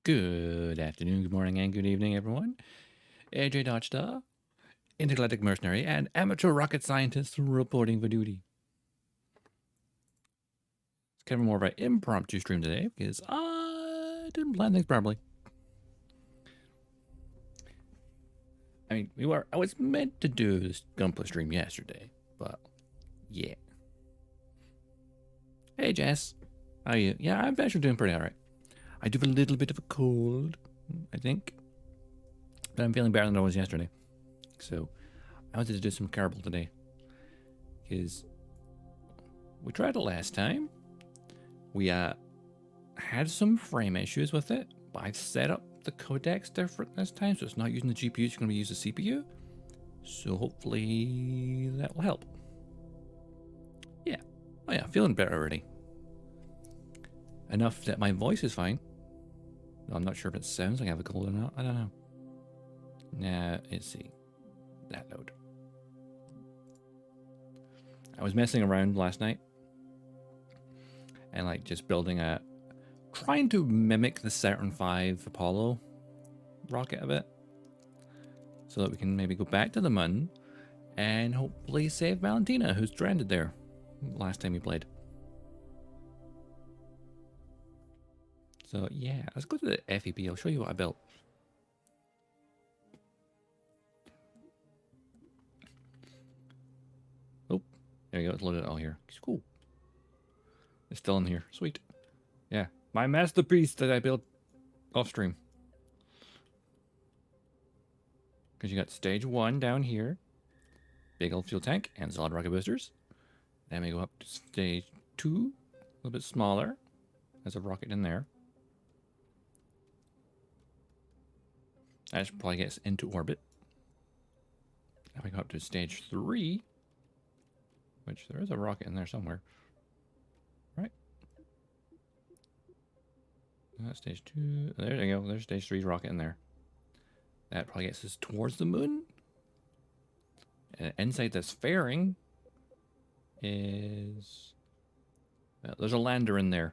Good afternoon, good morning, and good evening, everyone. AJ Dodgestar, Intergalactic Mercenary, and amateur rocket scientist reporting for duty. It's kind of more of an impromptu stream today because I didn't plan things properly. I mean, I was meant to do this Gunpla stream yesterday, but yeah. Hey, Jess. How are you? Yeah, I'm actually doing pretty alright. I do have a little bit of a cold, I think, but I'm feeling better than I was yesterday. So I wanted to do some Kerbal today because we tried it last time. We had some frame issues with it, but I've set up the codecs different this time, so it's not using the GPU, it's going to be using the CPU. So hopefully that will help. Yeah. Oh yeah, feeling better already. Enough that my voice is fine. I'm not sure if it sounds like I have a cold or not. I don't know. Now, let's see. That load. I was messing around last night and like just building trying to mimic the Saturn V Apollo rocket a bit so that we can maybe go back to the moon and hopefully save Valentina, who's stranded there last time we played. So yeah, let's go to the FEP. I'll show you what I built. Oh, there you go. It's loaded all here. It's cool. It's still in here. Sweet. Yeah, my masterpiece that I built off stream. Because you got stage 1 down here. Big old fuel tank and solid rocket boosters. Then we go up to stage 2. A little bit smaller. There's a rocket in there. That should probably get us into orbit. Then we go up to stage 3. Which there is a rocket in there somewhere. Right? That's stage 2. There you go. There's stage 3's rocket in there. That probably gets us towards the moon. And inside this fairing is... Well, there's a lander in there.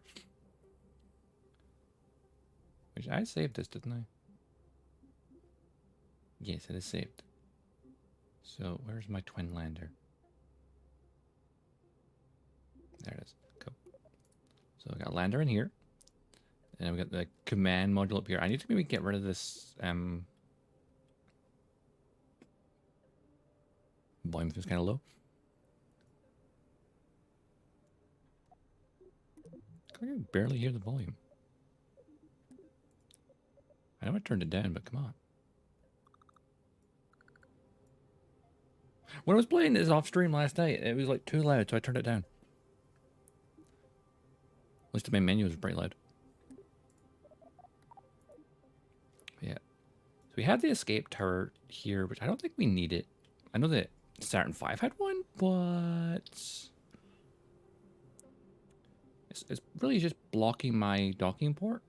Which I saved this, didn't I? Yes, it is saved. So where's my twin lander? There it is. Cool. So we got a lander in here. And we got the command module up here. I need to maybe get rid of this volume is kind of low. I can barely hear the volume. I know I turned it down, but come on. When I was playing this off stream last night, it was like too loud, so I turned it down. At least the main menu was pretty loud. Yeah. So we have the escape tower here, which I don't think we need it. I know that Saturn V had one, but it's really just blocking my docking port.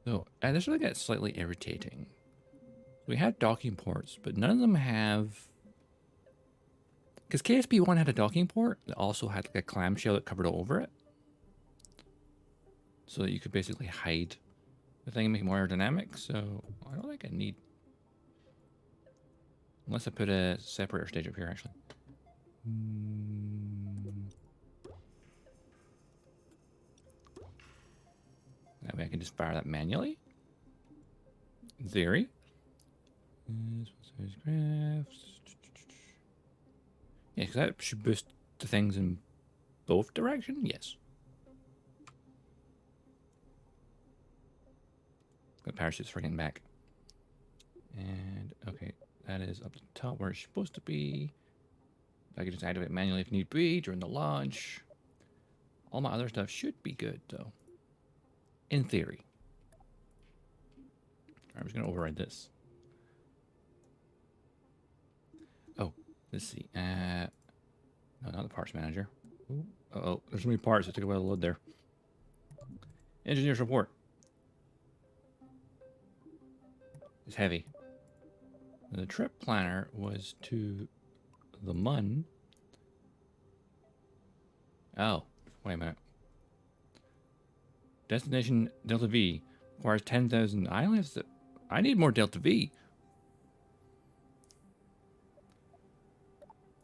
So, and this really gets slightly irritating. We had docking ports, but none of them have... Because KSP1 had a docking port that also had like a clamshell that covered over it. So that you could basically hide the thing and make it more aerodynamic. So I don't think I need... Unless I put a separator stage up here, actually. That way I can just fire that manually. In theory. Yeah, because that should boost the things in both directions. Yes. The parachute's for getting back. And, okay, that is up the top where it's supposed to be. I can just activate manually if need be during the launch. All my other stuff should be good, though. In theory. I'm just going to override this. Oh, let's see. No, not the parts manager. Uh-oh, there's so many parts that took a while to load there. Engineer's report. It's heavy. The trip planner was to the Mun. Oh, wait a minute. Destination Delta V requires 10,000. I only have I need more Delta V.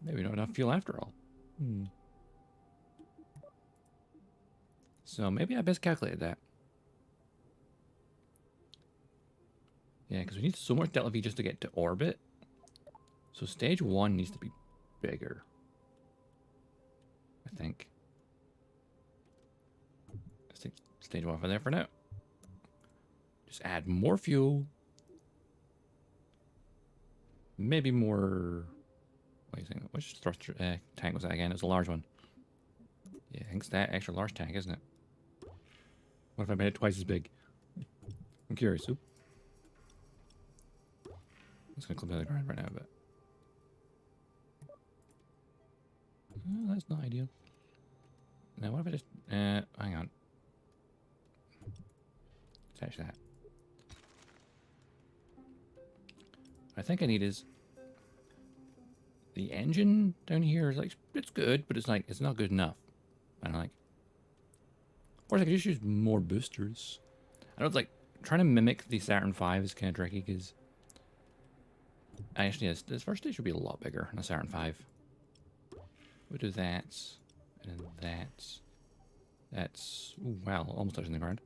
Maybe not enough fuel after all. So maybe I best calculated that. Yeah, because we need so much Delta V just to get to orbit. So stage 1 needs to be bigger. I think. Let's take stage 1 for there for now. Just add more fuel. Maybe more... What do you think? Which thruster tank was that again? It was a large one. Yeah, I think it's that extra large tank, isn't it? What if I made it twice as big? I'm curious. Oop. I'm just going to clip the ground right now, but... Oh, that's not ideal. Now, what if I just... hang on. Attach that. What I think I need is... The engine down here is like... It's good, but it's like... It's not good enough. And like... Of course, I could just use more boosters. I know it's like... Trying to mimic the Saturn V is kind of tricky, because... Actually, this first stage should be a lot bigger than a Saturn V. We'll do that. And that. That's... Ooh, wow, almost touching the ground.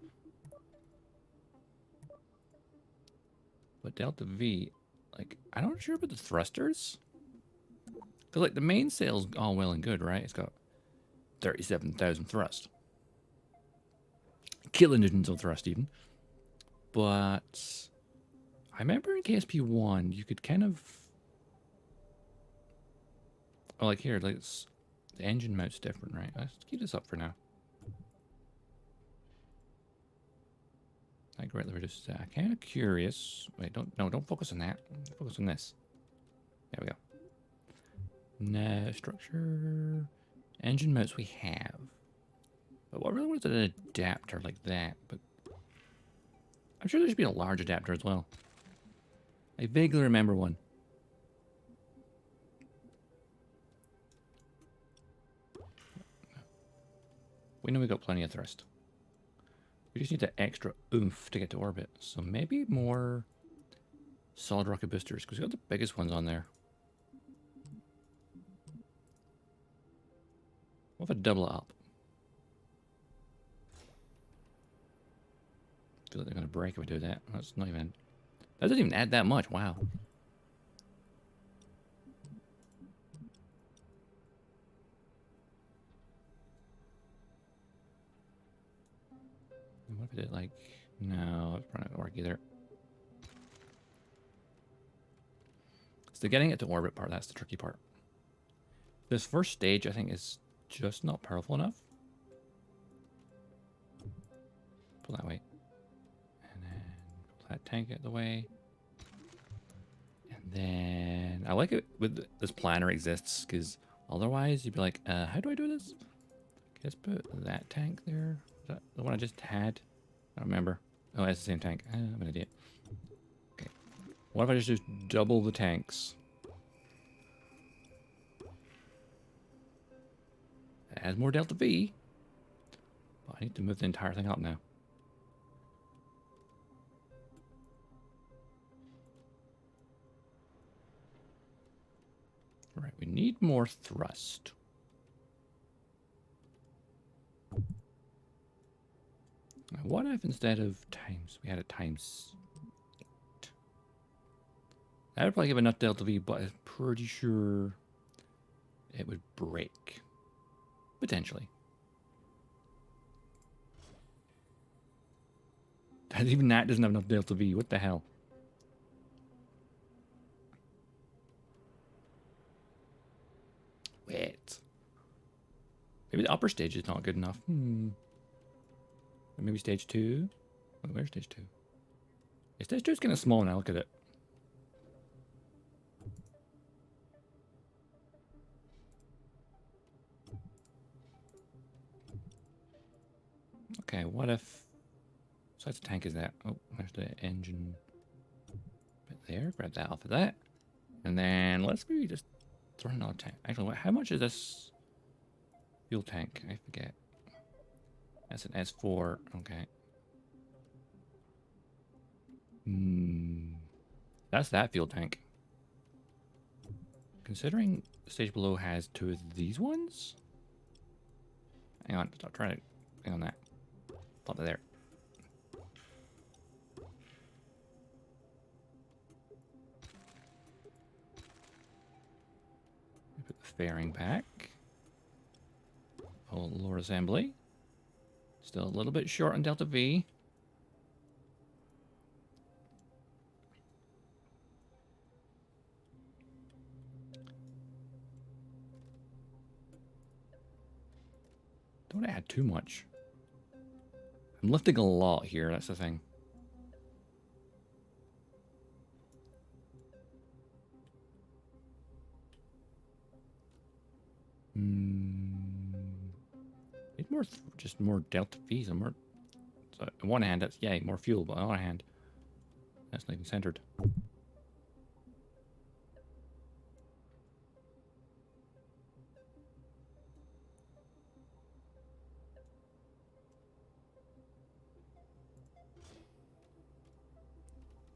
But Delta V... Like, I'm not sure about the thrusters. Because, like, the mainsail's all well and good, right? It's got 37,000 thrust. Kilonewtons of thrust, even. But... I remember in KSP1, you could kind of... Oh, like here, like the engine mode's different, right? Let's keep this up for now. Like, right, we're just kind of curious. Wait, don't focus on that. Focus on this. There we go. No structure. Engine modes we have. But what really was an adapter like that? But I'm sure there should be a large adapter as well. I vaguely remember one. We know we got plenty of thrust. We just need that extra oomph to get to orbit. So maybe more solid rocket boosters, because we got the biggest ones on there. What if I double it up? I feel like they're going to break if we do that. That's not even... That doesn't even add that much. Wow. And what if I did like... No, it's probably not going to work either. It's the getting it to orbit part. That's the tricky part. This first stage, I think, is just not powerful enough. Pull that way. And then pull that tank out of the way. And then... I like it with this planner exists, because otherwise you'd be like, how do I do this? Let's put that tank there. Is that the one I just had? I don't remember. Oh, it's the same tank. I'm an idiot. Okay. What if I just double the tanks? It has more Delta V. But I need to move the entire thing up now. Right, we need more thrust. Now, what if instead of times, we had a times 8? That would probably give enough Delta V, but I'm pretty sure it would break. Potentially. Even that doesn't have enough Delta V. What the hell? Wait. Maybe the upper stage is not good enough. Or maybe stage 2? Wait, where's stage 2? Yeah, stage 2 is kind of small now. Look at it. Okay, what if... So that's the tank is that. Oh, there's the engine bit there. Grab that off of that. And then let's maybe just throw another tank. Actually, how much is this? Fuel tank, I forget. That's an S4, okay. That's that fuel tank. Considering the stage below has 2 of these ones? Hang on, stop trying to... Hang on that. Pop it there. Put the fairing back. Whole lower assembly. Still a little bit short on Delta V. Don't add too much. I'm lifting a lot here, that's the thing. Need more, just more Delta V's and more. So on one hand, that's yay, more fuel, but on the other hand, that's not even centered.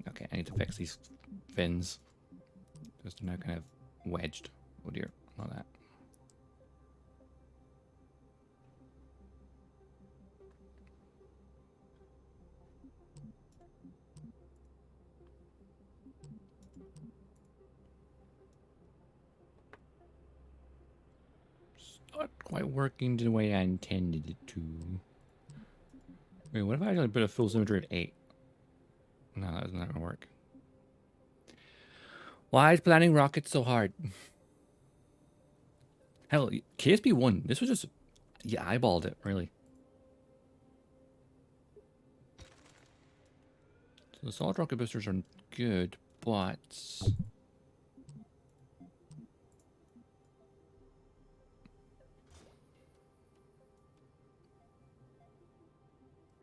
Okay, I need to fix these fins. Just now kind of wedged. Oh dear, not that. It's not quite working the way I intended it to. Wait, what if I actually put a full symmetry of 8? No, that's not gonna work. Why is planning rockets so hard? Hell, KSP1, this was just... Yeah, eyeballed it, really. So the solid rocket boosters are good, but...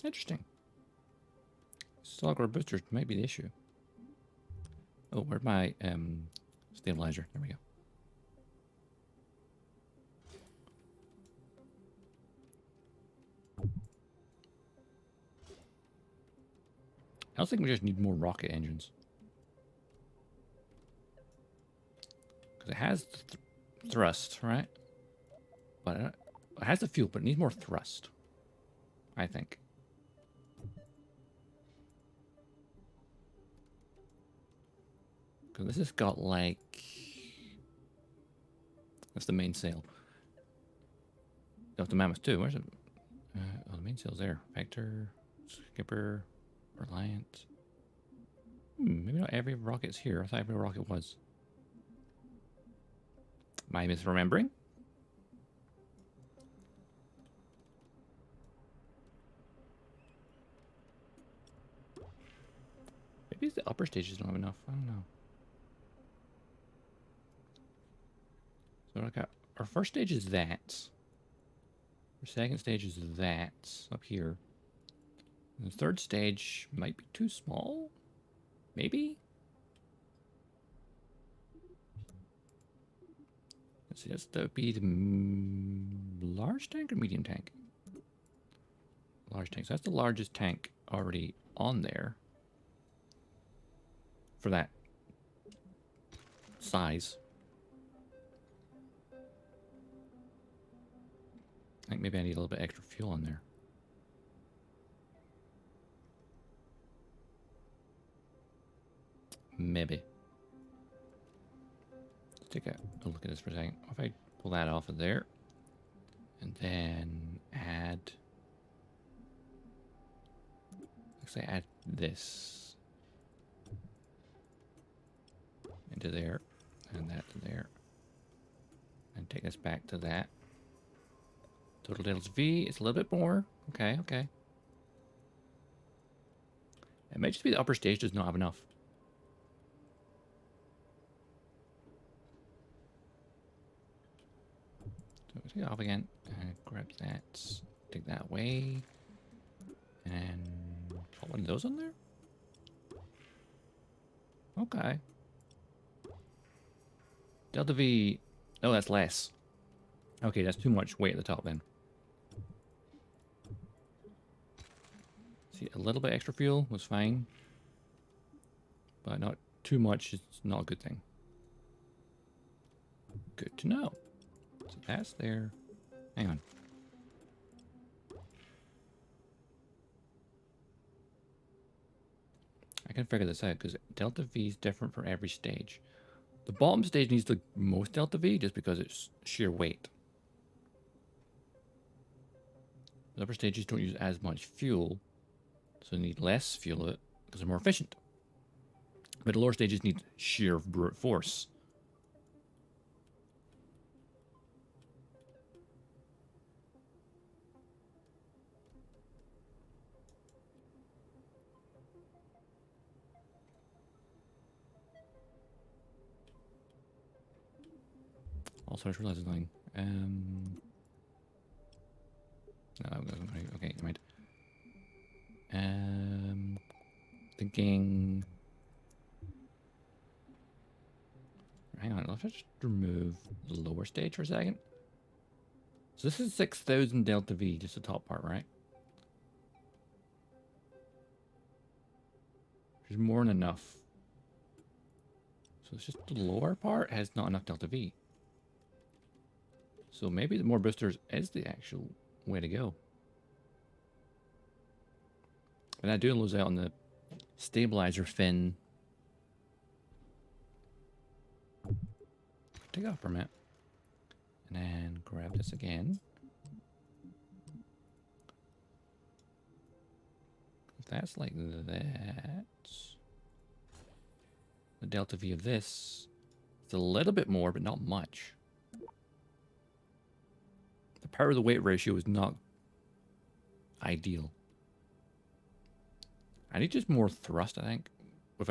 Interesting. Solid rocket boosters might be the issue. Oh, where'd my stabilizer? There we go. I also think we just need more rocket engines. Because it has thrust, right? But it has the fuel, but it needs more thrust. I think. Because this has got like... That's the main sail. That's the Mammoth too. Where's it? Oh, the main sail's there. Vector, Skipper, Reliant. Maybe not every rocket's here. I thought every rocket was. Am I misremembering? Maybe it's the upper stages don't have enough. I don't know. So I got our first stage is that. Our second stage is that up here. And the third stage might be too small. Maybe. Let's see. That would be the large tank or medium tank. Large tank. So that's the largest tank already on there. For that size. I think maybe I need a little bit extra fuel on there. Maybe. Let's take a look at this for a second. If I pull that off of there and then add, let's say add this into there and that to there and take us back to that. Total Delta V, it's a little bit more. Okay, okay. It might just be the upper stage does not have enough. So take it off again. Grab that. Take that away. And put one of those on there? Okay. Delta V. Oh, that's less. Okay, that's too much weight at the top then. See, a little bit extra fuel was fine, but not too much is not a good thing. Good to know. So that's there. Hang on. I can figure this out because delta V is different for every stage. The bottom stage needs the most delta V just because it's sheer weight. The upper stages don't use as much fuel, so they need less fuel because they're more efficient. But the lower stages need sheer brute force. Also, I just realized something. No, okay, never mind. Thinking. Hang on, let's just remove the lower stage for a second. So this is 6,000 delta V, just the top part, right? There's more than enough. So it's just the lower part has not enough delta V. So maybe the more boosters is the actual way to go. And I do lose out on the stabilizer fin. Take off for a minute. And then grab this again. If that's like that, the delta V of this is a little bit more, but not much. The power to the weight ratio is not ideal. I need just more thrust, I think, with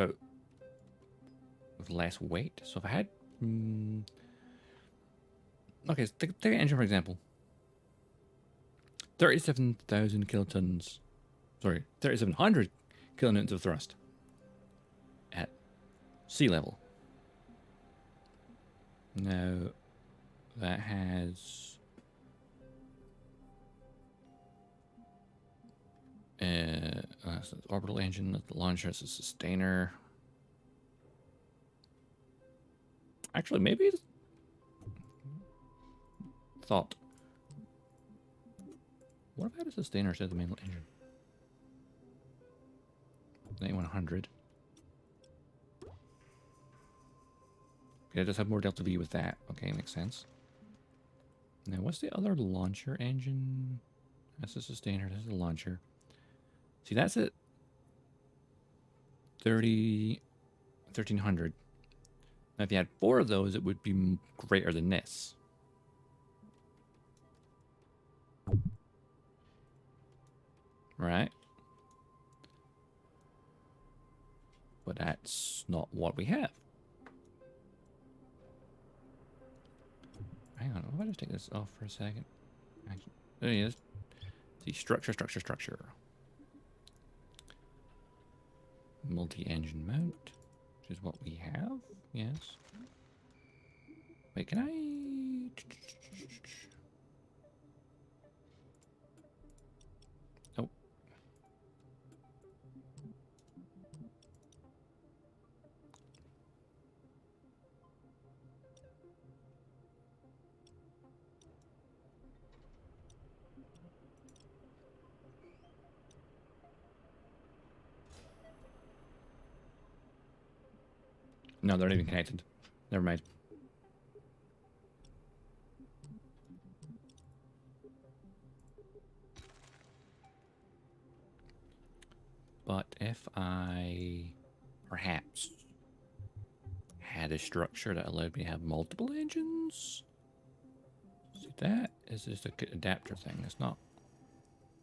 less weight. So if I had, okay, take an engine for example. 37,000 kilotons. Sorry, 3,700 kilonewtons of thrust at sea level. Now that has that's the orbital engine, that's the launcher, it's a sustainer. Actually, maybe it's thought. What if I had a sustainer instead of the main engine? 9100. Okay, I just have more delta V with that. Okay, makes sense. Now, what's the other launcher engine? That's a sustainer, that's a launcher. See, that's it. 1,300. Now, if you had 4 of those, it would be greater than this. Right? But that's not what we have. Hang on, what if I just take this off for a second? Actually, oh yeah, see, structure. Multi-engine mount, which is what we have, yes. Wait, can I... Oh. No, they're not even connected. Never mind. But if I perhaps had a structure that allowed me to have multiple engines, see, that is just an adapter thing. It's not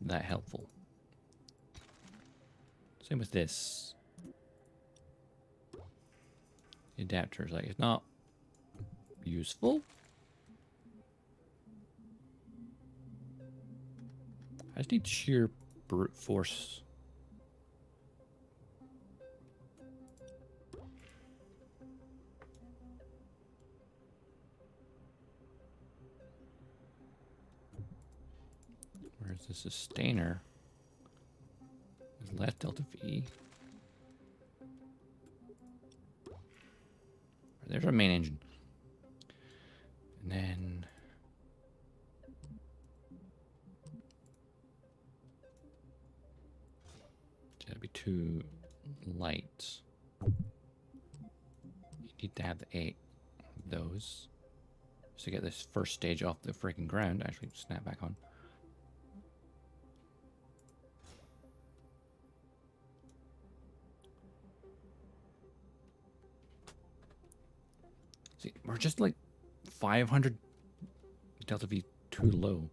that helpful. Same with this. The adapter is like, it's not useful. I just need sheer brute force. The sustainer is less delta V. There's our main engine. And then it's gotta be 2 lights. You need to have the 8 of those. So to get this first stage off the freaking ground. Actually, snap back on. See, we're just like 500 delta V too low.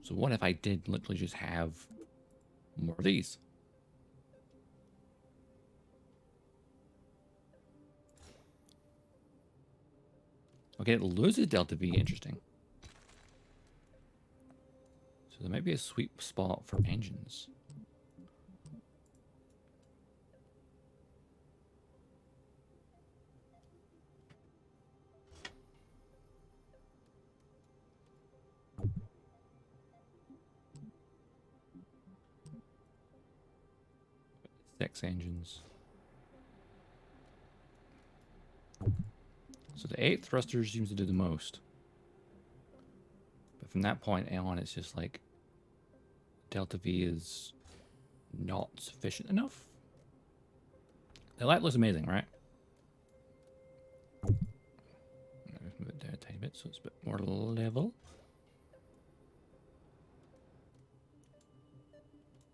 So what if I did literally just have more of these? Okay, it loses delta V. Interesting. So there might be a sweet spot for engines. Six engines. So the 8 thrusters seems to do the most. But from that point on, it's just like delta V is not sufficient enough. The light looks amazing, right? Let's move it down a tiny bit so it's a bit more level.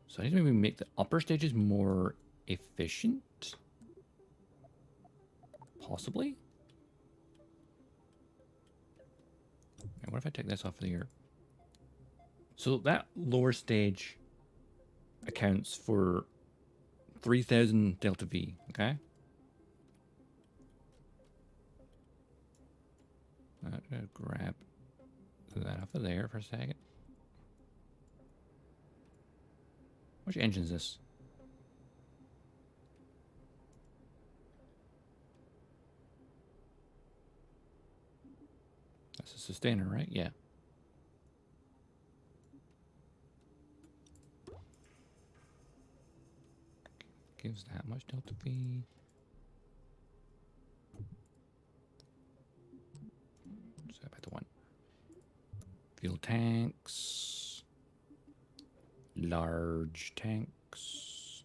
So I need to maybe make the upper stages more efficient. Possibly. And what if I take this off of here? So that lower stage accounts for 3000 delta V, okay? I'm gonna grab that off of there for a second. Which engine is this? That's a sustainer, right? Yeah. Gives that much delta V. So back to 1. Fuel tanks. Large tanks.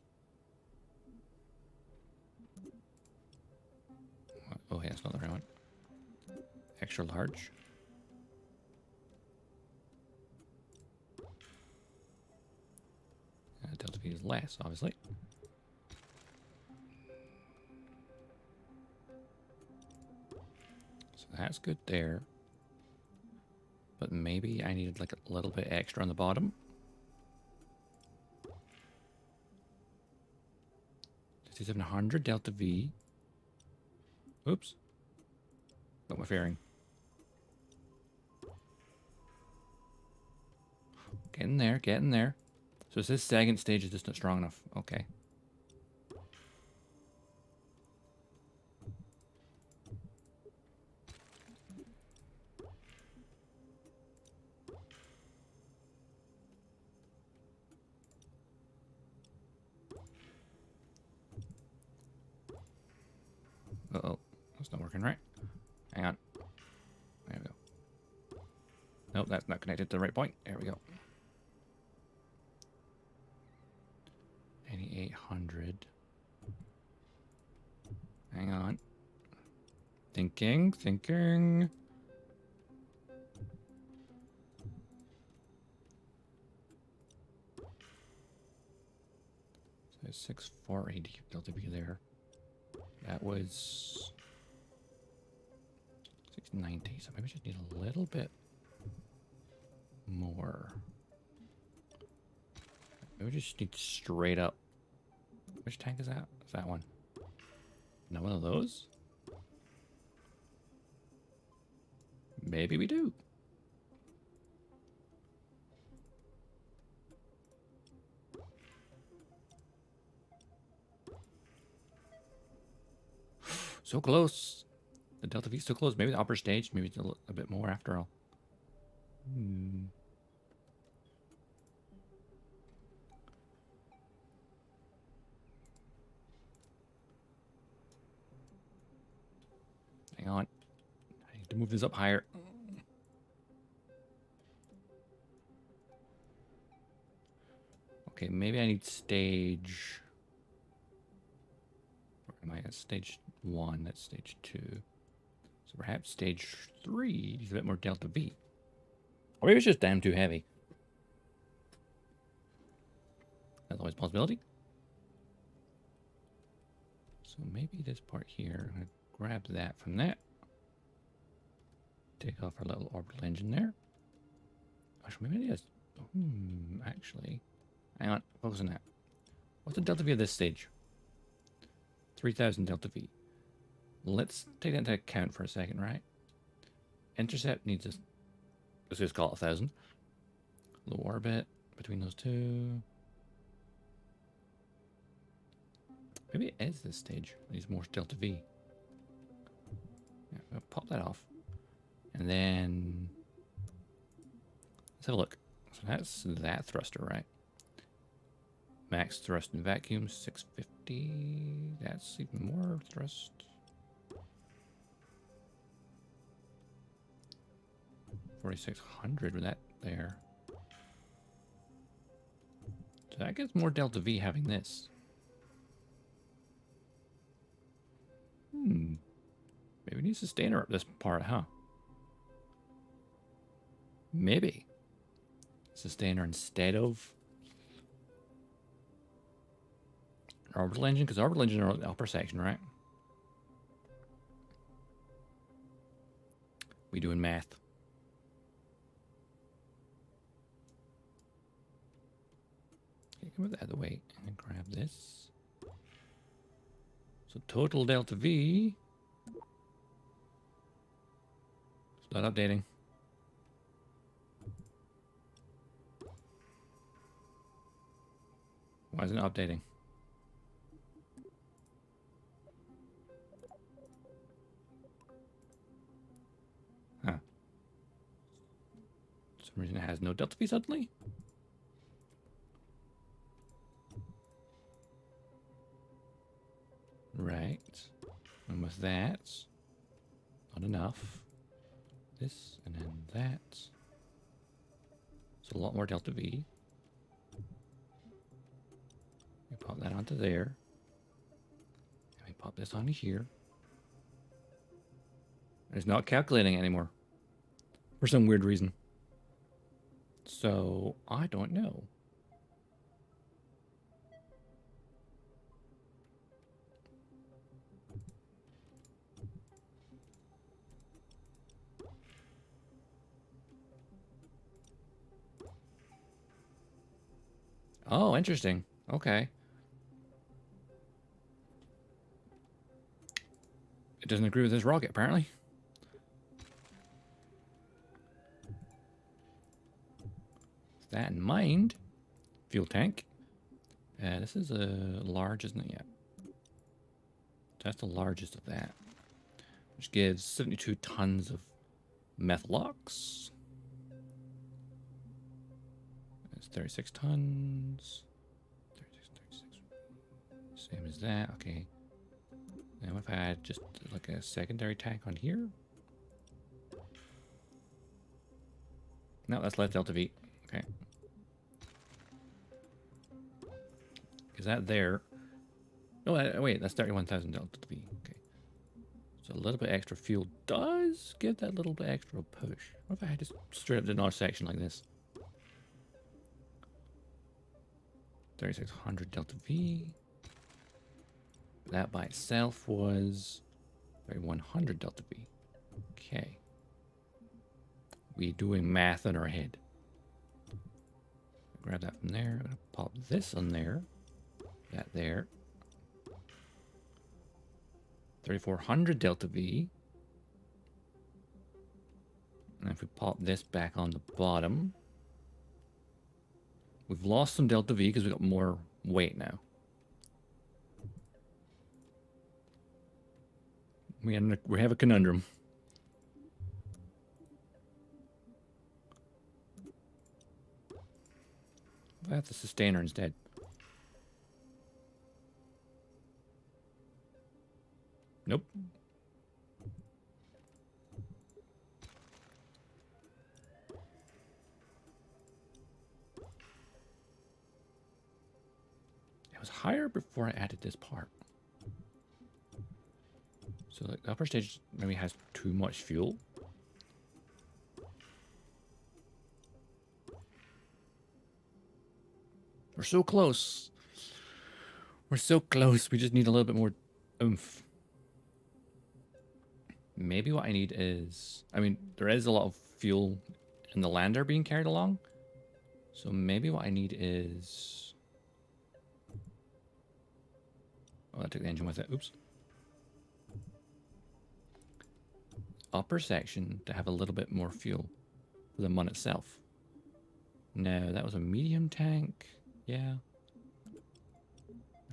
Oh, yeah, that's not the right one. Extra large. Delta V is less, obviously. So that's good there. But maybe I needed like a little bit extra on the bottom. 5700 delta V. Oops. Got my fairing. Getting there, getting there. So it says second stage is just not strong enough. Okay. Uh-oh. That's not working right. Hang on. There we go. Nope, that's not connected to the right point. There we go. 9800. Hang on. Thinking. So 6480 delta V there. That was 690. So maybe I just need a little bit more. Maybe we just need straight up. Which tank is that? Is that one? Not one of those? Maybe we do. So close. The delta V is still closed. Maybe the upper stage. Maybe it's a bit more after all. Hang on. I need to move this up higher. Okay, maybe I need stage... Where am I at? Stage 1. That's stage 2. So perhaps stage 3 is a bit more delta V. Or maybe it's just damn too heavy. That's always a possibility. So maybe this part here, I'm going to grab that from that. Take off our little orbital engine there. Actually, maybe it is. Actually, hang on, focus on that. What's the delta V of this stage? 3000 delta V. Let's take that into account for a second, right? Intercept needs a, let's just call it 1000. Low orbit between those two. Maybe it is this stage. It needs more delta V. Yeah, I'll pop that off. And then let's have a look. So that's that thruster, right? Max thrust and vacuum 650. That's even more thrust. 4600 with that there. So that gets more delta V having this. Maybe we need sustainer up this part, huh? Maybe. Sustainer instead of orbital engine, because orbital engine are the upper section, right? We doing math. Okay, move that out of the way and grab this. So total delta V. It's not updating. Why isn't it updating? Huh. For some reason it has no delta V suddenly. Right. And with that, not enough. This and then that. So a lot more delta V. We pop that onto there. And we pop this onto here. It's not calculating anymore. For some weird reason. So, I don't know. Oh, interesting. Okay. It doesn't agree with this rocket, apparently. With that in mind, fuel tank. This is a large, isn't it? Yeah. That's the largest of that. Which gives 72 tons of methalox. That's 36 tons. 36. Same as that. Okay. Now if I had just like a secondary tank on here. No, that's less delta V. Okay. Is that there? Oh, wait, that's 31,000 delta V. Okay. So a little bit extra fuel does give that little bit extra push. What if I had just straight up did another section like this? 3,600 delta V. That by itself was 3,100 delta V. Okay. We doing math in our head. Grab that from there. I'm gonna pop this on there. That there. 3,400 delta V. And if we pop this back on the bottom, we've lost some delta V because we've got more weight now. We have a conundrum. I have the sustainer instead. Nope. It was higher before I added this part. So the upper stage maybe has too much fuel. We're so close. We're so close. We just need a little bit more oomph. Maybe what I need is... I mean, there is a lot of fuel in the lander being carried along. So maybe what I need is... Oh, I took the engine with it. Oops. Upper section to have a little bit more fuel for the mun itself. No, that was a medium tank. Yeah.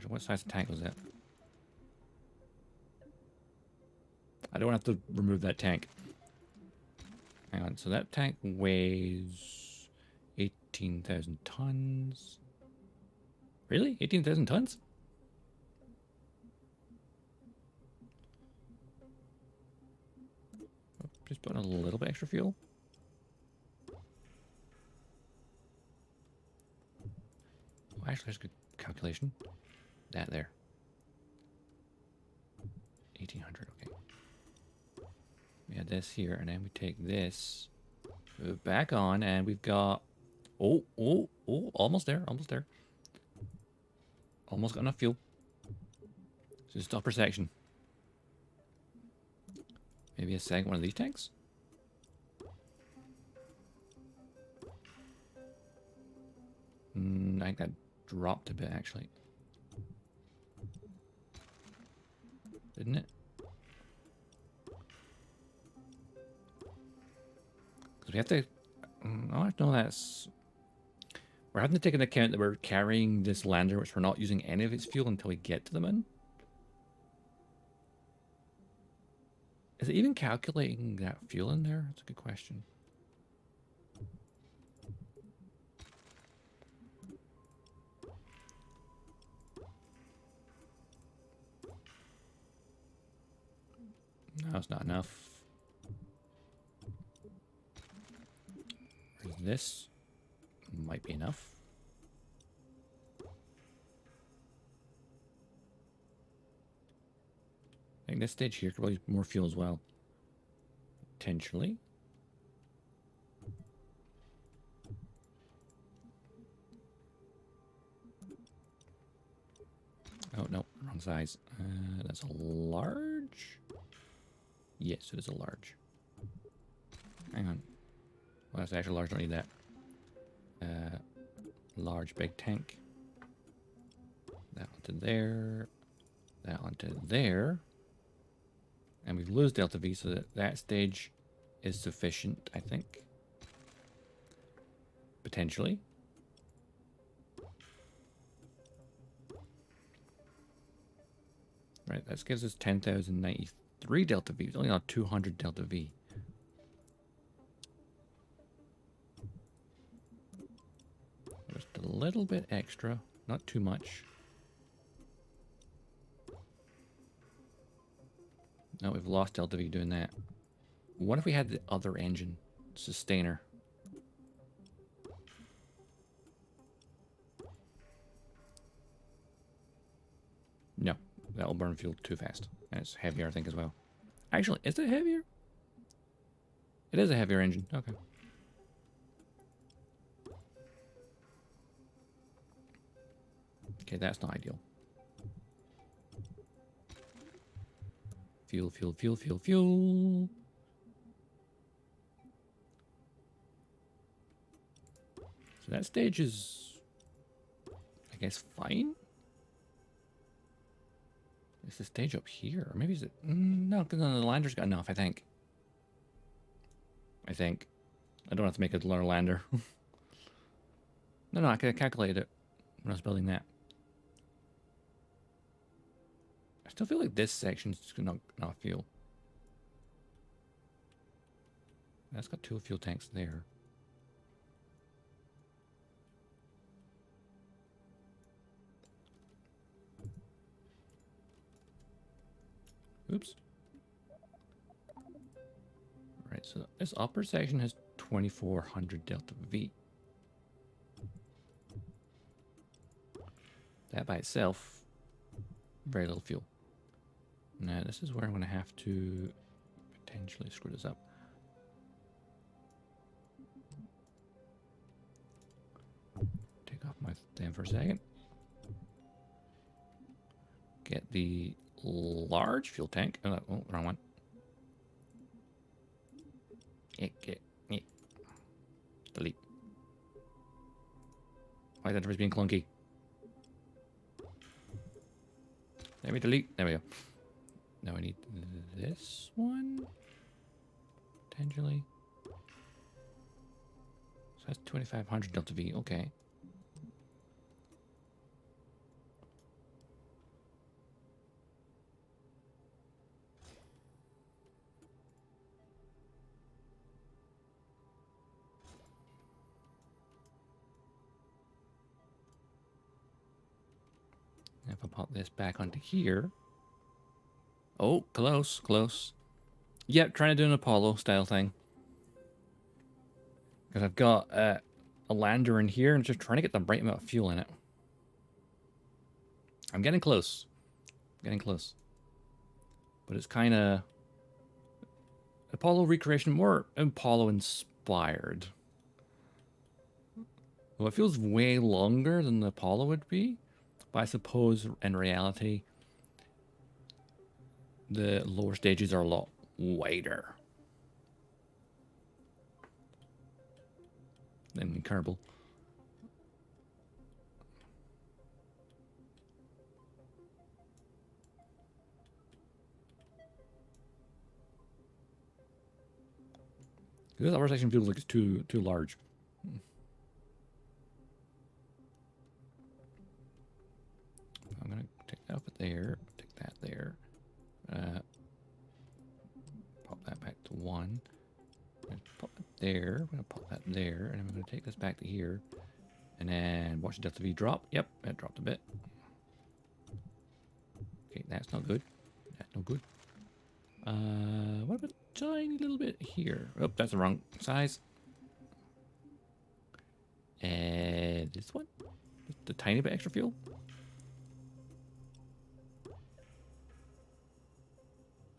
What size of tank was that? I don't have to remove that tank. Hang on. So that tank weighs 18,000 tons. Really? 18,000 tons? Just put in a little bit extra fuel. Oh, actually, there's a good calculation. That there. 1,800, okay. We had this here, and then we take this, move it back on, and we've got... Oh, almost there, almost there. Almost got enough fuel. So just upper section. Maybe a second one of these tanks? I think that dropped a bit, actually. Didn't it? Because we have to... Oh, no, that's... We're having to take into account that we're carrying this lander, which we're not using any of its fuel until we get to the moon. Is it even calculating that fuel in there? That's a good question. No, it's not enough. This might be enough. I think this stage here could probably use more fuel as well. Potentially. Oh, no, wrong size. That's a large? Yes, it is a large. Hang on. Well, that's actually large, don't need that. Large big tank. That onto there. That onto there. And we lose delta V, so that stage is sufficient, I think. Potentially. Right, that gives us 10,093 delta V. It's only got 200 delta V. Just a little bit extra, not too much. No, we've lost delta V doing that. What if we had the other engine? Sustainer. No, that'll burn fuel too fast. And it's heavier, I think, as well. Actually, is it heavier? It is a heavier engine. Okay. Okay, that's not ideal. Fuel, fuel, fuel, fuel, fuel. So that stage is, I guess, fine. Is the stage up here? Or maybe is it... no, because the lander's got enough, I think. I don't have to make a lunar lander. No, I could calculate it when I was building that. I still feel like this section's not enough fuel. That's got 2 fuel tanks there. Oops. Right, so this upper section has 2400 delta V. That by itself, very little fuel. Now this is where I'm going to have to potentially screw this up. Take off my thing for a second. Get the large fuel tank. Oh, wrong one. Delete. Why is that being clunky? Let me delete. There we go. Now I need this one. Potentially. So that's 2500 delta V. Okay. If I pop this back onto here. Oh, close, close. Yep, trying to do an Apollo style thing. Because I've got a lander in here and just trying to get the right amount of fuel in it. I'm getting close. Getting close. But it's kind of Apollo recreation, more Apollo inspired. Well, it feels way longer than the Apollo would be. But I suppose in reality, the lower stages are a lot wider than Kerbal. This upper section feels like it's too large. I'm gonna take that up there, take that there. Pop that back to 1. Pop that there. I'm gonna pop that there, and I'm gonna take this back to here, and then watch the delta V drop. Yep, it dropped a bit. Okay, that's not good. That's no good. What about a tiny little bit here? Oh, that's the wrong size. And this one, just a tiny bit extra fuel.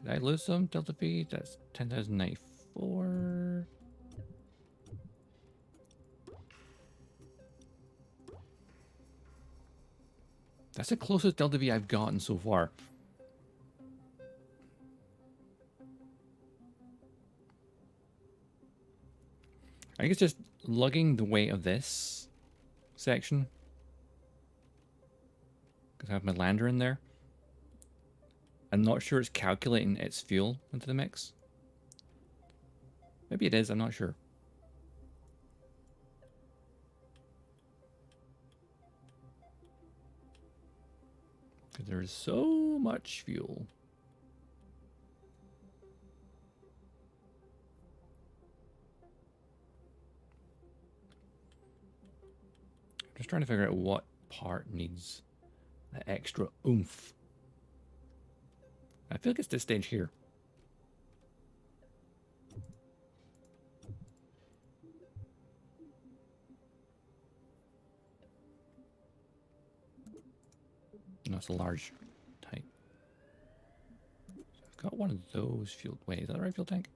Did I lose some delta V? That's 10,094. That's the closest delta V I've gotten so far. I think it's just lugging the weight of this section. Because I have my lander in there. I'm not sure it's calculating its fuel into the mix. Maybe it is, I'm not sure. Because there is so much fuel. I'm just trying to figure out what part needs the extra oomph. I feel like it's this stage here. No, it's a large type. So I've got one of those fuel. Wait, is that the right fuel tank?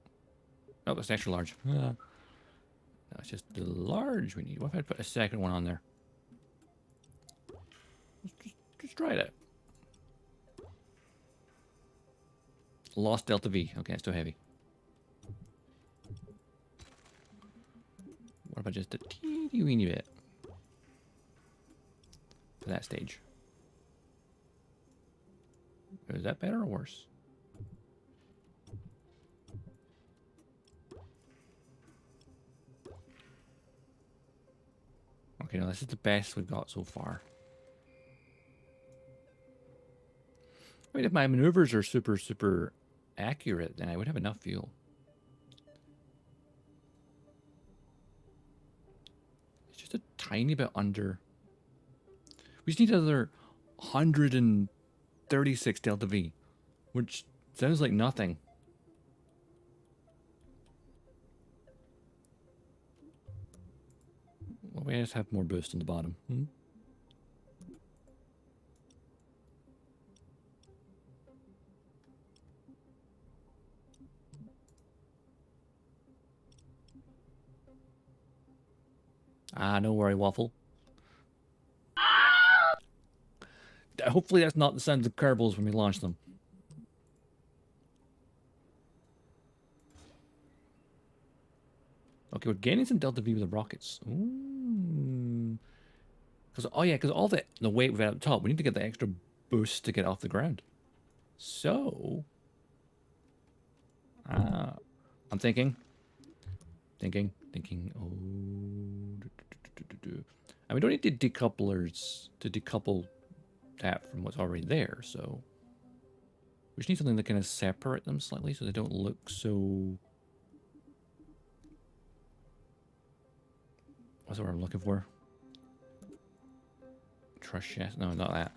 Oh, it's extra large. No, it's just the large we need. What if I put a second one on there? Just try it out. Lost delta V. Okay, it's too heavy. What about just a teeny weeny bit for that stage? Is that better or worse? Okay, now this is the best we've got so far. I mean, if my maneuvers are super accurate, then I would have enough fuel. tiny bit under. We just need another 136 delta V, which sounds like nothing. Well, we just have more boost on the bottom. Ah, no worry, Waffle. Hopefully that's not the sound of the Kerbals when we launch them. Okay, we're gaining some delta V with the rockets. Ooh. Because all the weight we've had at the top, we need to get the extra boost to get off the ground. So, I'm thinking. Oh, and we don't need the decouplers to decouple that from what's already there. So, we just need something that kind of separate them slightly so they don't look so. What's the word I'm looking for? Trust chest? No, not that.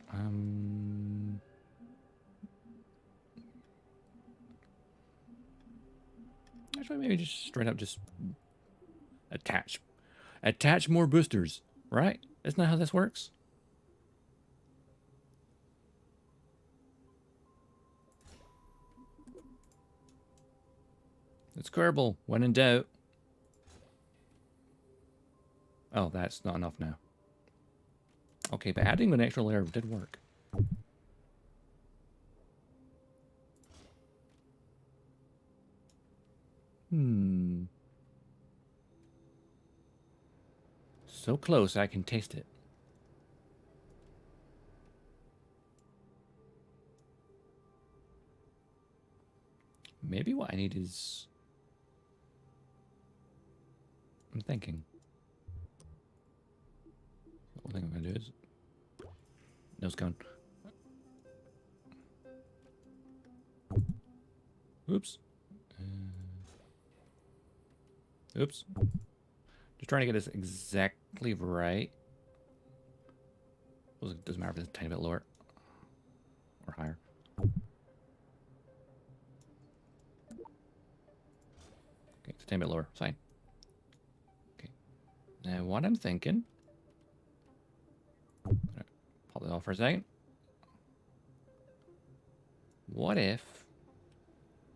Actually, maybe just straight up just attach more boosters, right? Isn't that how this works? It's Kerbal. When in doubt. Oh, that's not enough now. Okay, but adding an extra layer did work. So close I can taste it. Maybe what I need is... I'm thinking. The only thing I'm going to do is... Nose cone. Oops. Oops. Just trying to get this exactly right. Well, it doesn't matter if it's a tiny bit lower. Or higher. Okay, it's a tiny bit lower. Fine. Okay. Now what I'm thinking... Pop that off for a second. What if...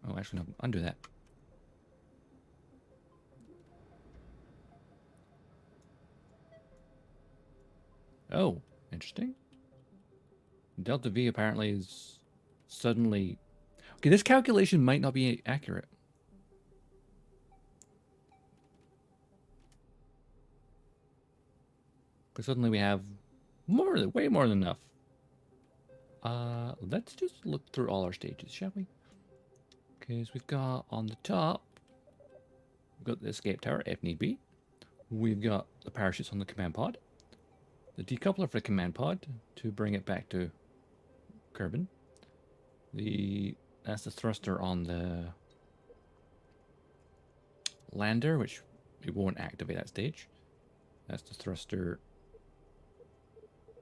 Oh, actually, no. Undo that. Oh, interesting. Delta V apparently is suddenly... Okay, this calculation might not be accurate. But suddenly we have way more than enough. Let's just look through all our stages, shall we? Okay, so we've got on the top, we've got the escape tower, if need be. We've got the parachutes on the command pod. The decoupler for the command pod to bring it back to Kerbin. That's the thruster on the lander, which we won't activate that stage. That's the thruster.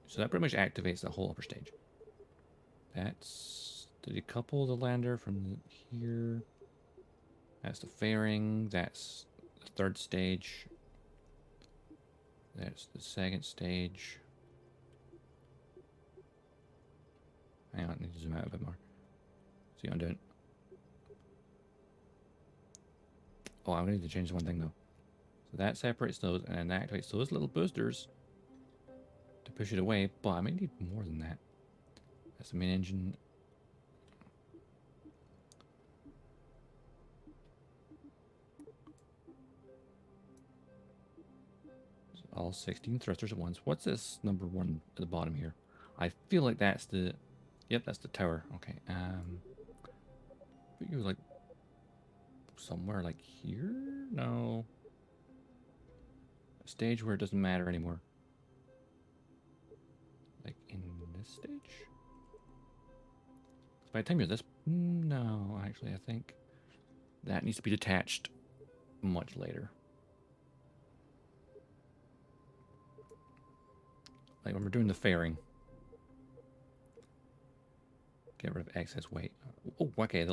So that pretty much activates the whole upper stage. That's to decouple the lander from here. That's the fairing. That's the third stage. That's the second stage. Hang on, I need to zoom out a bit more. See what I'm doing. Oh, I need to change one thing though. So that separates those and then that activates those little boosters to push it away, but I might need more than that. That's the main engine. So all 16 thrusters at once. What's this number one at the bottom here? I feel like that's the... Yep, that's the tower. Okay. But you're like somewhere like here? No. A stage where it doesn't matter anymore. Like in this stage? By the time you're this... No, actually, I think that needs to be detached much later. Like when we're doing the fairing. Get rid of excess weight. Oh, okay.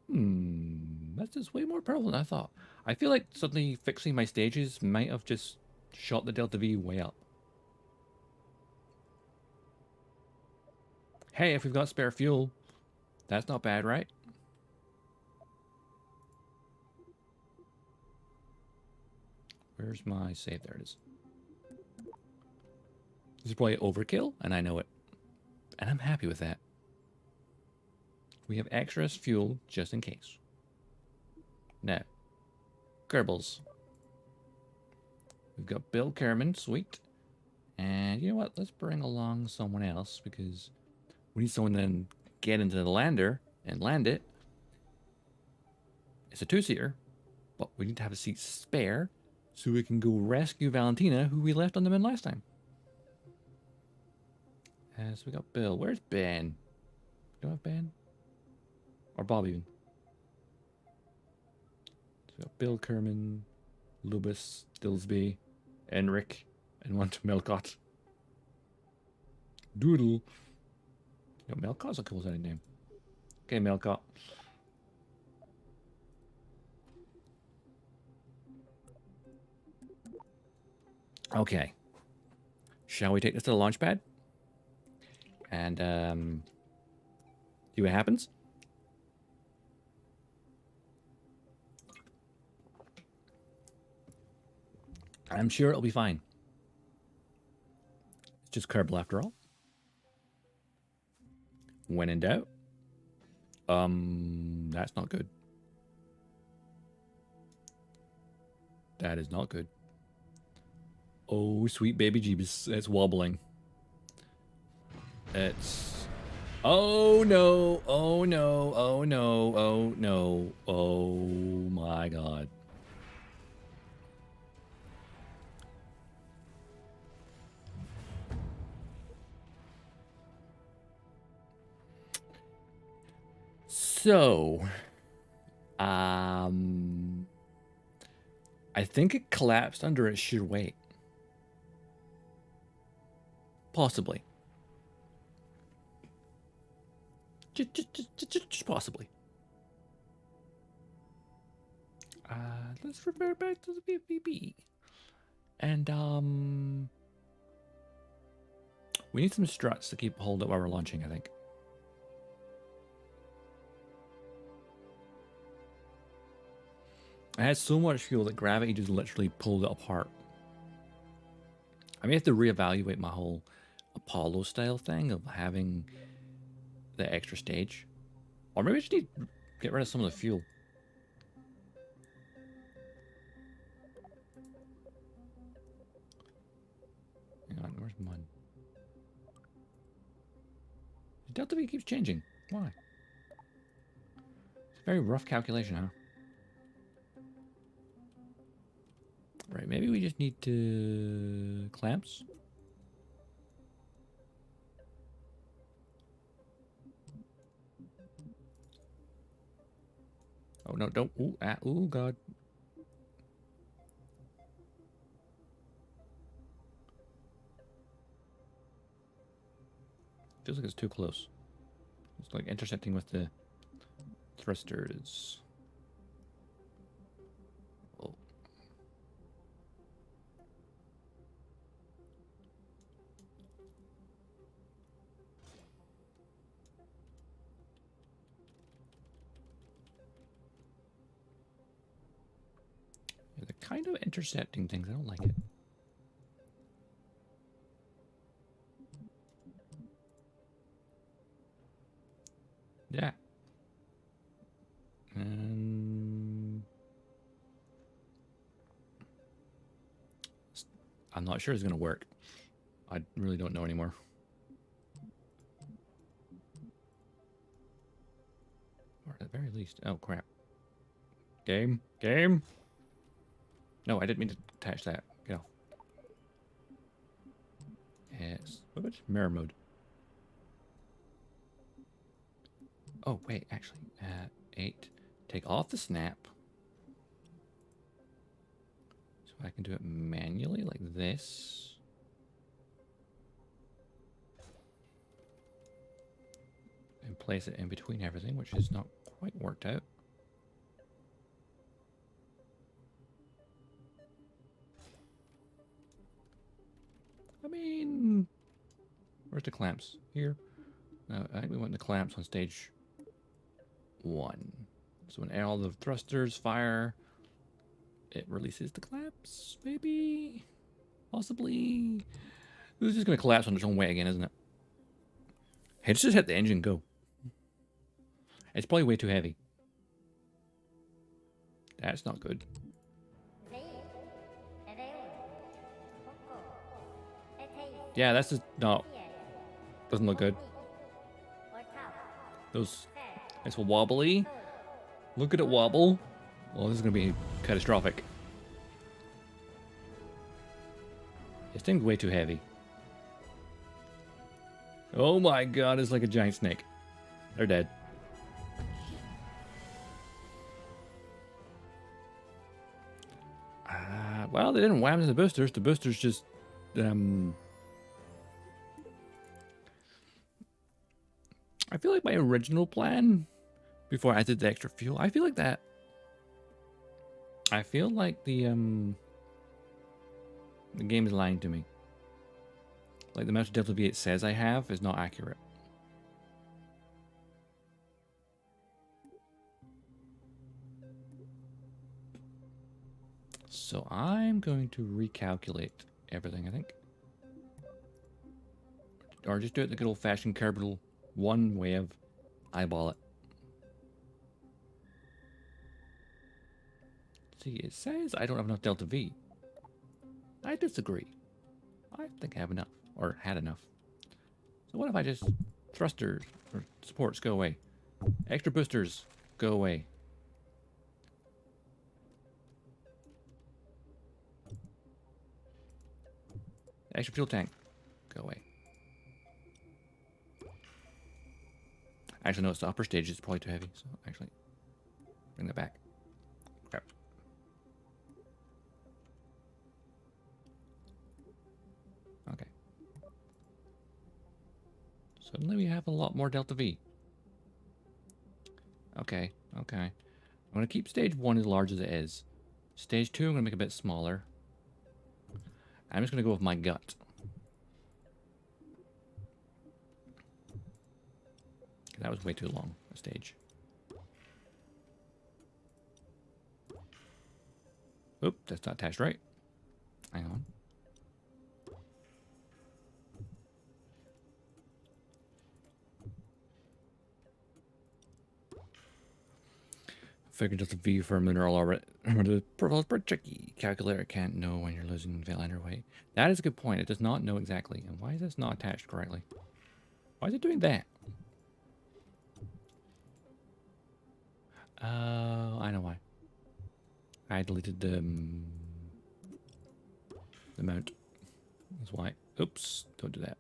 That's just way more powerful than I thought. I feel like suddenly fixing my stages might have just shot the Delta V way up. Hey, if we've got spare fuel, that's not bad, right? Where's my save? There it is. This is probably overkill, and I know it. And I'm happy with that. We have extra fuel just in case. Now, Kerbals. We've got Bill Kerman, sweet. And you know what? Let's bring along someone else because we need someone to then get into the lander and land it. It's a two-seater, but we need to have a seat spare so we can go rescue Valentina, who we left on the bin last time. So we got Bill. Where's Ben? Do I have Ben? Or Bob even? So we got Bill Kerman, Lubis, Dillsby, Enric, and one to Melcott. Doodle. Yo, Melcott's a cool sounding name. Okay, Melcott. Okay. Shall we take this to the launch pad? And see what happens? I'm sure it'll be fine. It's just Kerbal after all. When in doubt. That's not good. That is not good. Oh, sweet baby Jeebus. It's wobbling. It's... Oh, no. Oh, no. Oh, no. Oh, no. Oh, my God. So... I think it collapsed under its sheer weight. Possibly. Just possibly. Let's refer back to the BBB. And, we need some struts to keep hold up while we're launching, I think. I had so much fuel that gravity just literally pulled it apart. I may have to reevaluate my whole Apollo style thing of having the extra stage. Or maybe I just need to get rid of some of the fuel. Hang on, where's mine? The Delta V keeps changing. Why? It's a very rough calculation, huh? Right, maybe we just need to... clamps? Oh, no, don't... Ooh, ooh, God. Feels like it's too close. It's like intersecting with the thrusters. Oh. Yeah, they're kind of intersecting things. I don't like it. Yeah. And I'm not sure it's going to work. I really don't know anymore. Or at the very least. Oh, crap. Game. Game. No, I didn't mean to attach that. Get off. Yes. What about mirror mode? Oh, wait, actually. 8. Take off the snap. So I can do it manually like this. place it in between everything, which is not quite worked out. I mean, where's the clamps? Here? No, I think we want the clamps on stage 1. So when all the thrusters fire, it releases the clamps, maybe? Possibly? This is just going to collapse on its own way again, isn't it? Hey, let's just hit the engine, go. It's probably way too heavy. That's not good. Yeah, that's just no. Doesn't look good. It's wobbly. Look at it wobble. Well, this is gonna be catastrophic. This thing's way too heavy. Oh my god, it's like a giant snake. They're dead. Well, they didn't wham to the boosters. The boosters just I feel like my original plan before I did the extra fuel, I feel like the game is lying to me. Like the amount of Delta V it says I have is not accurate. So I'm going to recalculate everything, I think. Or just do it the good old-fashioned Kerbal 1 way of eyeball it. See, it says I don't have enough Delta V. I disagree. I think I have enough, or had enough. So what if I just thrusters or supports go away? Extra boosters go away. Extra fuel tank go away. Actually, no, it's the upper stage. It's probably too heavy. So actually, bring that back. Crap. Okay. Suddenly we have a lot more Delta V. Okay, okay. I'm going to keep stage 1 as large as it is. Stage 2 I'm going to make a bit smaller. I'm just going to go with my gut. That was way too long, a stage. Oop, that's not attached right. Hang on. Figured just a V for a mineral orbit. The purple is pretty tricky. Calculator can't know when you're losing liner weight. That is a good point. It does not know exactly. And why is this not attached correctly? Why is it doing that? I know why. I deleted the mount. That's why. Oops, don't do that.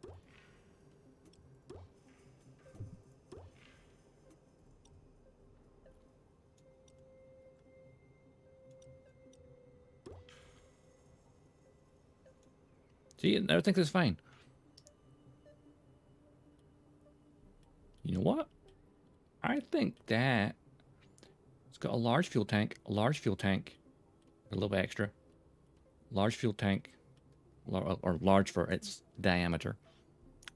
See, I think it's fine. You know what? I think that it's got a large fuel tank, a little bit extra, large fuel tank, or large for its diameter.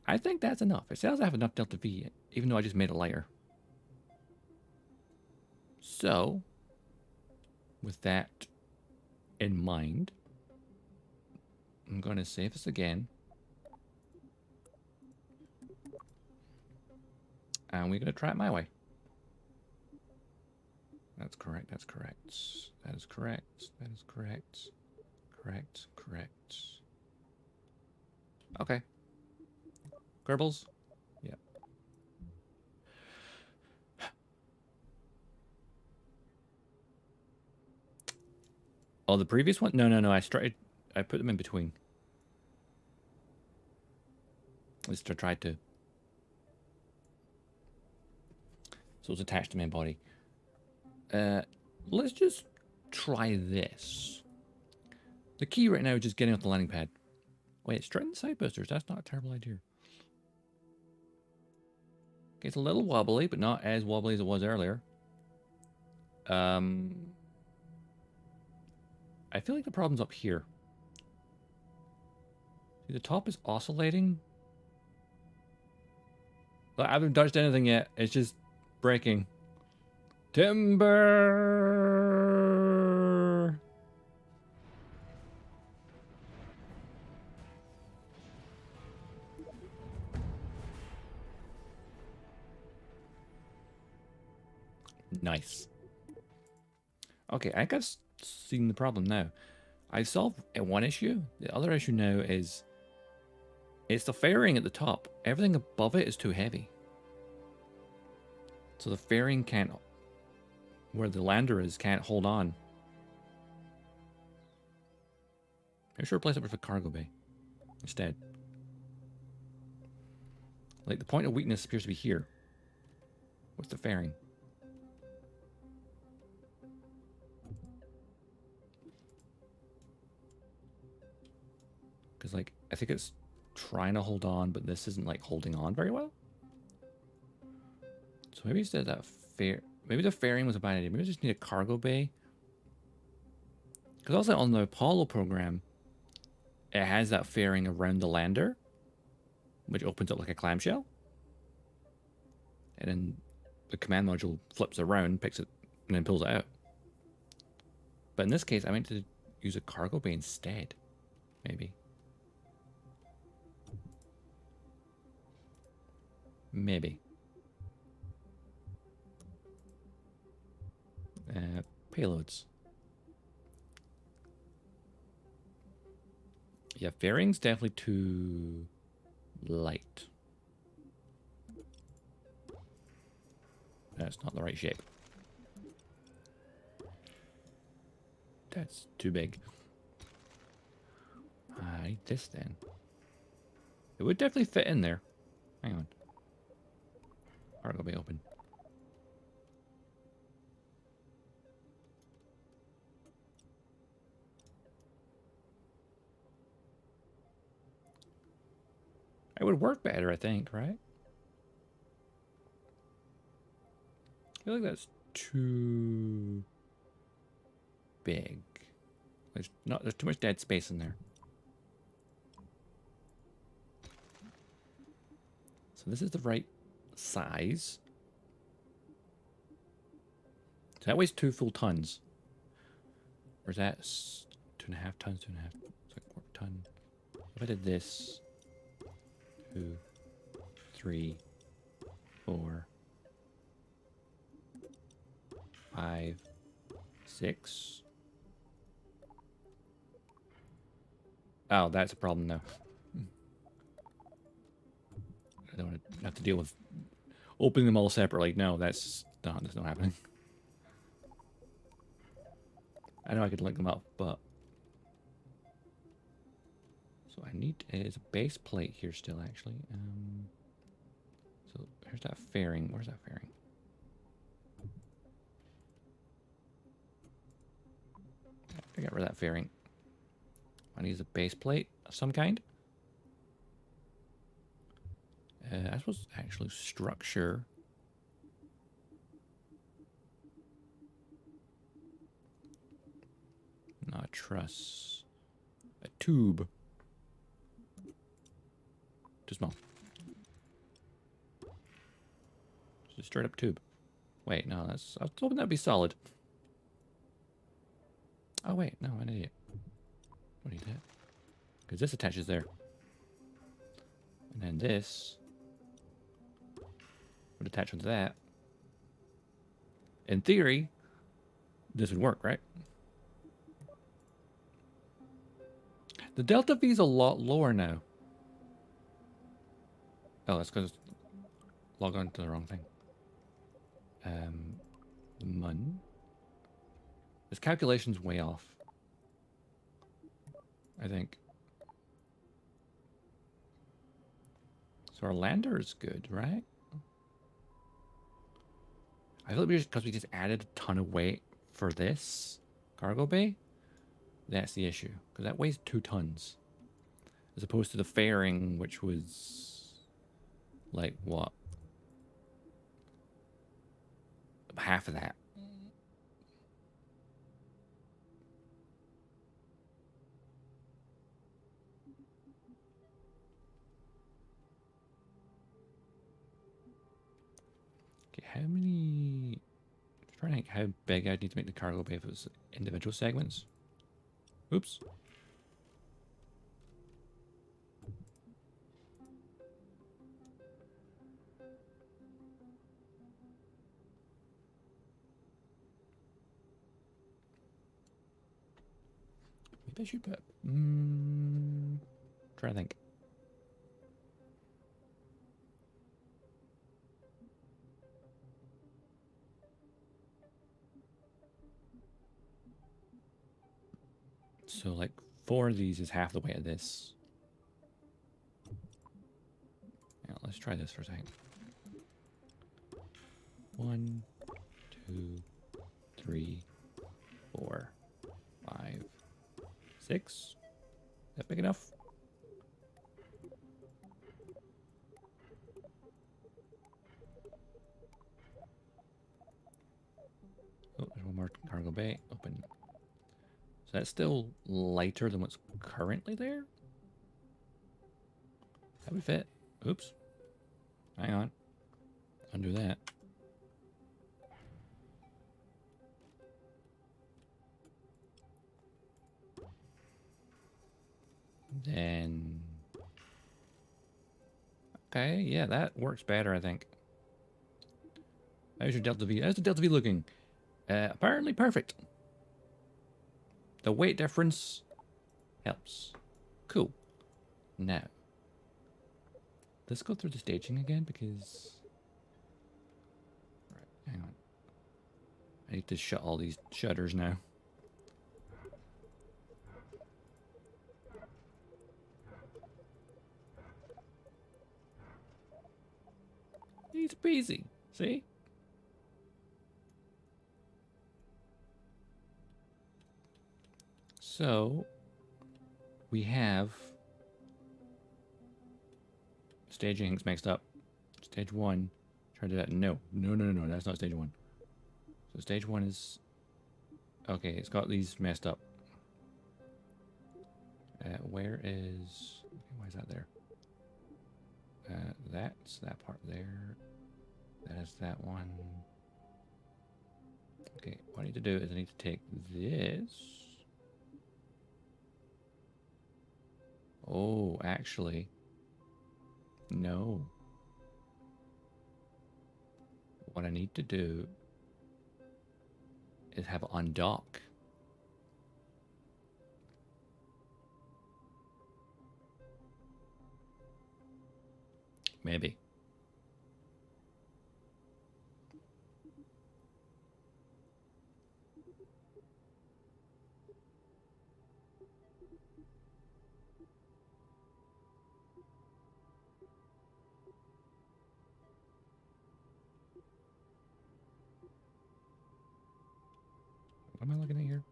I think that's enough. It says I have enough Delta V, even though I just made it lighter. So, with that in mind, I'm going to save this again. And we're going to try it my way. That's correct, that's correct. That is correct, that is correct. Correct, correct. Okay. Kerbals? Yeah. Oh, the previous one? No. I put them in between. At least I tried to. So it's attached to my body. Let's just try this. The key right now is just getting off the landing pad. Wait, straighten the side boosters. That's not a terrible idea. It's a little wobbly, but not as wobbly as it was earlier. I feel like the problem's up here. See, the top is oscillating. But I haven't touched anything yet. It's just breaking. Timber! Nice. Okay, I think I've seen the problem now. I've solved one issue. The other issue now is it's the fairing at the top. Everything above it is too heavy. So the fairing can't, where the lander is, can't hold on. I should replace it with a cargo bay instead. Like, the point of weakness appears to be here. What's the fairing? Because, like, I think it's trying to hold on, but this isn't, like, holding on very well. So maybe instead of that maybe the fairing was a bad idea. Maybe I just need a cargo bay. Because also on the Apollo program, it has that fairing around the lander, which opens up like a clamshell. And then the command module flips around, picks it, and then pulls it out. But in this case, I meant to use a cargo bay instead. Maybe. Maybe. Payloads. Yeah, fairing's definitely too light. That's not the right shape. That's too big. I need this then. It would definitely fit in there. Hang on. Cargo bay open. It would work better, I think, right? I feel like that's too big. There's too much dead space in there. So this is the right size. So that weighs 2 full tons. Or is that 2.5 tons? 2.5. It's like 4 ton. If I did this, 2, 3, 4, 5, 6. Oh, that's a problem now. I don't want to have to deal with opening them all separately. No, that's not happening. I know I could link them up, but so I need is a base plate here still actually. So here's that fairing. Where's that fairing? I got rid of that fairing. I need a base plate of some kind. I suppose actually structure. Not a truss. A tube. Too small. Just a straight up tube. Wait, no, I was hoping that'd be solid. Oh wait, no, an idiot. What do you do? Because this attaches there. And then this would attach onto that. In theory, this would work, right? The delta V is a lot lower now. Oh, that's because log on to the wrong thing. Mun. This calculation's way off, I think. So our lander is good, right? I feel like because we just added a ton of weight for this cargo bay, that's the issue. Because that weighs 2 tons. As opposed to the fairing, which was like what? half of that. Okay, how many... I'm trying to think how big I'd need to make the cargo bay if it was individual segments. Oops. Maybe I should put... trying to think. So, like, 4 of these is half the weight of this. Now, let's try this for a second. 1, 2, 3, 4, 5, 6. Is that big enough? Oh, there's one more cargo bay. Open. So that's still lighter than what's currently there? That would fit. Oops. Hang on. Undo that. Then... Okay, yeah, that works better, I think. How's your Delta V? How's the Delta V looking? Apparently perfect. The weight difference helps. Cool. Now, let's go through the staging again because... Right, hang on. I need to shut all these shutters now. Easy peasy. See? So, we have staging's mixed up. Stage 1. Try to do that. No, that's not stage 1. So stage 1 is... Okay, it's got these messed up. Where is... Okay, why is that there? That's that part there. That is that one. Okay, what I need to do is I need to take this. Oh, actually, no. What I need to do is have it undock. Maybe. What am I looking at here?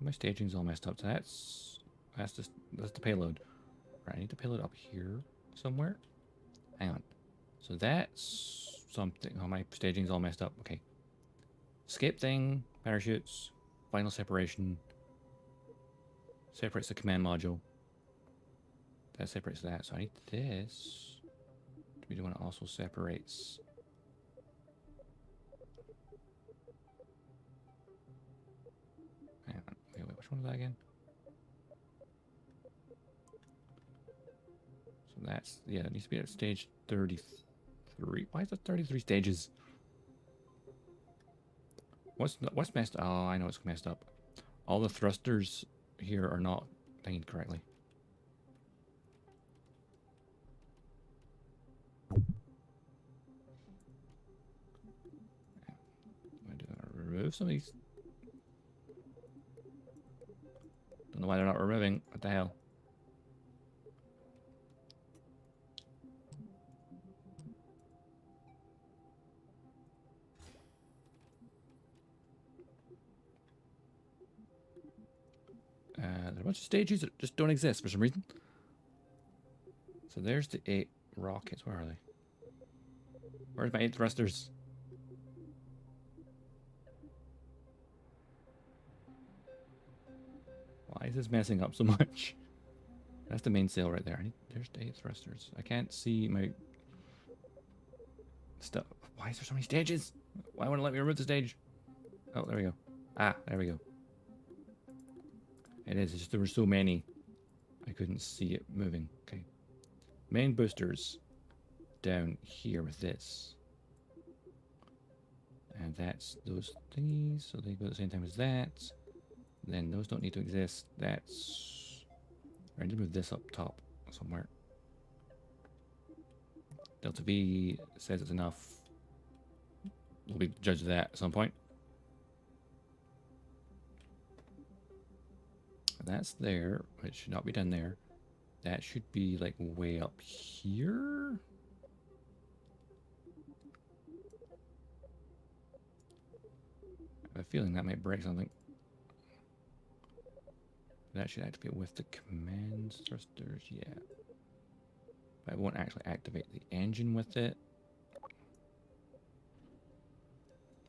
My staging's all messed up. So that's the payload. Right, I need to payload up here somewhere. Hang on. So that's something. Oh, my staging's all messed up. Okay. Escape thing, parachutes, final separation. Separates the command module. That separates that. So I need this to be the one that also separates. Hang on. Wait, which one is that again? So that's, yeah, it needs to be at stage 33. Why is it 33 stages? What's messed up? Oh, I know it's messed up. All the thrusters here are not thinking correctly. I do remove some of these. Don't know why they're not removing. What the hell? There's a bunch of stages that just don't exist for some reason. So there's the 8 rockets. Where are they? Where's my 8 thrusters? Why is this messing up so much? That's the main sail right there. There's the 8 thrusters. I can't see my stuff. Why is there so many stages? Why won't it let me remove the stage? Oh, there we go. Ah, there we go. It is. It's just there were so many. I couldn't see it moving. Okay. Main boosters down here with this. And that's those thingies. So they go at the same time as that. Then those don't need to exist. That's... I need to move this up top somewhere. Delta V says it's enough. We'll be judged of that at some point. That's there. It should not be done there. That should be like way up here. I have a feeling that might break something. That should activate with the command thrusters, yeah. But it won't actually activate the engine with it.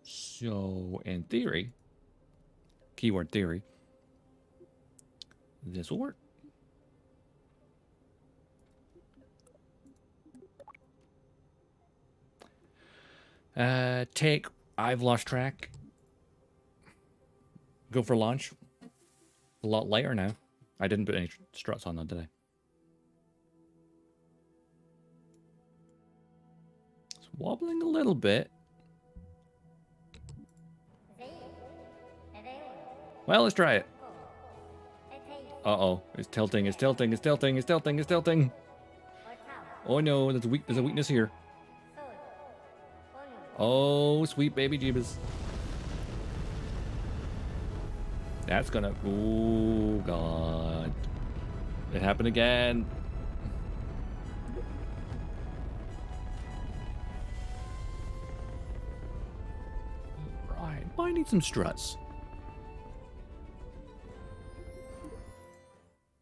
So, in theory, keyword theory, this will work. I've lost track. Go for launch. A lot lighter now. I didn't put any struts on though, did I? It's wobbling a little bit. Well, let's try it. Uh-oh. It's tilting, it's tilting, it's tilting, it's tilting, it's tilting. Oh no, there's a weakness here. Oh, sweet baby jeebus. That's gonna... Oh, God. It happened again. Right. I need some struts.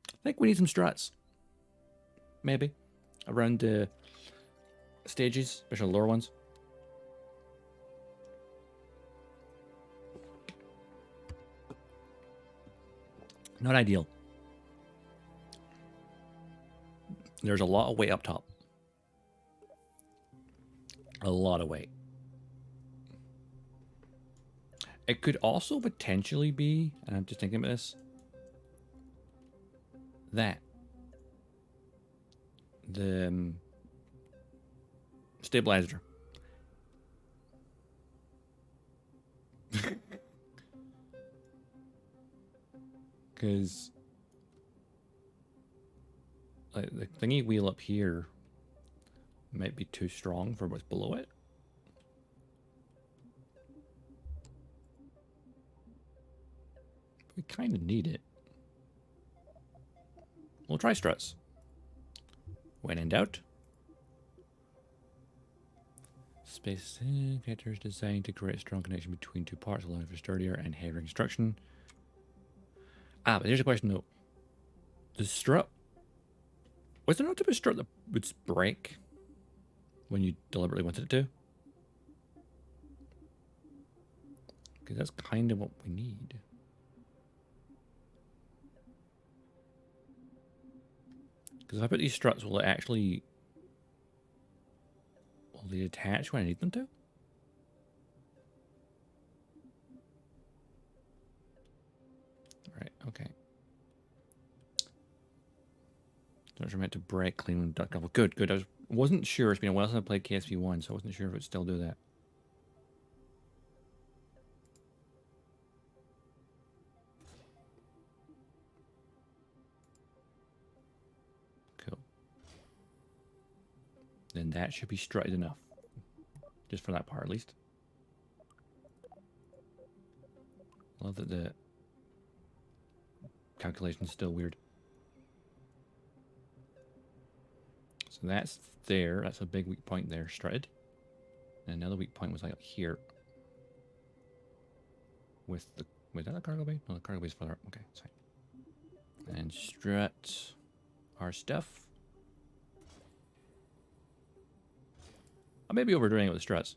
I think we need some struts. Maybe. Around the stages, especially lower ones. Not ideal. There's a lot of weight up top. A lot of weight. It could also potentially be, and I'm just thinking about this, that the stabilizer. Because like, the thingy wheel up here might be too strong for what's below it. We kind of need it. We'll try struts. When in doubt. Space indicator is designed to create a strong connection between two parts, allowing for sturdier and heavier construction. Ah, but here's a question though. The strut... Was there not a strut that would break when you deliberately wanted it to? Because that's kind of what we need. Because if I put these struts, will it actually... Will they attach when I need them to? Right, okay. Those are meant to break clean when duct couple. Good, good. I wasn't sure. It's been a while since I played KSP1, so I wasn't sure if it would still do that. Cool. Then that should be strutted enough. Just for that part, at least. Love that the calculation's still weird. So that's there. That's a big weak point there, strutted. And another weak point was like up here. With the... Wait, is that a cargo bay? No, the cargo bay's further up. Okay, that's fine. And strut our stuff. I may be overdoing it with the struts.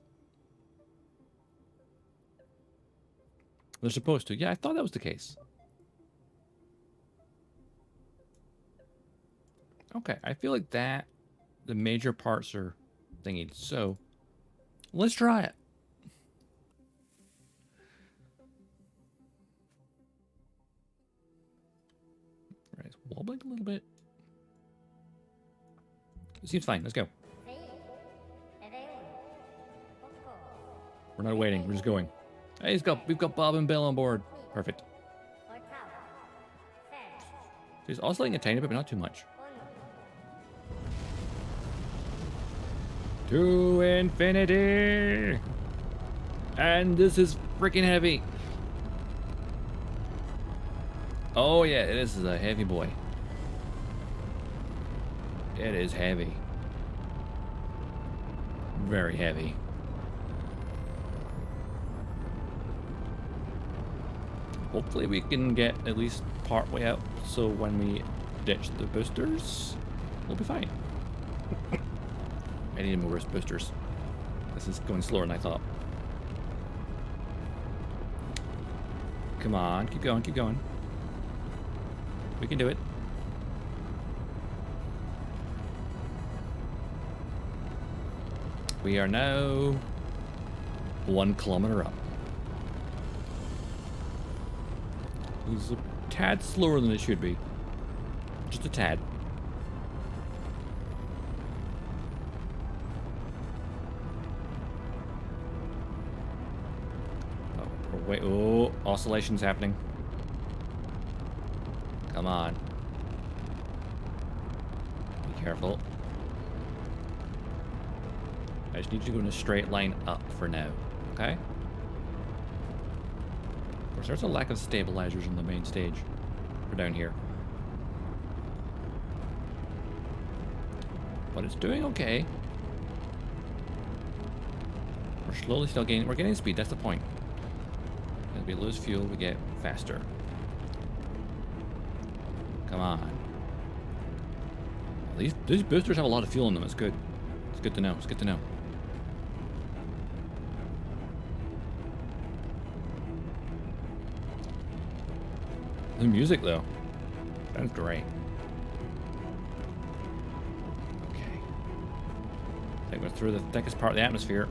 They're supposed to. Yeah, I thought that was the case. Okay, I feel like that, the major parts are thingy. So, let's try it. Right, it's wobbling a little bit. It seems fine. Let's go. We're not waiting. We're just going. Hey, we've got Bob and Bill on board. Perfect. He's oscillating a tiny bit, but not too much. To infinity! And this is freaking heavy. Oh yeah, this is a heavy boy. It is heavy. Very heavy. Hopefully we can get at least part way out, so when we ditch the boosters, we'll be fine. I need more boosters. This is going slower than I thought. Come on, keep going, keep going. We can do it. We are now 1 kilometer up. It's a tad slower than it should be. Just a tad. Oh, wait. Oh, oscillation's happening. Come on. Be careful. I just need you to go in a straight line up for now. Okay? Of course, there's a lack of stabilizers in the main stage. We're down here. But it's doing okay. We're slowly still gaining. We're getting speed. That's the point. As we lose fuel, we get faster. Come on. These boosters have a lot of fuel in them. It's good. It's good to know. It's good to know. The music, though. Sounds great. Okay. I think we're through the thickest part of the atmosphere.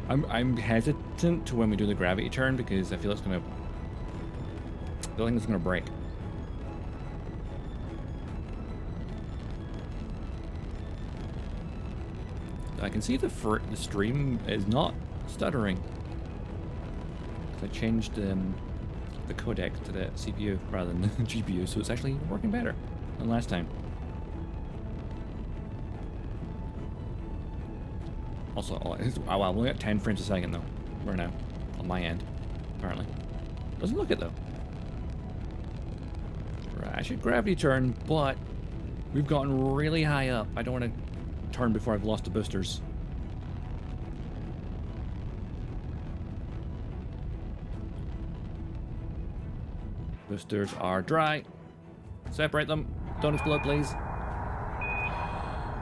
I'm hesitant to when we do the gravity turn because I feel it's gonna. I feel like it's gonna break. I can see the stream is not stuttering. I changed the codec to the CPU rather than the GPU, so it's actually working better than last time. Also, oh wow, we only got 10 frames a second though. We're now on my end, apparently. Doesn't look it though. Right, I should gravity turn, but we've gotten really high up. I don't want to turn before I've lost the boosters. Boosters are dry. Separate them. Don't explode, please.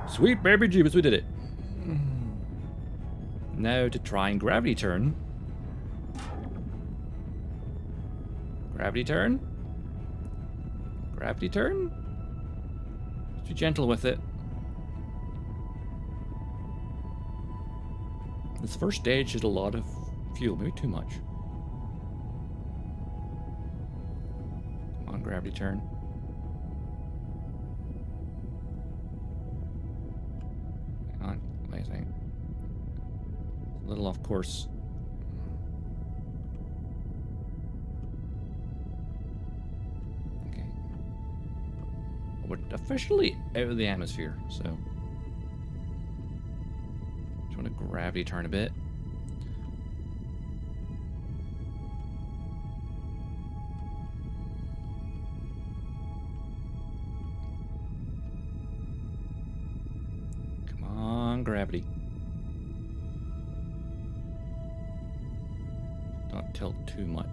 Sweet baby Jeebus, we did it. Now to try and gravity turn. Gravity turn. Gravity turn. Just be gentle with it. This first stage is a lot of fuel, maybe too much. Come on, gravity turn. Hang on, amazing. A little off course. Okay. We're officially out of the atmosphere, so. Just want to gravity turn a bit. Come on, gravity. Not tilt too much.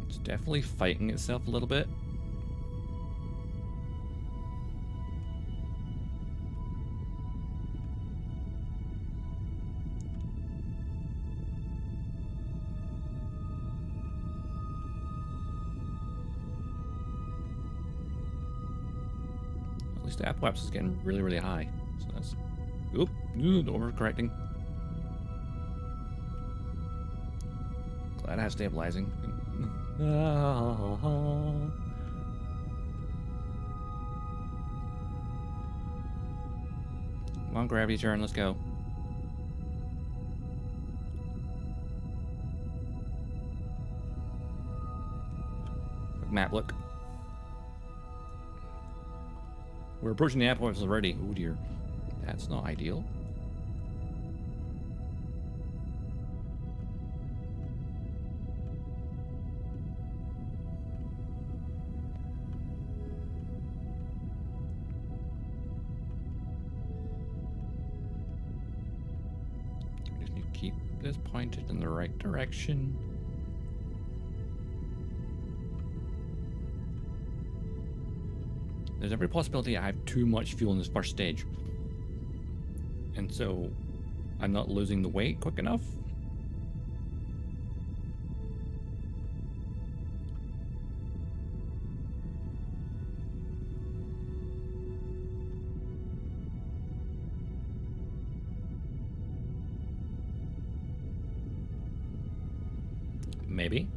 It's definitely fighting itself a little bit. At least the apoapsis is getting really, really high. So that's... Oop, overcorrecting. Glad I have stabilizing. Come on, gravity turn, let's go. Quick map look. We're approaching the apoapsis already. Oh dear. That's not ideal. We just need to keep this pointed in the right direction. There's every possibility I have too much fuel in this first stage. And so I'm not losing the weight quick enough. Maybe.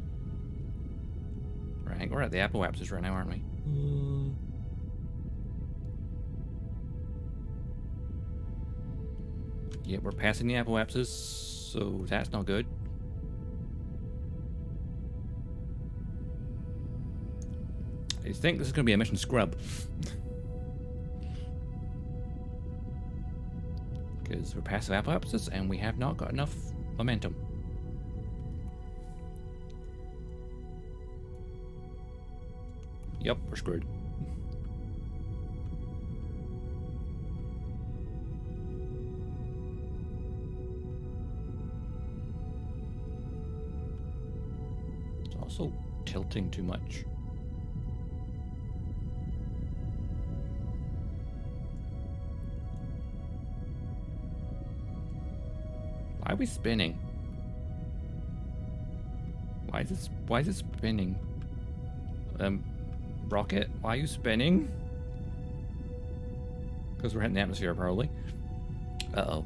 Right, we're at the apoapsis right now, aren't we? Yeah, we're passing the apoapsis, so that's not good. I think this is going to be a mission scrub. Because we're past the apoapsis and we have not got enough momentum. Yep, we're screwed. Also tilting too much. Why are we spinning? Why is it spinning? Rocket, why are you spinning? Because we're hitting the atmosphere, probably. Uh-oh.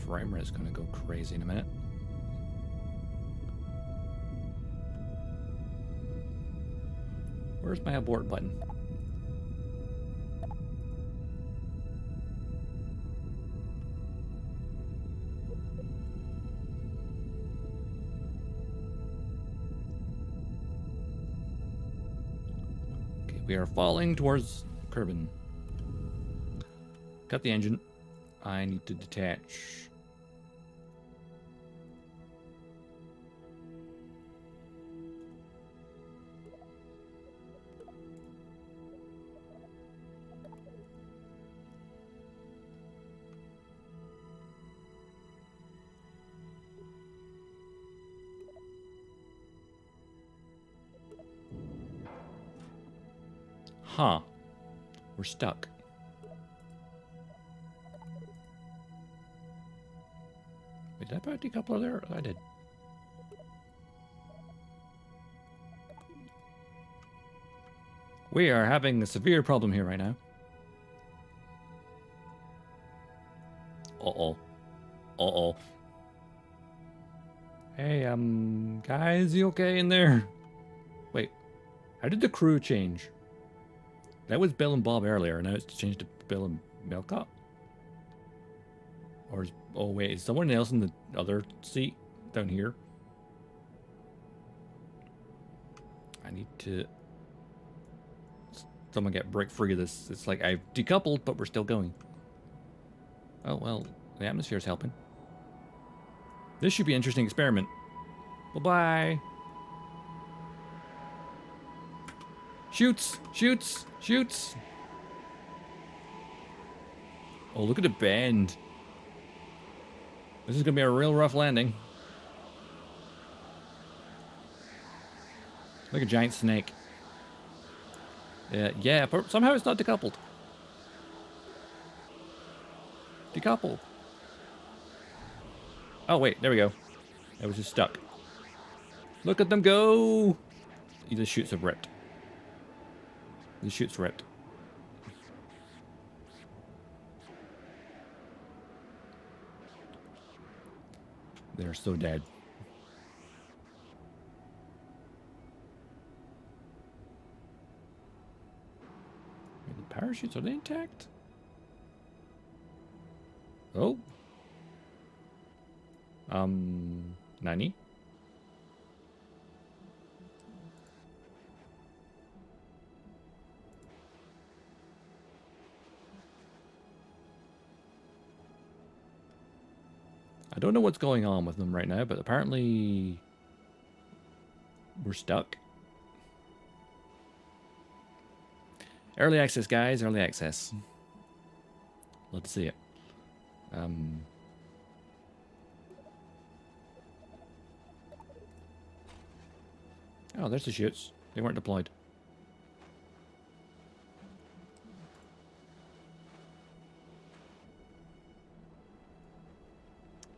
Frame rate's gonna go crazy in a minute. Where's my abort button? Okay, we are falling towards Kerbin. Cut the engine. I need to detach. Huh. We're stuck. Wait, did I put a decoupler there? I did. We are having a severe problem here right now. Uh-oh. Uh-oh. Hey, guys, you okay in there? Wait, how did the crew change? That was Bill and Bob earlier, now it's changed to Bill and Melcott? Or is, oh wait, is someone else in the other seat down here? I need to... Someone get break free of this. It's like I've decoupled, but we're still going. Oh, well, the atmosphere's helping. This should be an interesting experiment. Bye-bye. Shoots! Shoots! Shoots! Oh, look at the bend. This is going to be a real rough landing. Like a giant snake. Yeah, but somehow it's not decoupled. Decouple. Oh, wait, there we go. I was just stuck. Look at them go! He just shoots a ripped. He shoots ripped. They're so dead. The parachutes, are they intact? Oh. Nani? I don't know what's going on with them right now, but apparently we're stuck. Early access, guys. Early access. Let's see it. Oh, there's the chutes. They weren't deployed.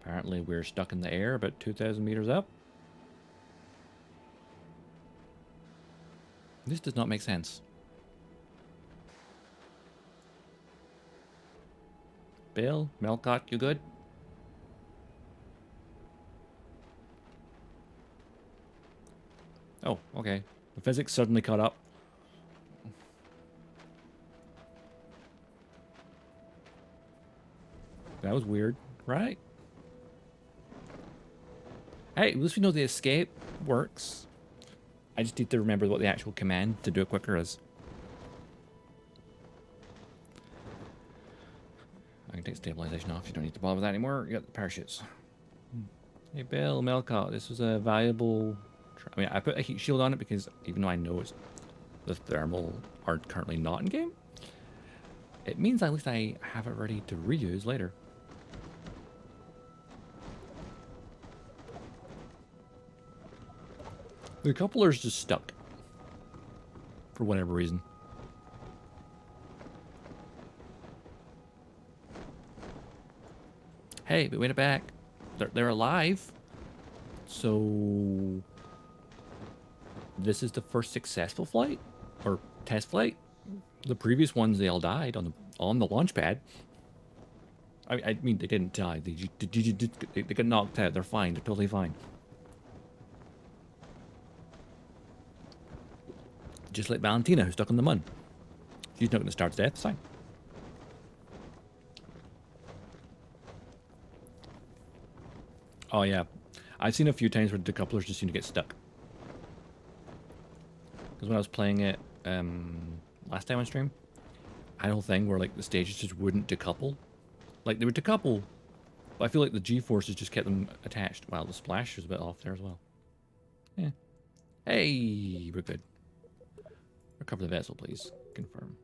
Apparently we're stuck in the air about 2,000 meters up. This does not make sense. Bill, Melcott, you good? Oh, okay. The physics suddenly caught up. That was weird, right? Hey, at least we know the escape works. I just need to remember what the actual command to do it quicker is. I can take stabilization off. You don't need to bother with that anymore. You got the parachutes. Hey, Bill, Melcott, this was a valuable... I mean, I put a heat shield on it because even though I know it's the thermal are currently not in game, it means at least I have it ready to reuse later. The coupler's just stuck. For whatever reason. Hey, we made it back. They're alive. So... this is the first successful flight? Or test flight? The previous ones, they all died on the launch pad. I mean, they didn't die. They got knocked out. They're fine. They're totally fine. Just like Valentina, who's stuck in the mud. She's not going to starve to death. It's fine. Oh, yeah. I've seen a few times where the decouplers just seem to get stuck. Because when I was playing it last time on stream, I had a whole thing where like the stages just wouldn't decouple. Like they would decouple, but I feel like the G-forces just kept them attached. Wow, the splash was a bit off there as well. Yeah. Hey, we're good. Recover the vessel, please. Confirm.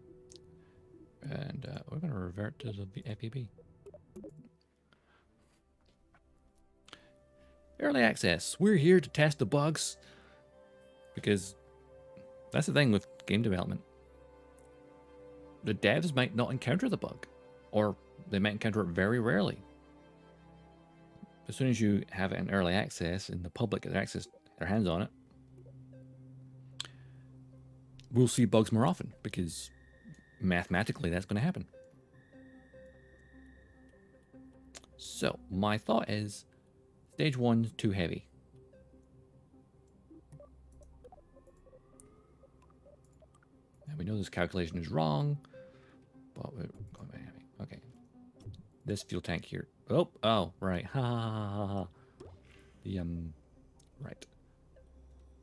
And we're going to revert to the FPB. Early access. We're here to test the bugs. Because that's the thing with game development. The devs might not encounter the bug. Or they might encounter it very rarely. As soon as you have it in early access and the public get their hands on it, we'll see bugs more often because mathematically that's going to happen. So my thought is stage 1's too heavy. And we know this calculation is wrong, but we're going by heavy. Okay. This fuel tank here. Oh, right. Ha ha ha ha. The right.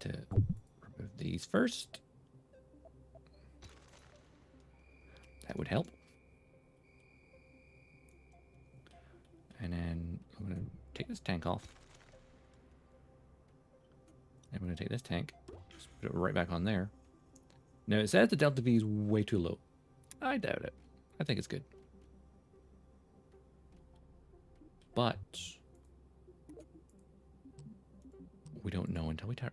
To remove these first. That would help. And then I'm going to take this tank off. I'm going to take this tank. Just put it right back on there. Now, it says the delta V is way too low. I doubt it. I think it's good. But we don't know until we try.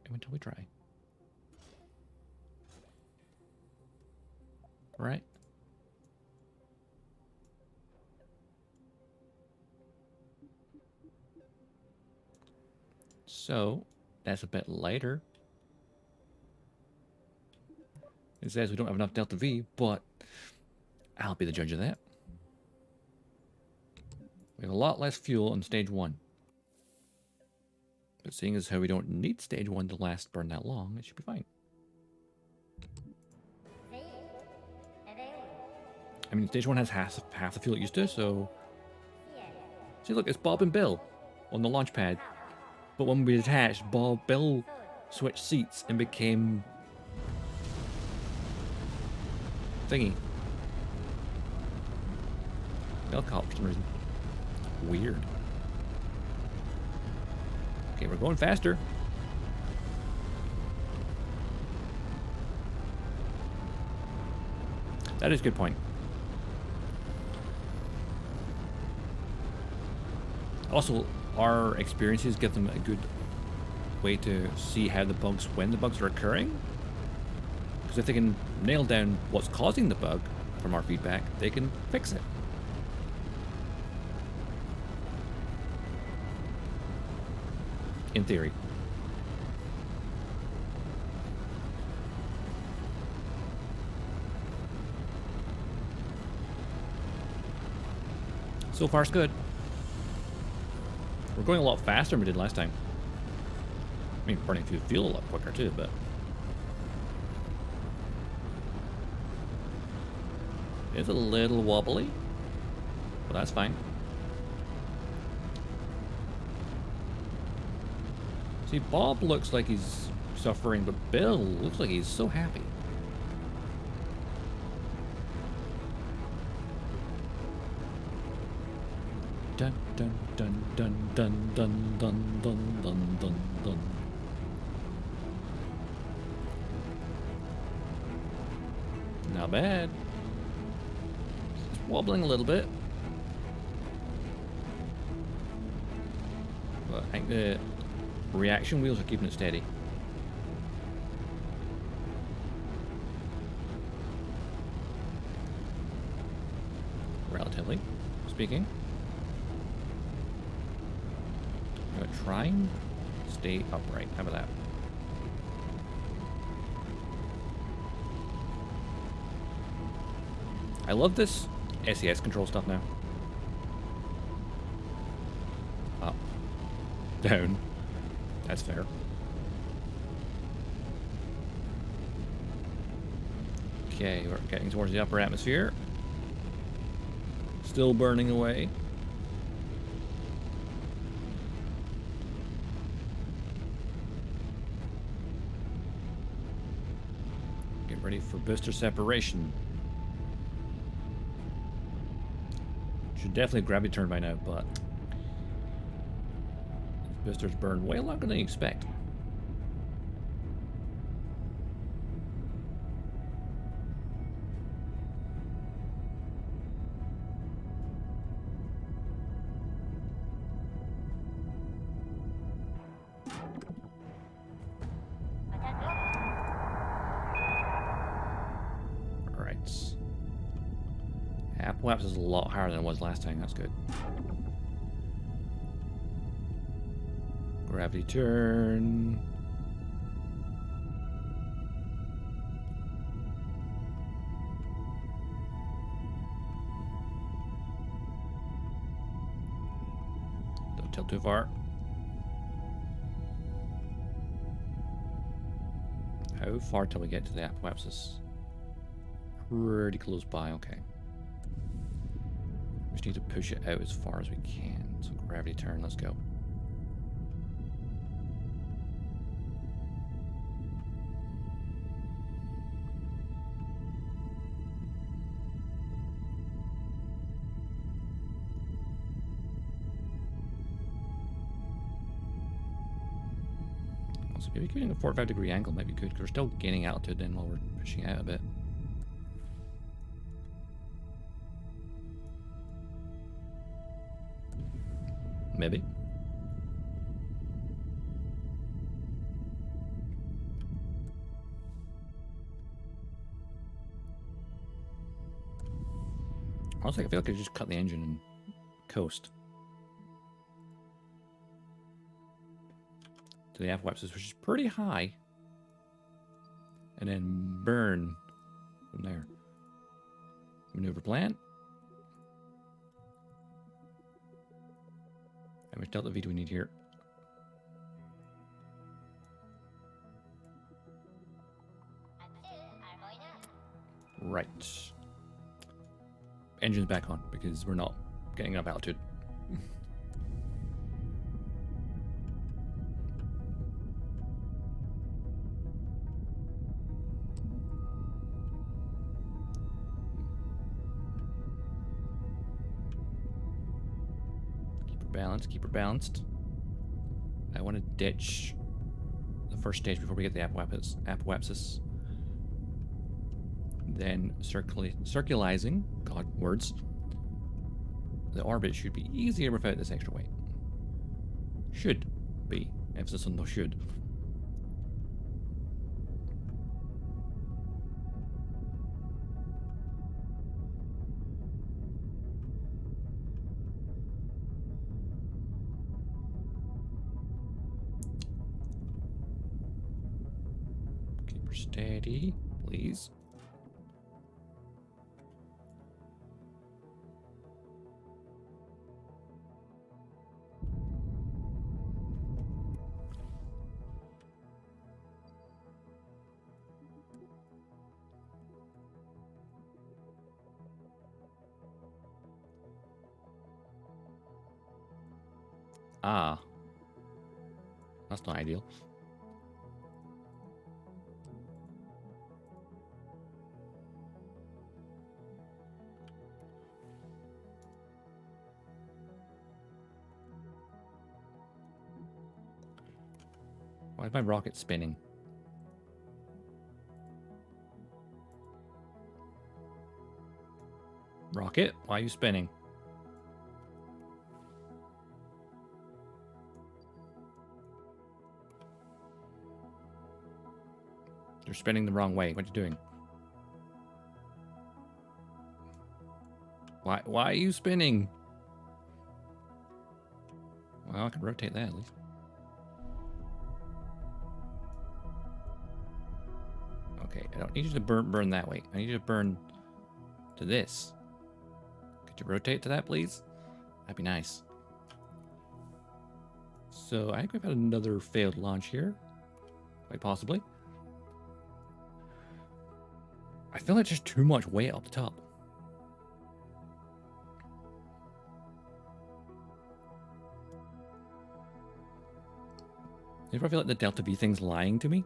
Right? So, that's a bit lighter. It says we don't have enough Delta V, but I'll be the judge of that. We have a lot less fuel on stage 1. But seeing as how we don't need stage 1 to burn that long, it should be fine. I mean, stage 1 has half the fuel it used to, so... See, look, it's Bob and Bill on the launch pad. But when we detached, Bill switched seats and became... thingy. Bellcop for some reason. Weird. Okay, we're going faster. That is a good point. Also, our experiences give them a good way to see how the bugs, when the bugs are occurring. Because if they can nail down what's causing the bug from our feedback, they can fix it. In theory. So far, it's good. We're going a lot faster than we did last time. I mean, burning through fuel a lot quicker too, but... it's a little wobbly, but that's fine. See, Bob looks like he's suffering, but Bill looks like he's so happy. Dun dun dun dun dun dun dun dun dun dun dun. Not bad. It's wobbling a little bit. But I think the reaction wheels are keeping it steady. Relatively speaking. I'm gonna try and stay upright. How about that? I love this SES control stuff now. Up. Down. That's fair. Okay, we're getting towards the upper atmosphere. Still burning away. Get ready for booster separation. Should definitely gravity turn by now, but boosters burn way longer than you expect. Apoapsis is a lot higher than it was last time. That's good. Gravity turn. Don't tilt too far. How far till we get to the apoapsis? Pretty close by, okay. We just need to push it out as far as we can. So gravity turn, let's go. So maybe getting a 45-degree angle might be good, because we're still gaining altitude then while we're pushing out a bit. Maybe. Honestly, I feel like I could just cut the engine and coast. to the apoapsis, which is pretty high, and then burn from there. Maneuver plan. How much delta V do we need here? Right. Engine's back on because we're not getting enough altitude. Keep her balanced. I want to ditch the first stage before we get the apoapsis. Then circularizing, God, words. The orbit should be easier without this extra weight. Should be. Emphasis on the should. Keep her steady, please. Ah. That's not ideal. Why is my rocket spinning? Rocket, why are you spinning? You're spinning the wrong way. What are you doing? Why are you spinning? Well, I can rotate that at least. Okay, I don't need you to burn that way. I need you to burn to this. Could you rotate to that, please? That'd be nice. So I think we've had another failed launch here. Quite possibly. I feel like there's too much weight up the top. You ever feel like the Delta V thing's lying to me?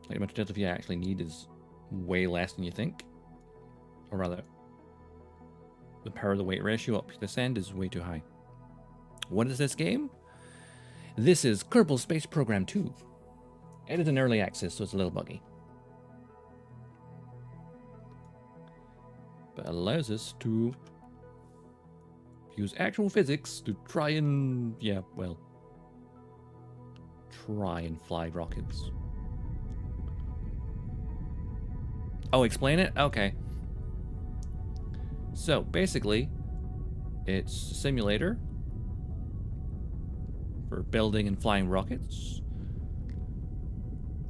Like how much Delta V I actually need is way less than you think. Or rather, the power of the weight ratio up this end is way too high. What is this game? This is Kerbal Space Program 2. It is in early access, so it's a little buggy. But allows us to use actual physics to try and, yeah, well, try and fly rockets. Oh, explain it? Okay. So, basically, it's a simulator for building and flying rockets.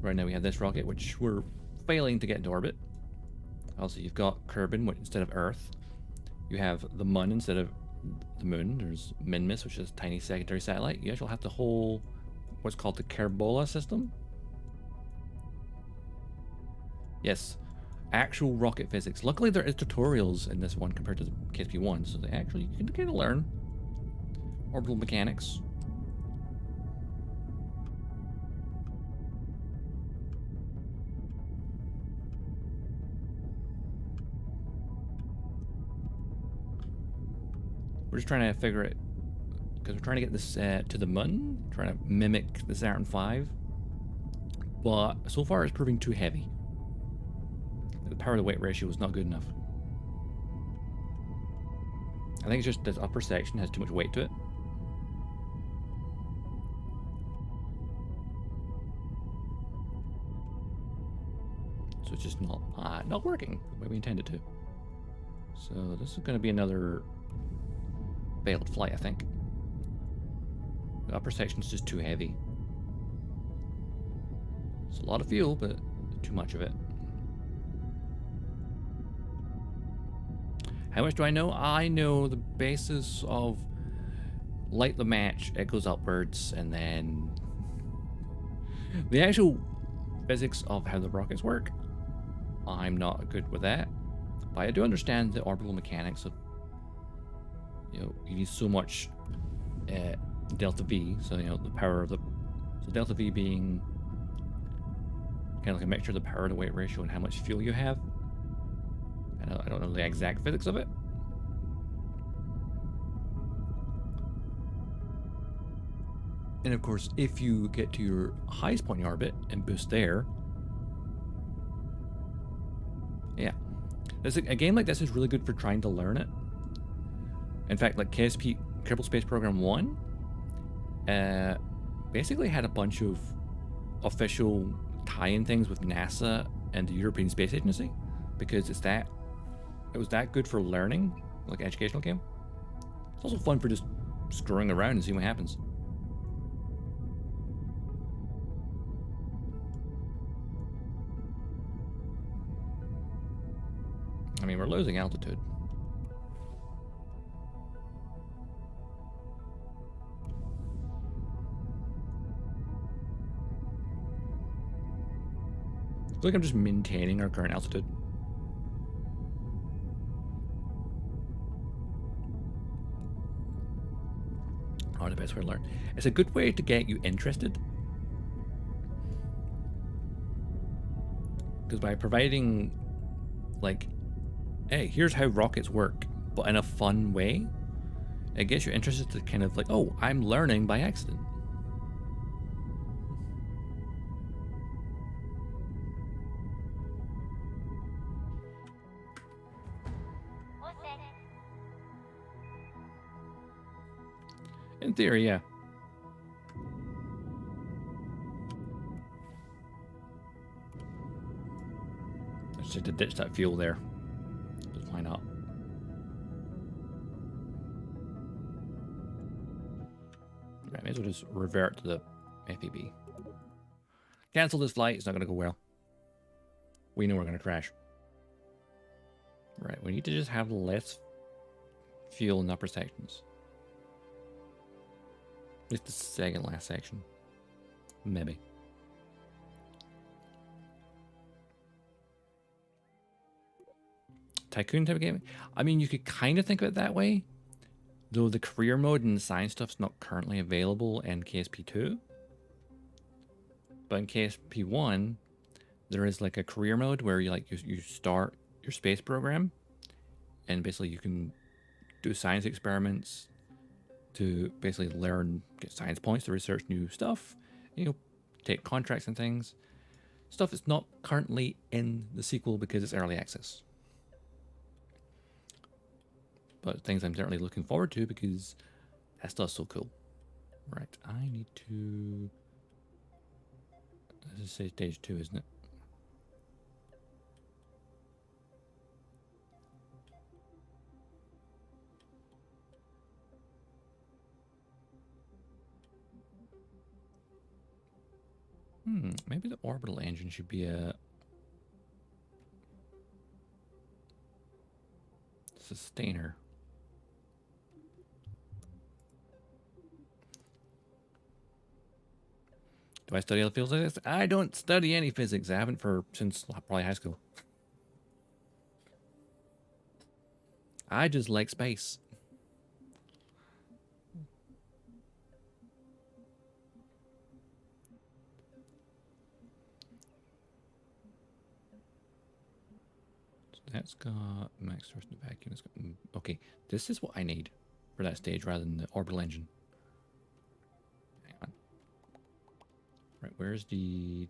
Right now we have this rocket, which we're failing to get into orbit. Also, you've got Kerbin instead of Earth. You have the Mun instead of the Moon. There's Minmus, which is a tiny secondary satellite. You actually have the whole, what's called the Kerbal system. Yes, actual rocket physics. Luckily, there is tutorials in this one compared to the KSP1, so they actually, you can kind of learn orbital mechanics. We're just trying to figure it, because we're trying to get this to the Mun, trying to mimic the Saturn V, but so far it's proving too heavy. The power to weight ratio is not good enough. I think it's just this upper section has too much weight to it. So it's just not working the way we intended to. So this is going to be another failed flight, I think. The upper section's just too heavy. It's a lot of fuel, but too much of it. How much do I know? I know the basis of light the match, it goes upwards, and then the actual physics of how the rockets work, I'm not good with that. But I do understand the orbital mechanics of, you know, you need so much delta V, so, you know, the power of the, so delta V being kind of like a mixture of the power to weight ratio and how much fuel you have. I don't know the exact physics of it. And of course, if you get to your highest point in your orbit and boost there, yeah. A game like this is really good for trying to learn it. In fact, like Kerbal Space Program 1, basically had a bunch of official tie-in things with NASA and the European Space Agency, because it was that good for learning, like an educational game. It's also fun for just screwing around and seeing what happens. I mean, we're losing altitude. I feel like I'm just maintaining our current altitude. Oh, the best way to learn. It's a good way to get you interested. Because by providing, like, hey, here's how rockets work, but in a fun way, it gets you interested to kind of like, oh, I'm learning by accident. In theory, yeah. I just had to ditch that fuel there. Just why not? Right, may as well just revert to the FEB. Cancel this flight, it's not going to go well. We know we're going to crash. Right, we need to just have less fuel in the upper sections. At least the second last section. Maybe. Tycoon type of game? I mean, you could kind of think of it that way. Though the career mode and the science stuff's not currently available in KSP2. But in KSP1, there is like a career mode where you start your space program, and basically you can do science experiments to basically get science points to research new stuff, you know, take contracts and things. Stuff that's not currently in the sequel because it's early access. But things I'm certainly looking forward to because that stuff's so cool. Right, I need to... This is say stage 2, isn't it? Maybe the orbital engine should be a sustainer. Do I study other fields like this? I don't study any physics. I haven't since probably high school. I just like space. So that's got max thrust and vacuum. It's got, okay, this is what I need for that stage rather than the orbital engine. Hang on. Right, where's these?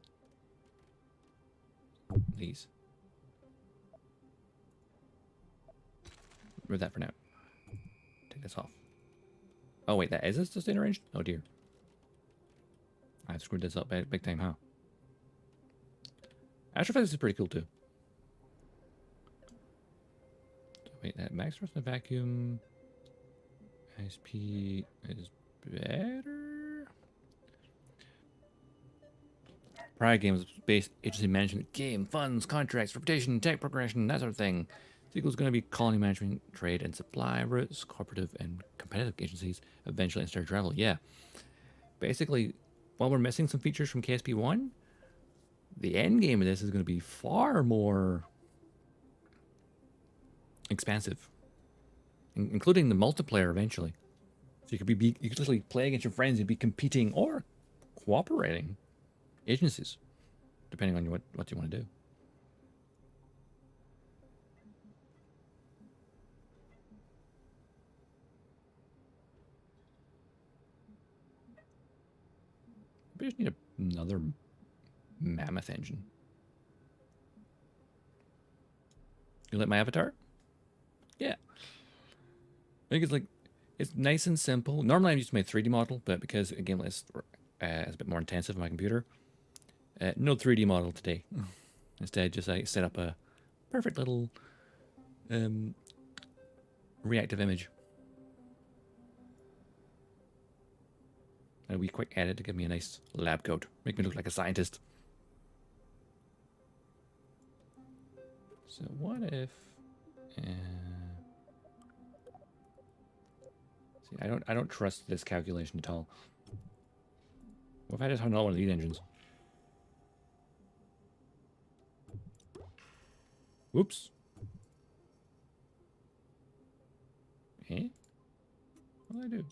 Remove that for now. Take this off. Oh wait, that is a sustainer engine? Oh dear. I screwed this up big time, huh? Astrophysics is pretty cool too. So wait, that max thrust and vacuum ISP is better? prior games, space agency management, game, funds, contracts, reputation, tech progression, that sort of thing. Sequel's going to be colony management, trade and supply routes, cooperative and competitive agencies, eventually interstellar travel. Yeah. Basically, while we're missing some features from KSP1, the end game of this is going to be far more expansive, including the multiplayer eventually. So you could literally play against your friends and be competing or cooperating agencies, depending on what you want to do. We just need another mammoth engine. You like my avatar? Yeah. I think it's nice and simple. Normally I'm using my 3D model, but because again it's a bit more intensive on my computer, no 3D model today. Instead, just I set up a perfect little reactive image. And a wee quick edit to give me a nice lab coat, make me look like a scientist. So what if? See, I don't trust this calculation at all. What if I just hung on one of these engines? Whoops. Eh? What did I do?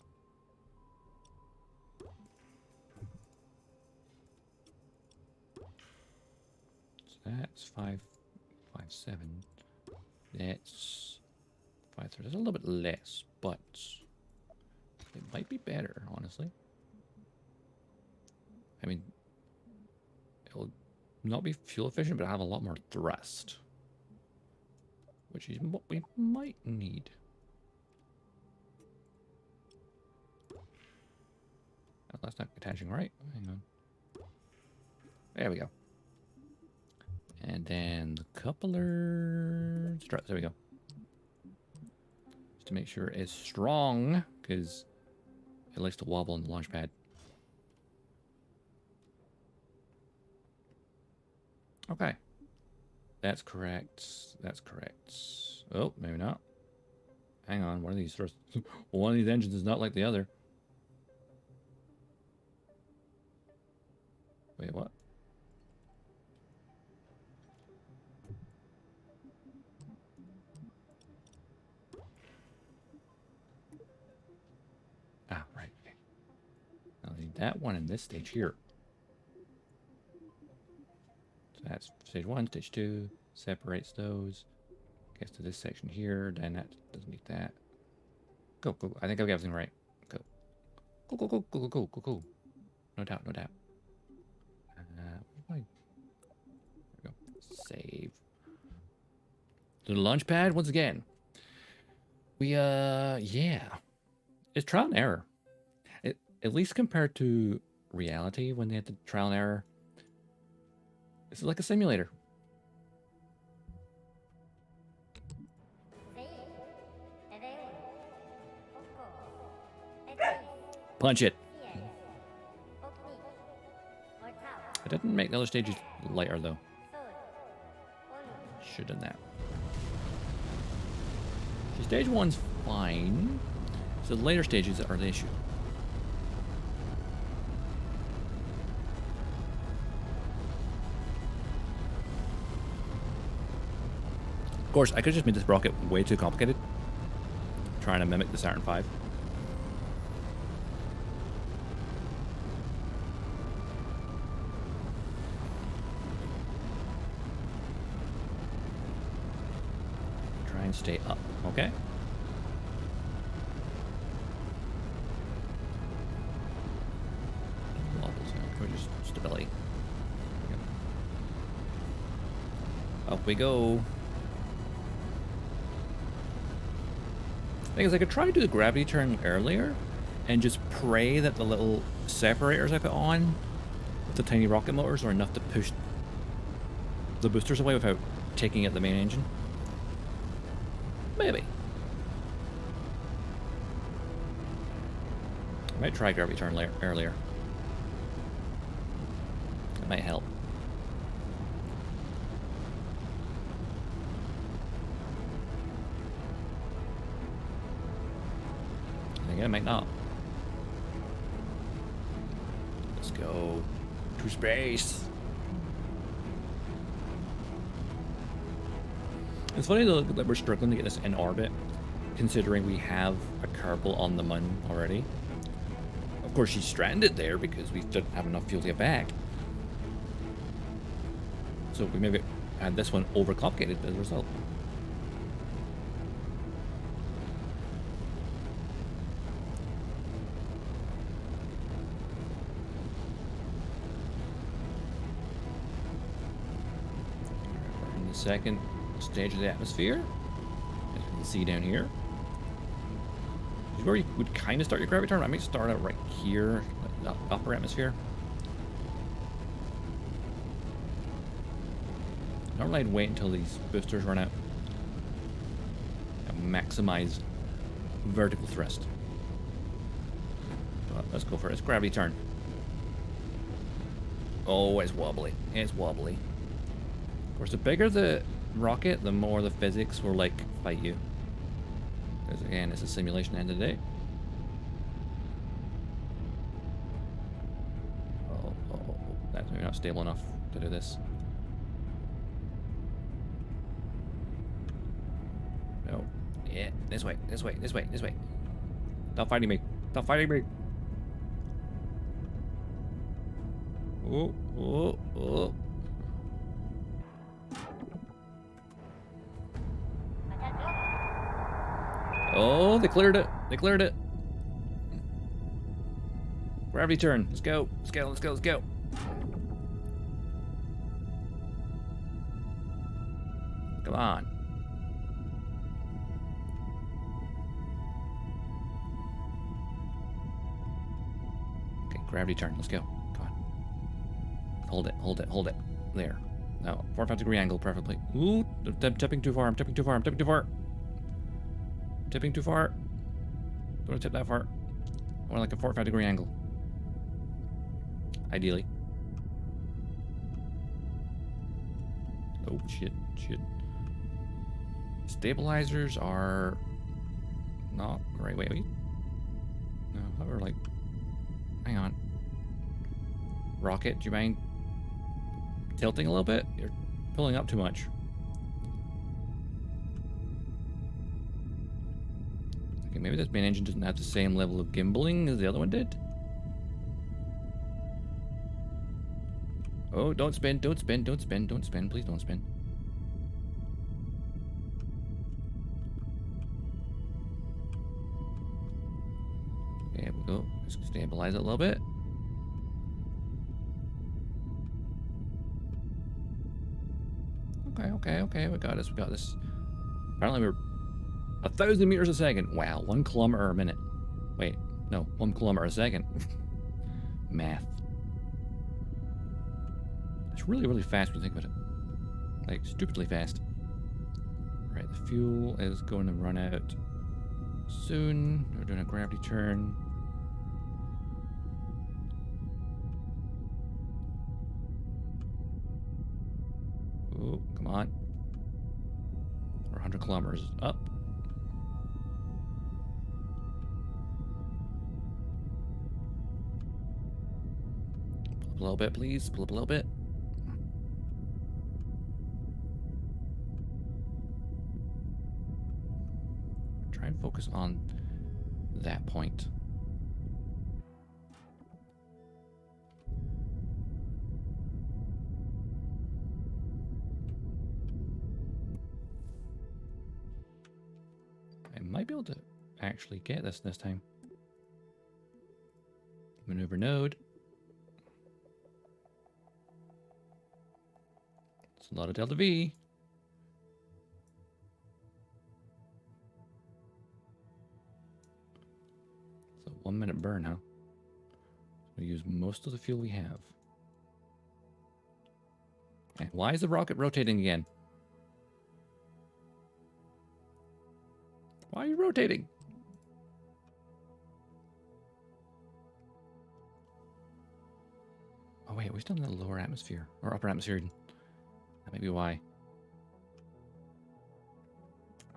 So that's 557. That's 530. That's a little bit less, but it might be better, honestly. I mean, it'll not be fuel efficient, but it'll have a lot more thrust, which is what we might need. Oh, that's not attaching right. Hang on. There we go. And then the coupler strut. There we go. Just to make sure it's strong, because it likes to wobble on the launch pad. Okay. That's correct. That's correct. Oh, maybe not. Hang on. One of these thrust. One of these engines is not like the other. Wait, what? Ah, right. Okay. I'll need that one in this stage here. So that's stage 1, stage 2. Separates those. Gets to this section here. Then that doesn't need that. Go, go. I think I got everything right. Go. Go, go, go, go, go, go, go, go. No doubt, no doubt. There we go. Save. So the launch pad, once again. We, yeah. It's trial and error. At least compared to reality, when they had the trial and error. This is like a simulator. Punch it. I didn't make the other stages lighter, though. Should have done that. So stage 1's fine. So the later stages are the issue. Of course, I could have just made this rocket way too complicated. Trying to mimic the Saturn V. Try and stay up, okay? Wobbles, or just stability. Up we go. Because I could try to do the gravity turn earlier and just pray that the little separators I put on with the tiny rocket motors are enough to push the boosters away without taking out the main engine. Maybe. I might try gravity turn earlier. That might help. might not. Let's go to space. It's funny though that we're struggling to get this in orbit, considering we have a Kerbal on the moon already. Of course, she's stranded there because we didn't have enough fuel to get back. So we maybe had this one overcomplicated as a result. We're in the second stage of the atmosphere, as you can see down here. This is where you would kind of start your gravity turn. I might start out right here, like the upper atmosphere. Normally I'd wait until these boosters run out and maximize vertical thrust. But let's go for it. It's gravity turn. Oh, it's wobbly. It's wobbly. Of course, the bigger the rocket, the more the physics will like fight you. Because again, it's a simulation at the end of the day. Oh, that's maybe not stable enough to do this. No. Yeah, this way, this way, this way, this way. Stop fighting me. Stop fighting me. Oh, oh, oh. Oh, they cleared it. They cleared it. Gravity turn. Let's go. Let's go. Let's go. Let's go. Come on. Okay, gravity turn. Let's go. Come on. Hold it. Hold it. Hold it. There. Now, 45-degree angle, preferably. Ooh, I'm tipping too far. I'm tipping too far. I'm tipping too far. Tipping too far. Don't want to tip that far. I want like a 45-degree angle. Ideally. Oh, shit, shit. Stabilizers are not great. Wait. No, I thought we were like... Hang on. Rocket, do you mind tilting a little bit? You're pulling up too much. Okay, maybe this main engine doesn't have the same level of gimbaling as the other one did. Oh, don't spin, don't spin, don't spin, don't spin, please don't spin. There we go. Just stabilize it a little bit. Okay, we got this, we got this. Apparently we're 1,000 meters a second. Wow, 1 kilometer a minute. Wait, no, 1 kilometer a second. Math. It's really, really fast when you think about it. Like, stupidly fast. Right, the fuel is going to run out soon. We're doing a gravity turn. Oh, come on. We're 100 kilometers up. Pull up a little bit, please. Pull up a little bit. Try and focus on that point. I might be able to actually get this time. Maneuver node. It's a lot of delta V. It's a 1 minute burn, huh? We use most of the fuel we have. Okay, why is the rocket rotating again? Why are you rotating? Oh wait, we're still in the lower atmosphere or upper atmosphere. That may be why.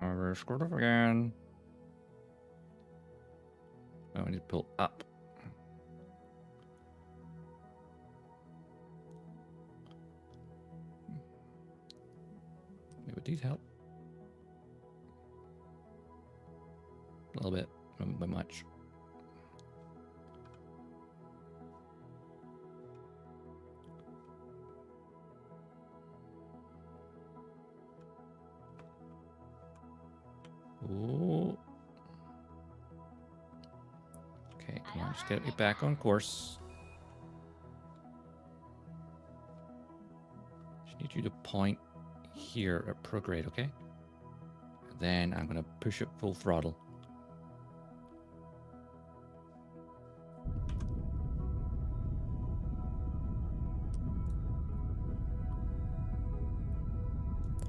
Oh, we're screwed up again. Oh, I need to pull up. Maybe would these help? A little bit, not by much. Ooh. Okay, come on, just get me back on course. Just need you to point here at prograde, okay? And then I'm gonna push it full throttle.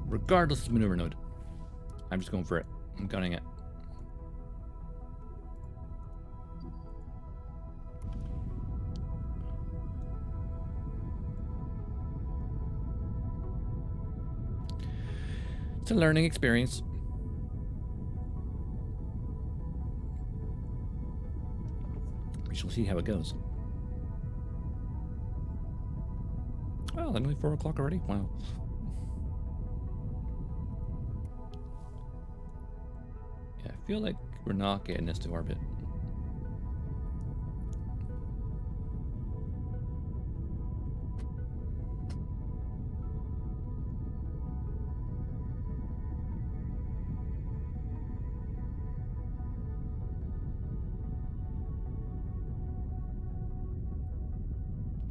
Regardless of maneuver node, I'm just going for it. I'm gunning it. It's a learning experience. We shall see how it goes. Well, only 4 o'clock already? Wow. Yeah, I feel like we're not getting this to orbit.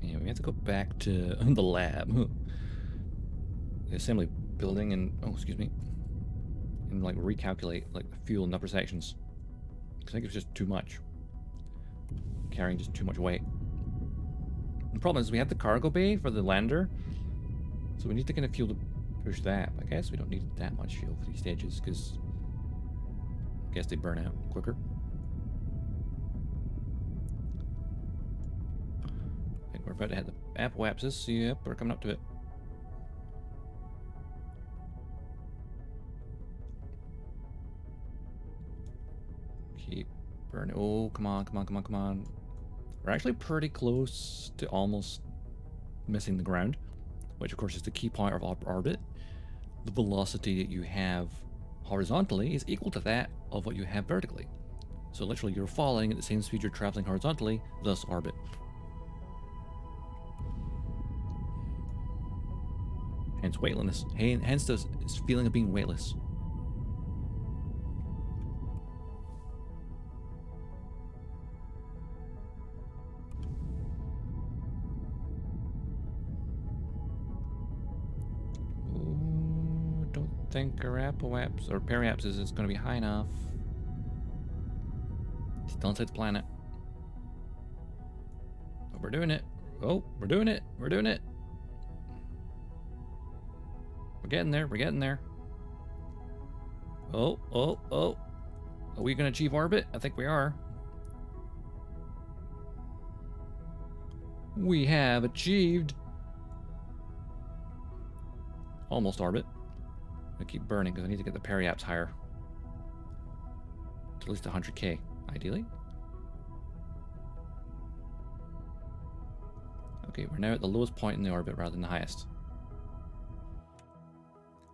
Yeah, we have to go back to the lab. The assembly building and, oh, excuse me, and like recalculate like the fuel in upper sections. I think it's just too much. Carrying just too much weight. The problem is we have the cargo bay for the lander, so we need to kind of fuel to push that. I guess we don't need that much fuel for these stages because I guess they burn out quicker. I think we're about to hit the apoapsis. Yep, we're coming up to it. Keep burning. Oh, come on, come on, come on, come on. We're actually pretty close to almost missing the ground, which of course is the key point of orbit. The velocity that you have horizontally is equal to that of what you have vertically. So literally you're falling at the same speed you're traveling horizontally, thus orbit. Hence weightlessness. Hence this feeling of being weightless. Ooh, don't think our apoapsis or periapsis is going to be high enough. Still inside the planet. Oh, we're doing it. Oh, we're doing it. We're doing it. We're getting there. We're getting there. Oh, oh, oh. Are we going to achieve orbit? I think we are. We have achieved almost orbit. I'm going to keep burning because I need to get the periaps higher. To at least 100k, ideally. Okay, we're now at the lowest point in the orbit rather than the highest.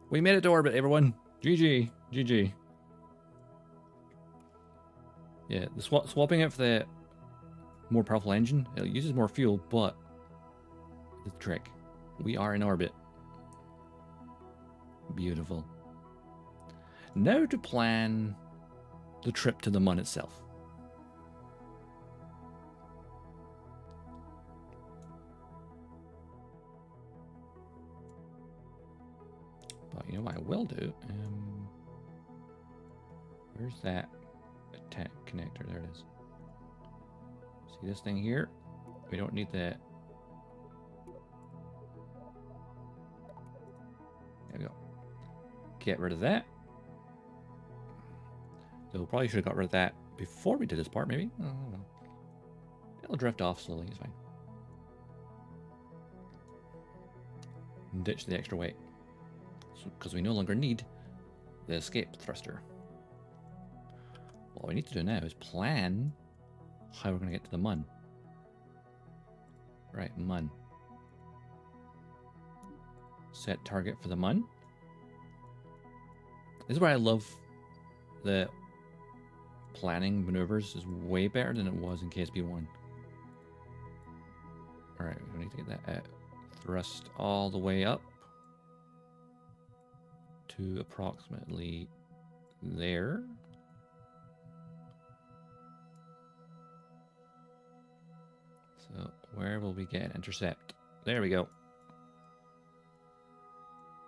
We made it to orbit, everyone. GG. GG. Yeah, the swapping out for the more powerful engine, it uses more fuel, but the trick. We are in orbit. Beautiful. Now to plan the trip to the Mun itself. But you know what I will do? Where's that attack connector? There it is. See this thing here? We don't need that. There we go. Get rid of that. So probably should have got rid of that before we did this part, maybe? I don't know. It'll drift off slowly, it's fine. And ditch the extra weight. Because we no longer need the escape thruster. What we need to do now is plan how we're going to get to the Mun. Right, Mun. Set target for the Mun. This is where I love the planning maneuvers is way better than it was in KSP1. Alright, we need to get that thrust all the way up to approximately there. So where will we get an intercept? There we go.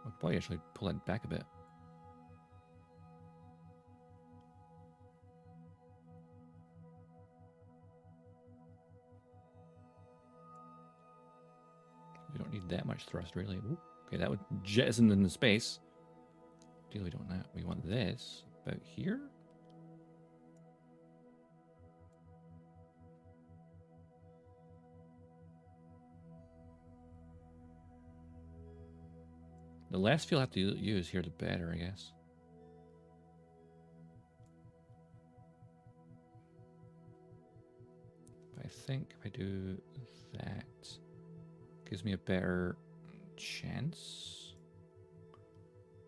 I'll probably actually pull it back a bit. We don't need that much thrust, really. Ooh, okay, that would jettison into space. Deal, we don't want that. We want this about here. The less fuel I have to use here, the better, I guess. I think if I do that, gives me a better chance.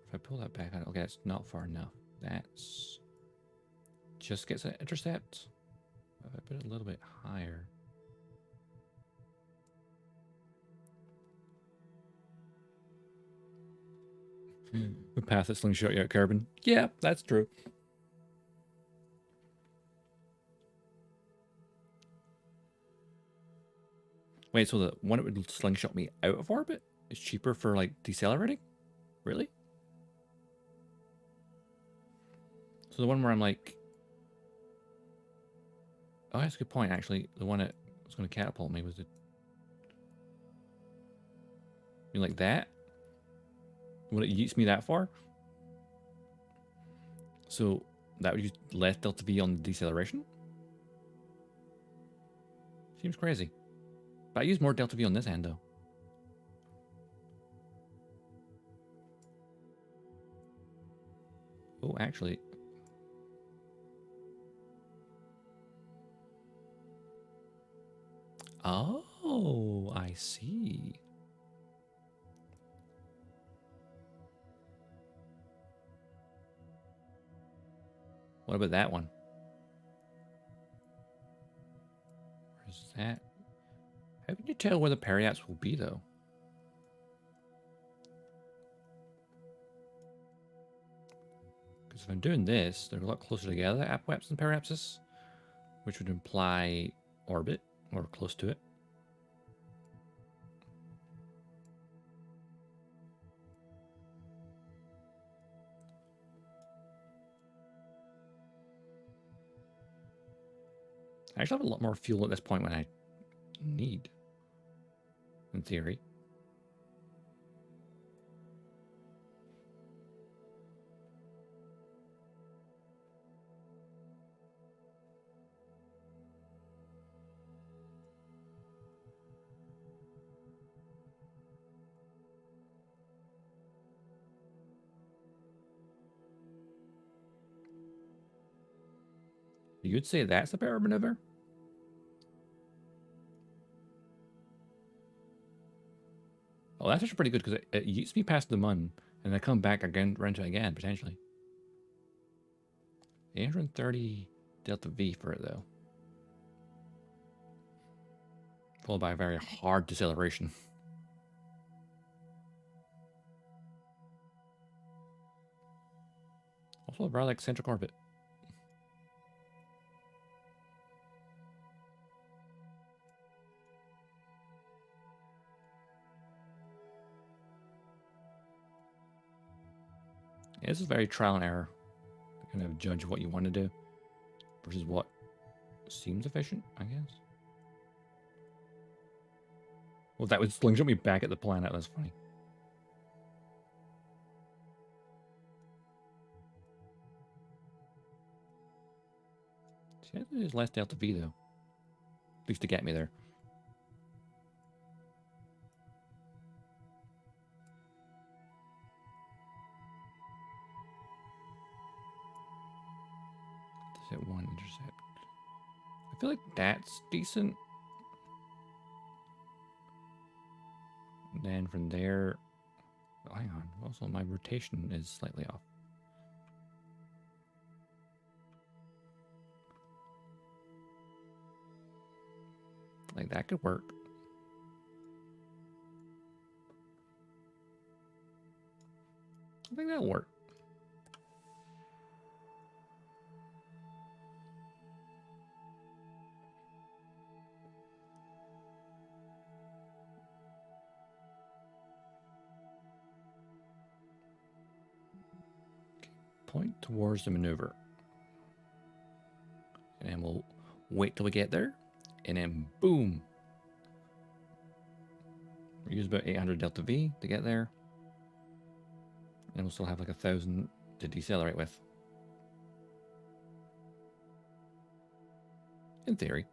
If I pull that back, okay, it's not far enough. That's just gets an intercept. If I put it a little bit higher. The path that slingshot you out carbon. Yeah, that's true. Wait, so the one that would slingshot me out of orbit is cheaper for like decelerating? Really? So the one where I'm like, oh, that's a good point. Actually, the one that was going to catapult me was the, you like that? When it yeets me that far? So that would use less delta V on the deceleration? Seems crazy. But I use more delta V on this end though. Oh, actually. Oh, I see. What about that one? Where's that? How can you tell where the periaps will be, though? Because if I'm doing this, they're a lot closer together, apoapsis and periapsis, which would imply orbit, or close to it. I actually have a lot more fuel at this point when I need, in theory. You'd say that's a better maneuver? Oh, that's actually pretty good because it yeets me past the Mun, and I come back again, run to it again, potentially. 830 delta V for it, though. Followed by a very hard deceleration. Also, a rather eccentric orbit. Yeah, this is very trial and error. To kind of judge what you want to do versus what seems efficient, I guess. Well, that would slingshot me back at the planet. That's funny. See, there's less delta V though. At least to get me there. Does it one intercept? feel like that's decent. And then from there, oh, hang on. Also, my rotation is slightly off. Like that could work. I think that'll work. Point towards the maneuver. And then we'll wait till we get there. And then boom. We use about 800 delta V to get there. And we'll still have like 1,000 to decelerate with. In theory.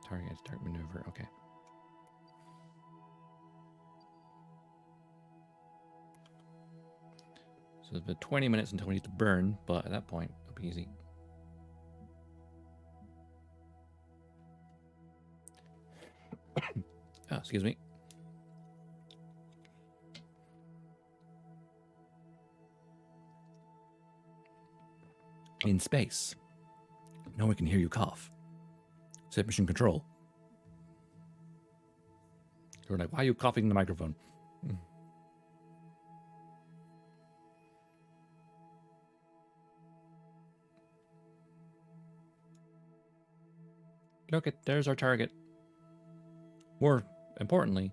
Target start maneuver, okay. So it's about 20 minutes until we need to burn, but at that point, it'll be easy. Oh, excuse me. In space, no one can hear you cough. Set mission control. You're like, why are you coughing in the microphone? Look, there's our target. More importantly,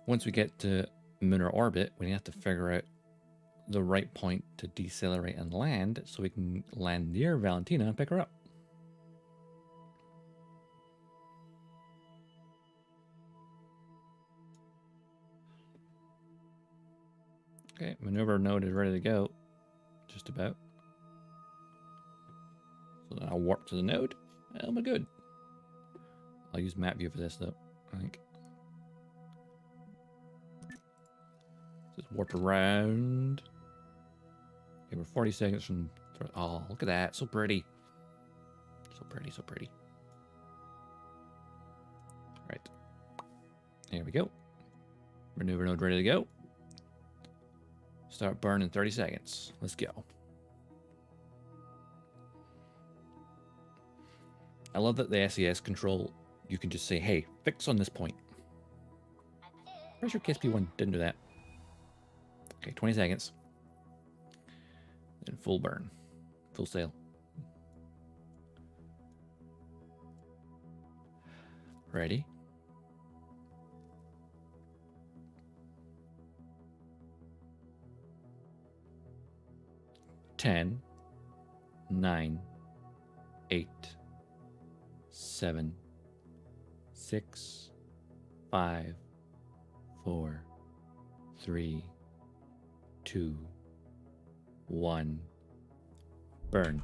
once we get to lunar orbit, we have to figure out the right point to decelerate and land so we can land near Valentina and pick her up. Okay, maneuver node is ready to go. Just about. So then I'll warp to the node. And we're good. I'll use map view for this though, I think. Just warp around. Okay, we're 40 seconds from... Oh, look at that. So pretty. So pretty, so pretty. All right. There we go. Maneuver node ready to go. Start burn in 30 seconds. Let's go. I love that the SES control, you can just say, hey, fix on this point. Where's your KSP1? Didn't do that. Okay, 20 seconds. Then full burn. Full sail. Ready? Ten, 9, 8, 7, 6, 5, 4, 3, 2, 1. Burn.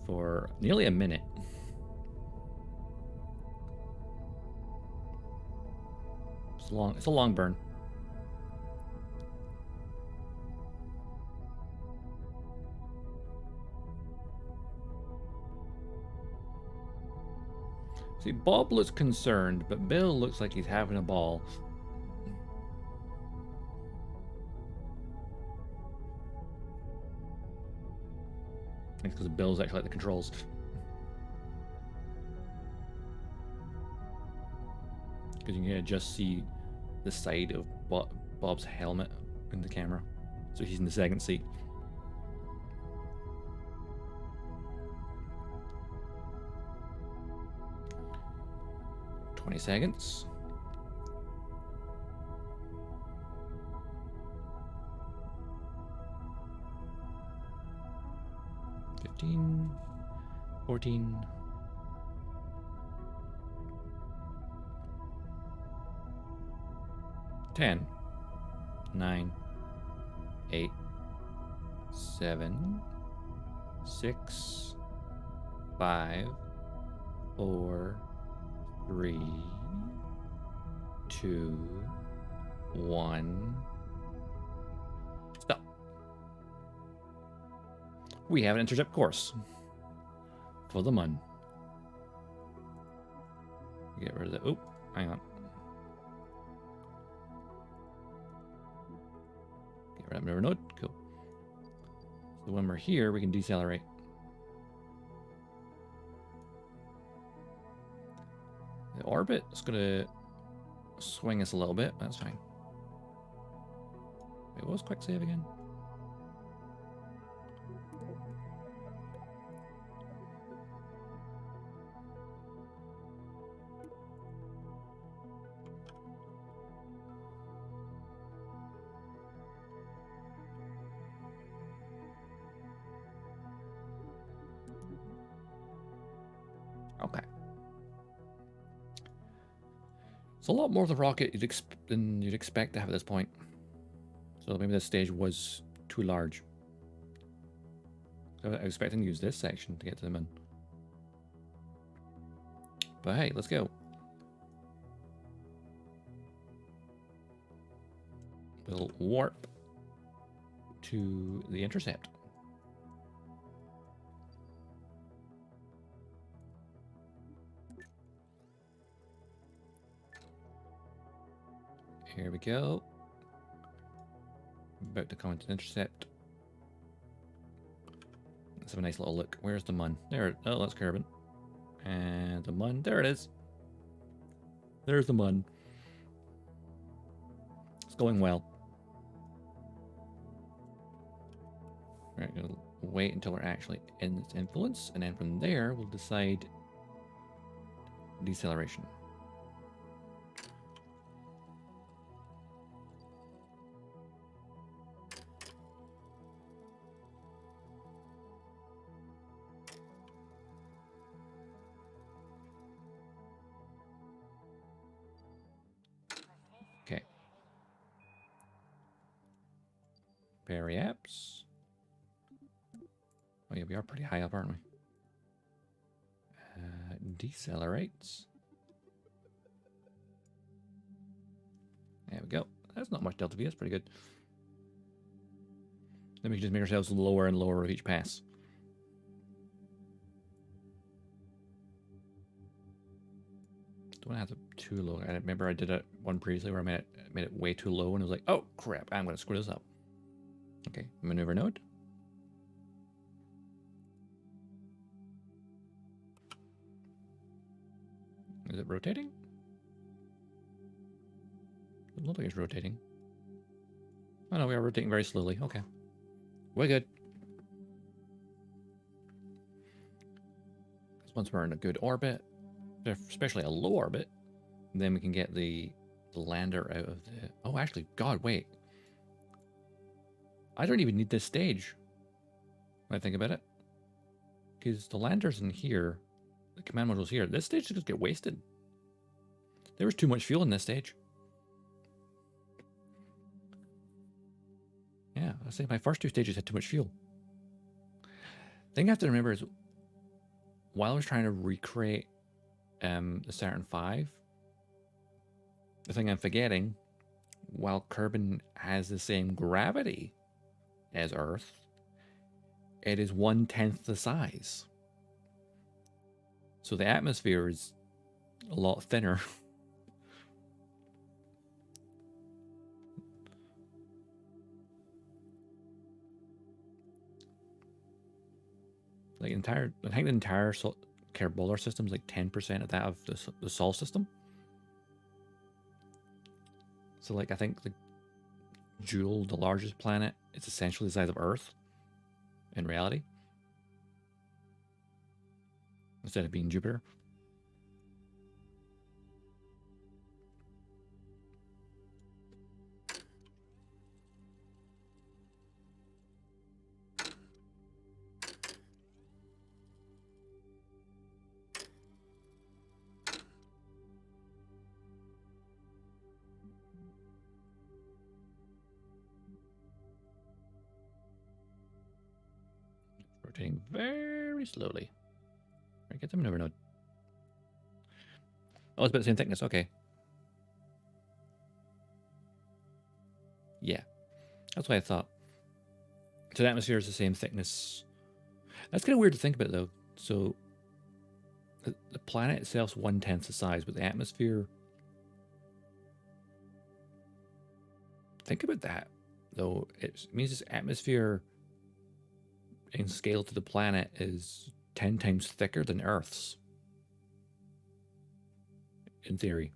For nearly a minute. It's a long burn. See, Bob looks concerned, but Bill looks like he's having a ball. It's because Bill's actually like the controls. Because you can just see the side of Bob's helmet in the camera. So he's in the second seat. Seconds. 15, 14, 10, 9, 8, 7, 6, 5, 4, 3, 2, 1. Stop. We have an intercept course for the Mun. Get rid of the. Oh, hang on. Get rid of maneuver node. Cool. So when we're here, we can decelerate. The orbit is going to swing us a little bit. That's fine. Wait, what was quick save again? Okay. It's a lot more of the rocket than you'd expect to have at this point. So maybe this stage was too large. I was expecting to use this section to get to the Mun. But hey, let's go. We'll warp to the intercept. Here we go. About to come into the intercept. Let's have a nice little look. Where's the Mun? There. Oh, that's Kerbal. And the Mun. There it is. There's the Mun. It's going well. Alright, gonna wait until we're actually in its influence, and then from there we'll decide deceleration. Okay. Berry apps. Oh yeah, we are pretty high up, aren't we? Decelerates. There we go. That's not much delta V. That's pretty good. Then we can just make ourselves lower and lower with each pass. Don't have it too low. I remember I did it one previously where I made it way too low, and it was like, oh crap, I'm gonna screw this up. Okay, maneuver node. Is it rotating? It looks like it's rotating. Oh no, we are rotating very slowly. Okay. We're good. Once we're in a good orbit, especially a low orbit, then we can get the lander out of the... Oh, actually, God, wait. I don't even need this stage when I think about it. Because the lander's in here, the command module's here. This stage just get wasted. There was too much fuel in this stage. Yeah, I say my first two stages had too much fuel. The thing I have to remember is, while I was trying to recreate the Saturn V, the thing I'm forgetting, while Kerbal has the same gravity as Earth, it is 1/10 the size. So the atmosphere is a lot thinner. Like I think the entire Kerbal system is like 10% of that of the Sol system. So like I think the Joule, the largest planet, it's essentially the size of Earth in reality, instead of being Jupiter. Rotating very slowly. Right, get the maneuver node. Oh, it's about the same thickness. Okay. Yeah, that's what I thought. So the atmosphere is the same thickness. That's kind of weird to think about, though. So the planet itself is 1/10 the size, but the atmosphere. Think about that, though. It means this atmosphere in scale to the planet is 10 times thicker than Earth's. In theory.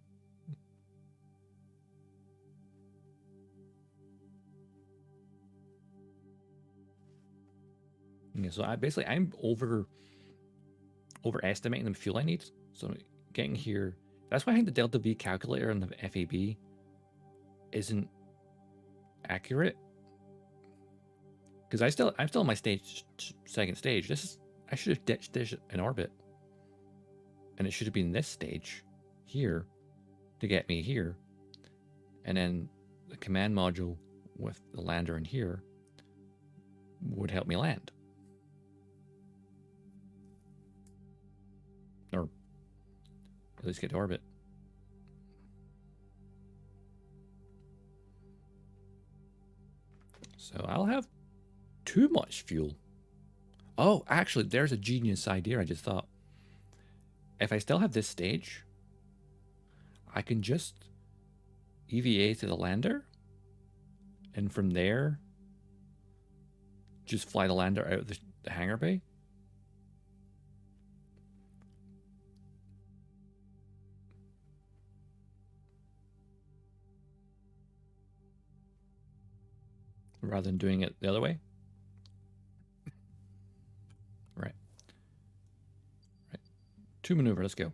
Yeah, so I'm overestimating the fuel I need. So getting here, that's why I think the delta V calculator on the FAB isn't accurate. Because I'm still in my second stage. I should have ditched this in orbit, and it should have been this stage here to get me here, and then the command module with the lander in here would help me land. Or at least get to orbit. So I'll have too much fuel. Oh, actually, there's a genius idea I just thought. If I still have this stage, I can just EVA to the lander, and from there, just fly the lander out of the hangar bay. Rather than doing it the other way. Right. Right. 2 maneuver, let's go.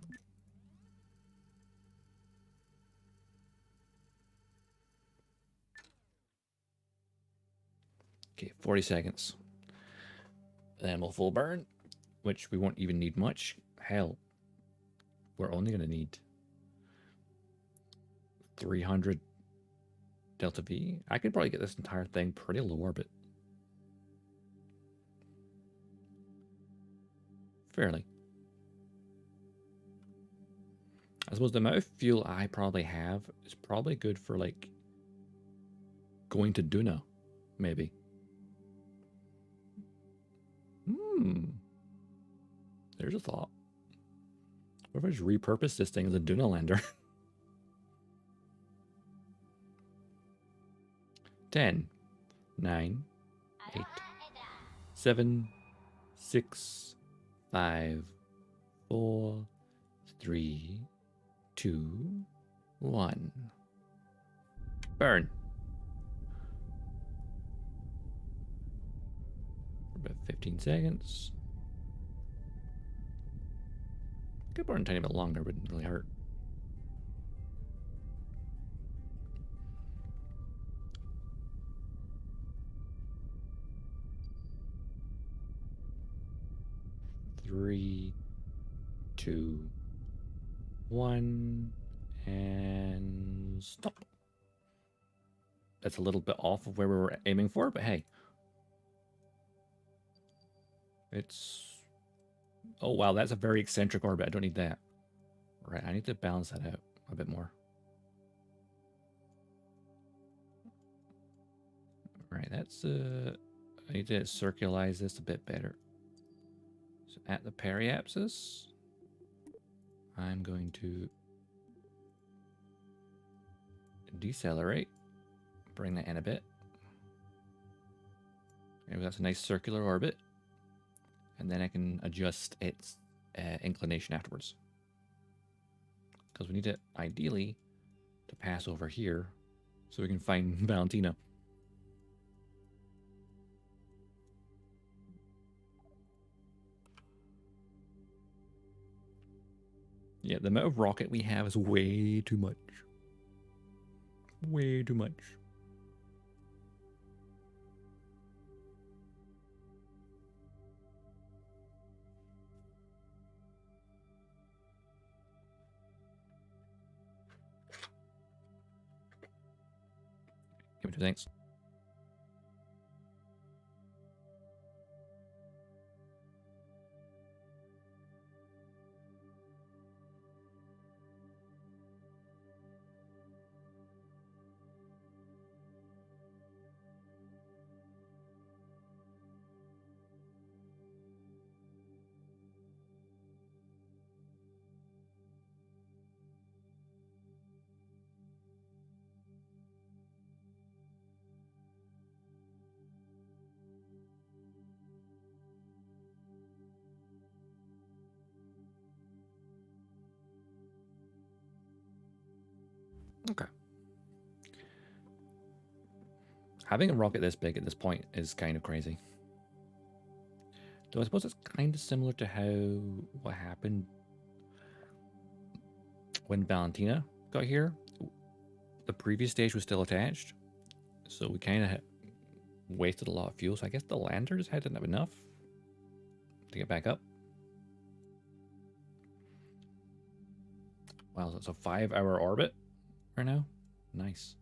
Okay, 40 seconds. Then we'll full burn, which we won't even need much. Hell, we're only going to need 300 delta V. I could probably get this entire thing pretty low orbit. Fairly. I suppose the amount of fuel I probably have is probably good for, like, going to Duna, maybe. There's a thought. What if I just repurpose this thing as a Duna lander? 10, 9, 8, 7, 6, 5, 4, 3, 2, 1. Burn. For about 15 seconds. Could burn a tiny bit longer, but it wouldn't really hurt. Three, 2, 1, and stop. That's a little bit off of where we were aiming for, but hey. It's... Oh, wow, that's a very eccentric orbit. I don't need that. Right, I need to balance that out a bit more. Right, that's... I need to circularize this a bit better. So at the periapsis, I'm going to decelerate, bring that in a bit. Maybe that's a nice circular orbit. And then I can adjust its inclination afterwards. Because we need it, ideally, to pass over here so we can find Valentina. Yeah, the amount of rocket we have is way too much. Way too much. Give me 2 thanks. Okay. Having a rocket this big at this point is kind of crazy. Though I suppose it's kind of similar to what happened when Valentina got here. The previous stage was still attached, so we kind of wasted a lot of fuel. So I guess the landers didn't have enough to get back up. Wow, so it's a 5-hour orbit right now. Nice.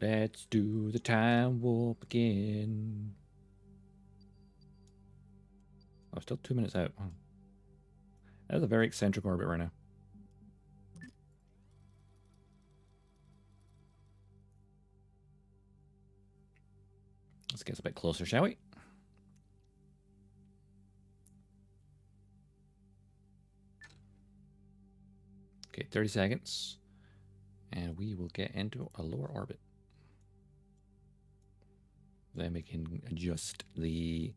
Let's do the time warp again. Oh, still 2 minutes out. Oh. That's a very eccentric orbit right now. Let's get a bit closer, shall we? Okay, 30 seconds. And we will get into a lower orbit. Then we can adjust the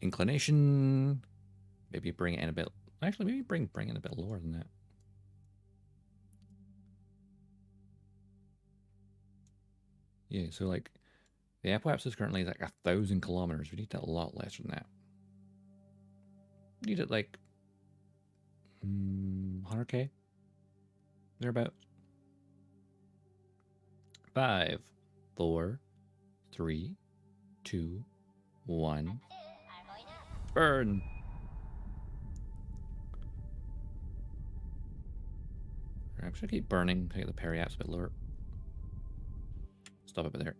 inclination. Maybe bring it in a bit. Actually, maybe bring it a bit lower than that. Yeah, so like the apoapsis is currently like 1,000 kilometers. We need that a lot less than that. We need it like 100K. Thereabouts. 5, 4, 3, 2, 1. Burn. I'm just gonna keep burning. Take the periaps a bit lower. Stop it there.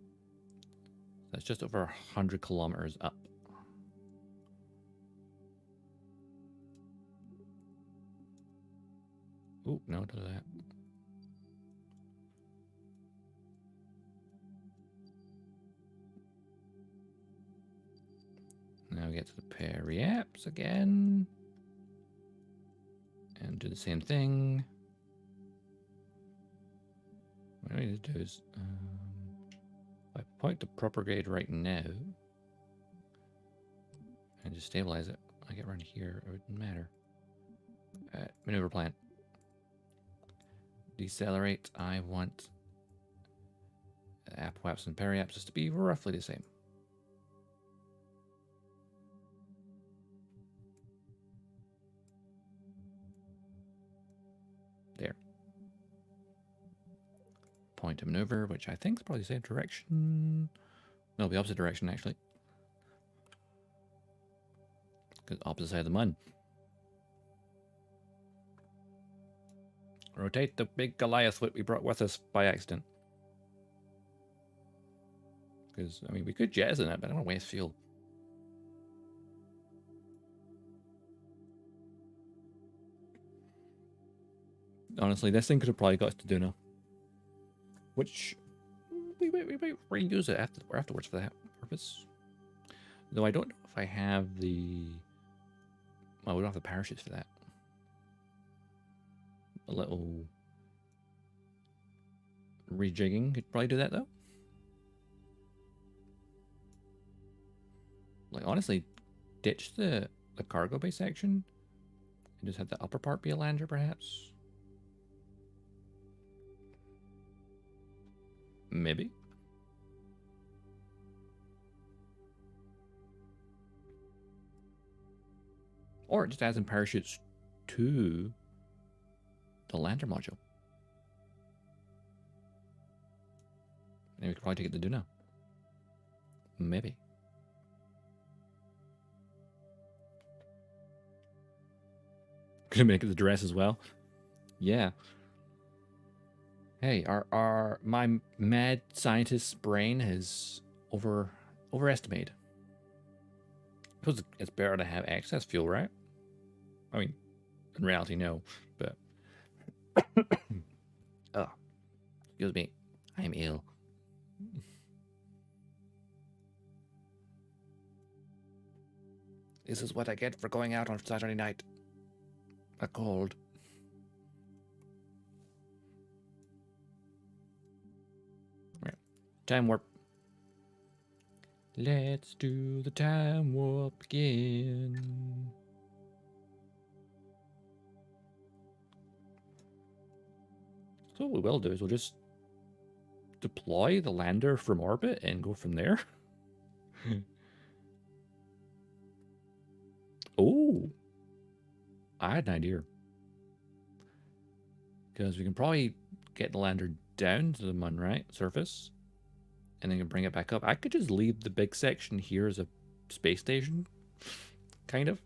That's just over 100 kilometers up. Ooh, no, do that. Now we get to the periaps again. And do the same thing. What I need to do is, if I point the proper grade right now, and just stabilize it, I get around here, it wouldn't matter. Maneuver plan. Decelerate, I want apoapsis and periapsis to be roughly the same. There. Point to maneuver, which I think is probably the same direction. No, the opposite direction, actually. Because opposite side of the mun. Rotate the big Goliath that we brought with us by accident. Because, I mean, we could jettison it, but I don't want to waste fuel. Honestly, this thing could have probably got us to Duna. Which, we might reuse it afterwards for that purpose. Though I don't know if I have the... Well, we don't have the parachutes for that. A little rejigging could probably do that, though. Like, honestly, ditch the cargo bay section and just have the upper part be a lander, perhaps. Maybe. Or it just adds some parachutes to the lander module. And we could probably take it to Duna. Maybe. Gonna make it the dress as well. Yeah. Hey, my mad scientist's brain has overestimated. Because it's better to have excess fuel, right? I mean, in reality, no, but oh, excuse me, I'm ill. This is what I get for going out on Saturday night. A cold. Right. Time warp. Let's do the time warp again. So what we will do is we'll just deploy the lander from orbit and go from there. Oh, I had an idea. Because we can probably get the lander down to the moon, right? Surface. And then bring it back up. I could just leave the big section here as a space station. Kind of.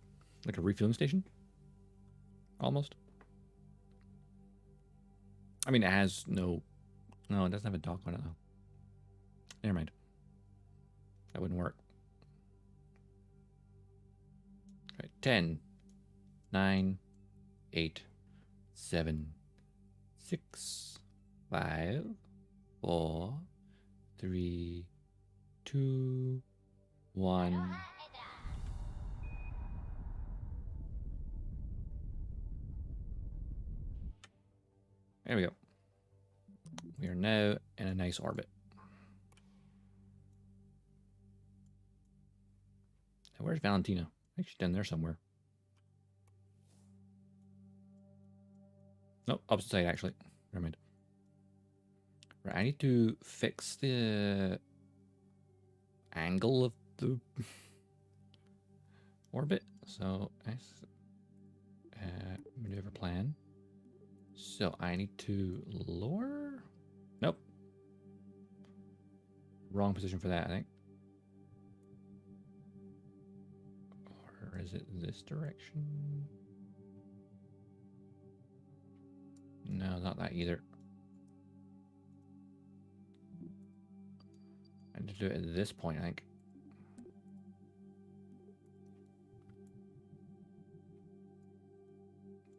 Like a refueling station. Almost. I mean, it has no... No, it doesn't have a dock on it, though. Never mind. That wouldn't work. All right, 10, 9, 8, 7, 6, 5, 4, 3, 2, 1. There we go. We are now in a nice orbit. Now, where's Valentina? I think she's down there somewhere. Nope, opposite side, actually. Never mind. Right, I need to fix the angle of the orbit. So, maneuver plan. So, I need to lower? Nope. Wrong position for that, I think. Or is it this direction? No, not that either. I need to do it at this point, I think.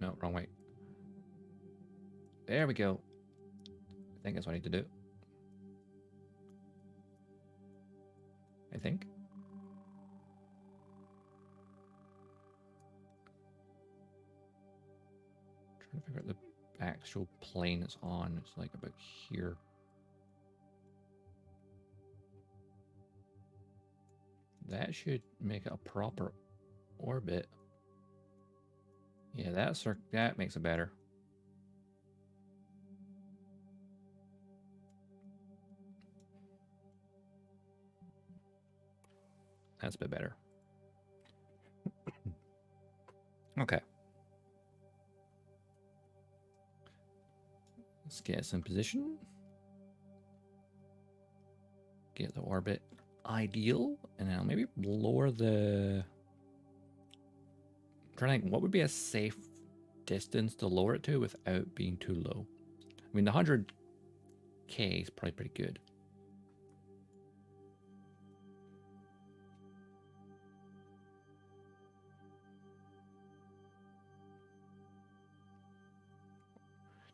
No, wrong way. There we go. I think that's what I need to do. I think. Trying to figure out the actual plane it's on. It's like about here. That should make it a proper orbit. Yeah, that makes it better. That's a bit better. Okay. Let's get us in position. Get the orbit ideal. And now maybe lower the... I'm trying to think, what would be a safe distance to lower it to without being too low? I mean, the 100K is probably pretty good.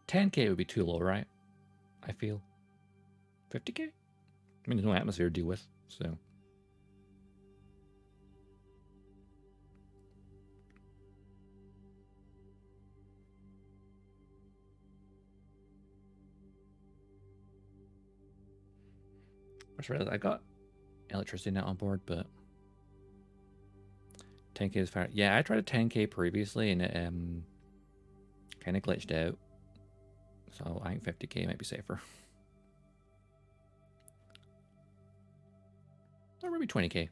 $10K would be too low, right? I feel. $50K? I mean, there's no atmosphere to deal with, so. I just realized I got electricity now on board, but 10K is fine. Yeah, I tried a 10K previously and it kind of glitched out. So I think 50K might be safer. Or maybe 20K.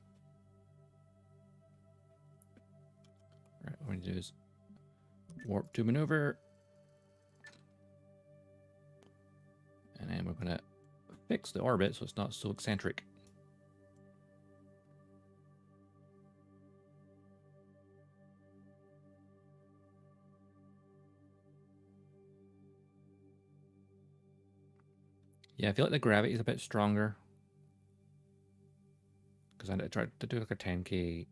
Alright, what we need to do is warp to maneuver. And then we're going to fix the orbit so it's not so eccentric. Yeah, I feel like the gravity is a bit stronger. Because I tried to do like a 10K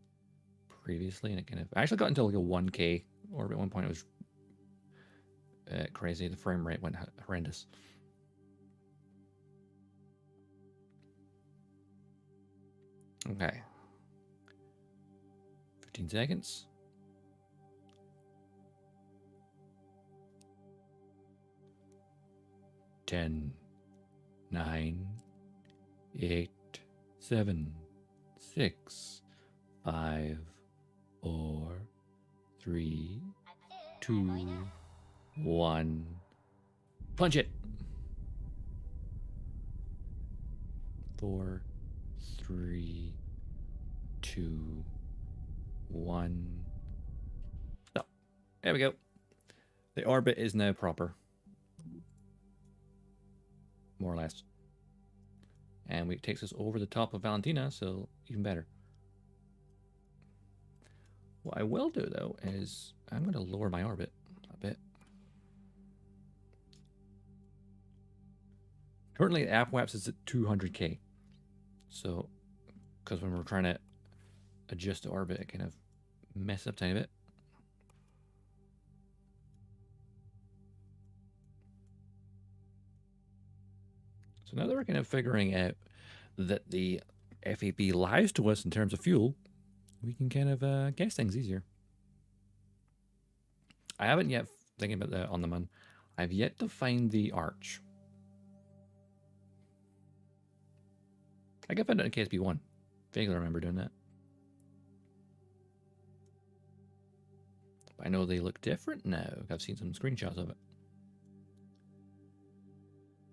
previously and it kind of... I actually got into like a 1K orbit at one point. It was crazy. The frame rate went horrendous. Okay. 15 seconds. 10, 9, 8, 7, 6, 5, 4, 3, 2, 1. Punch it. 4, 3, 2, 1. No. There we go. The orbit is now proper. More or less. And it takes us over the top of Valentina, so even better. What I will do, though, is I'm going to lower my orbit a bit. Currently, the apoapsis is at 200k. So, because when we're trying to adjust the orbit, it kind of messes up a tiny bit. So now that we're kind of figuring out that the FAP lies to us in terms of fuel, we can kind of guess things easier. I haven't yet, thinking about that on the Mun, I've yet to find the arch. I think I found it in KSP1. Vaguely remember doing that. But I know they look different now. I've seen some screenshots of it.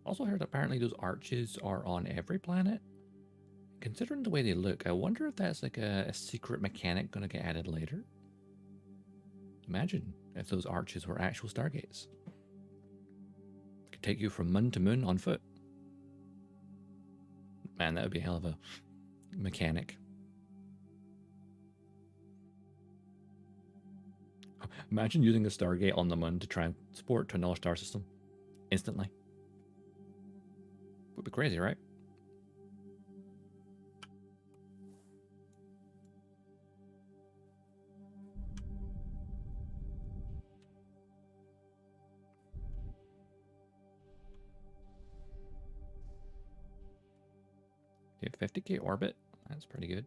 Also heard apparently those arches are on every planet. Considering the way they look, I wonder if that's like a secret mechanic going to get added later. Imagine if those arches were actual stargates. Could take you from moon to moon on foot. Man, that would be a hell of a mechanic. Imagine using a stargate on the moon to transport to another star system instantly. Would be crazy, right? Okay, 50k orbit. That's pretty good.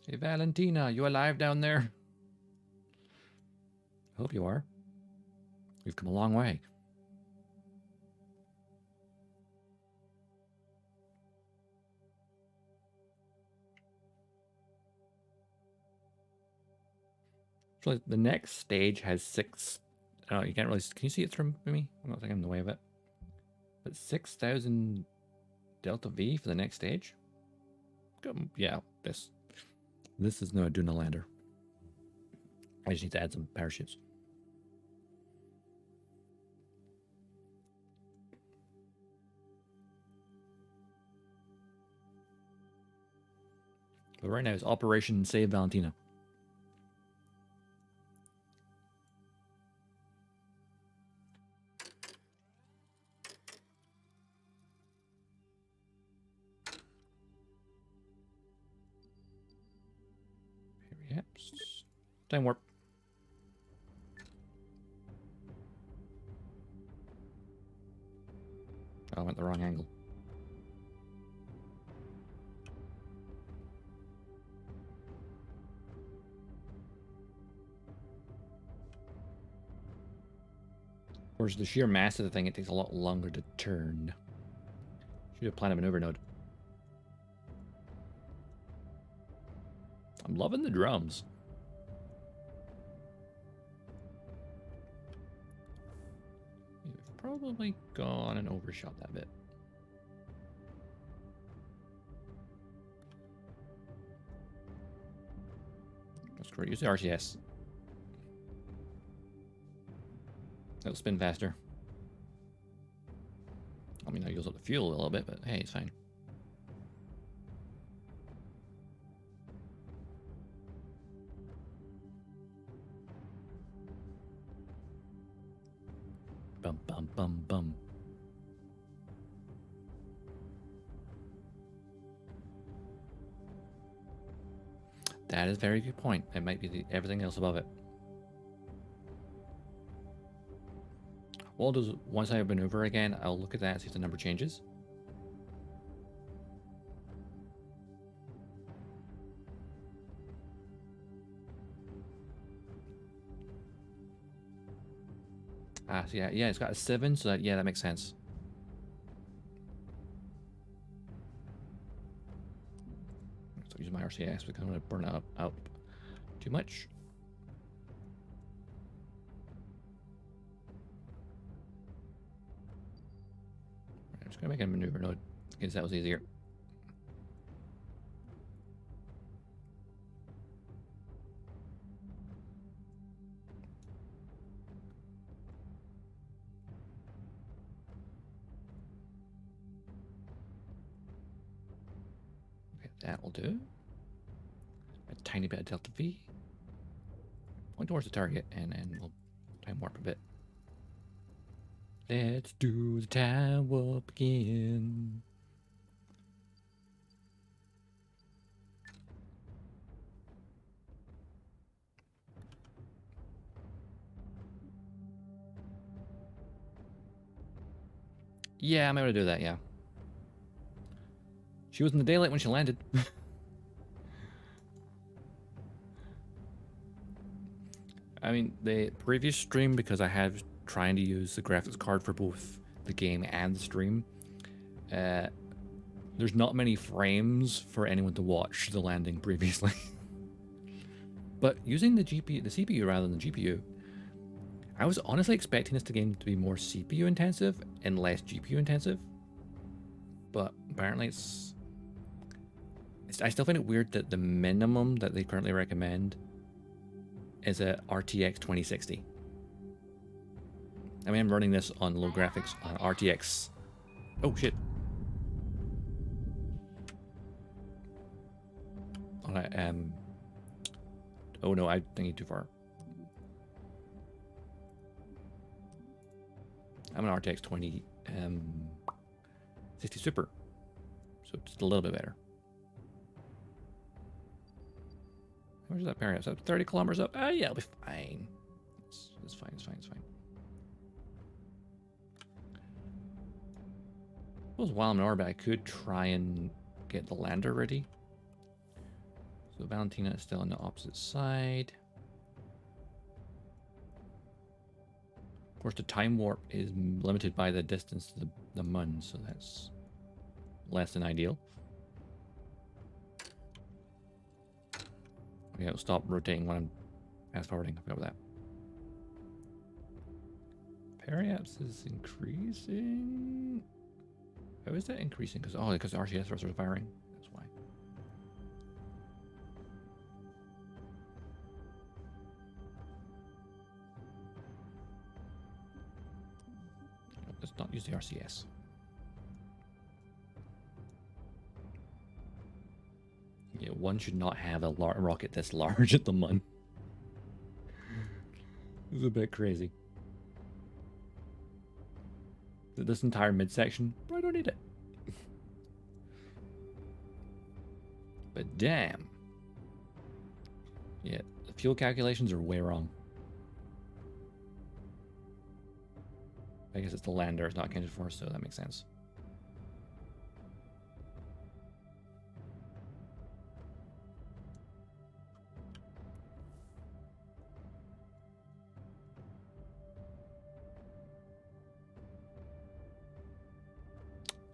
Hey, Valentina, you alive down there? Hope you are. We've come a long way. So the next stage has 6. Oh, you can't really. Can you see it from me? I'm not thinking in the way of it. But 6,000 delta V for the next stage. Yeah, this is no Aduna lander. I just need to add some parachutes. But right now it's Operation Save Valentina. Yep. Time warp. Oh, I went the wrong angle. Of course, the sheer mass of the thing, it takes a lot longer to turn. Should have planned a maneuver node. I'm loving the drums. You've probably gone and overshot that bit. That's great. Use the RCS. It'll spin faster. I mean, I'll use up the fuel a little bit, but hey, it's fine. Bum, bum, bum, bum. That is a very good point. It might be everything else above it. Well, once I maneuver again, I'll look at that and see if the number changes. Ah, so yeah, it's got a 7, so yeah, that makes sense. So use my RCS because I'm going to burn it up too much. gonna make a maneuver node because that was easier. Okay, that will do. A tiny bit of delta V. Point towards the target, and then we'll time warp a bit. Let's do the time warp again. Yeah, I'm able to do that, yeah. She was in the daylight when she landed. I mean, the previous stream, because I have trying to use the graphics card for both the game and the stream, there's not many frames for anyone to watch the landing previously. But using the CPU rather than the GPU, I was honestly expecting this game to be more CPU intensive and less GPU intensive. But apparently I still find it weird that the minimum that they currently recommend is a RTX 2060. I mean, I'm running this on low graphics on RTX. Oh shit. Alright, oh no, I think too far. I'm an RTX 2060 Super, so just a little bit better. How much is that parry up? So 30 kilometers up? Yeah, it'll be fine. It's fine, it's fine, it's fine. I suppose while I'm in orbit, I could try and get the lander ready. So Valentina is still on the opposite side. Of course, the time warp is limited by the distance to the Mun, so that's less than ideal. Okay, I'll stop rotating when I'm fast forwarding. I forgot about that. Periaps is increasing. How is that increasing? Because the RCS thrusters are firing. That's why. Let's not use the RCS. Yeah, one should not have a rocket this large at the Mun. It's a bit crazy. This entire midsection, I don't need it. But damn. Yeah, the fuel calculations are way wrong. I guess it's the lander is not accounted for, so that makes sense.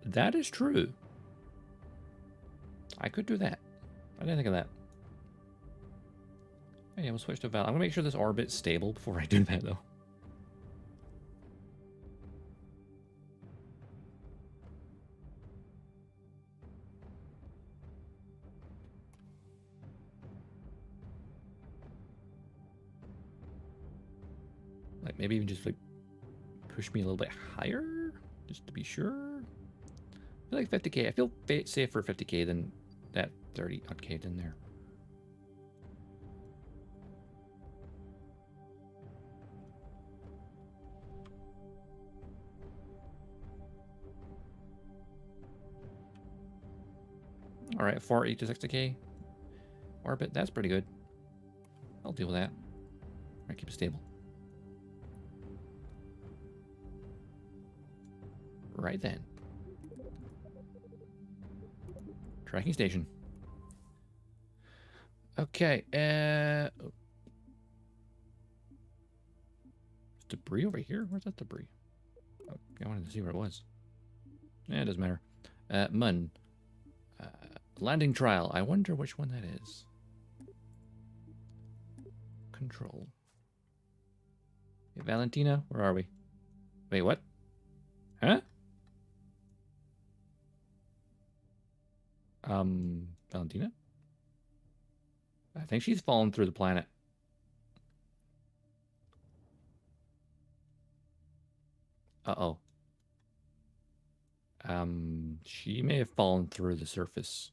That is true. I could do that. I didn't think of that. Oh, yeah, we'll switch to Val. I'm gonna make sure this orbit's stable before I do that, though. Like maybe even just like push me a little bit higher, just to be sure. I feel like 50k. I feel safer 50k than that 30 odd k in there. All right, 40 to 60k orbit. That's pretty good. I'll deal with that. All right, keep it stable. Right then. Tracking station. Okay. Debris over here? Where's that debris? Oh, I wanted to see where it was. Yeah, it doesn't matter. Mun. Landing trial. I wonder which one that is. Control. Hey, Valentina, where are we? Wait, what? Huh? Valentina? I think she's fallen through the planet. Uh-oh. She may have fallen through the surface.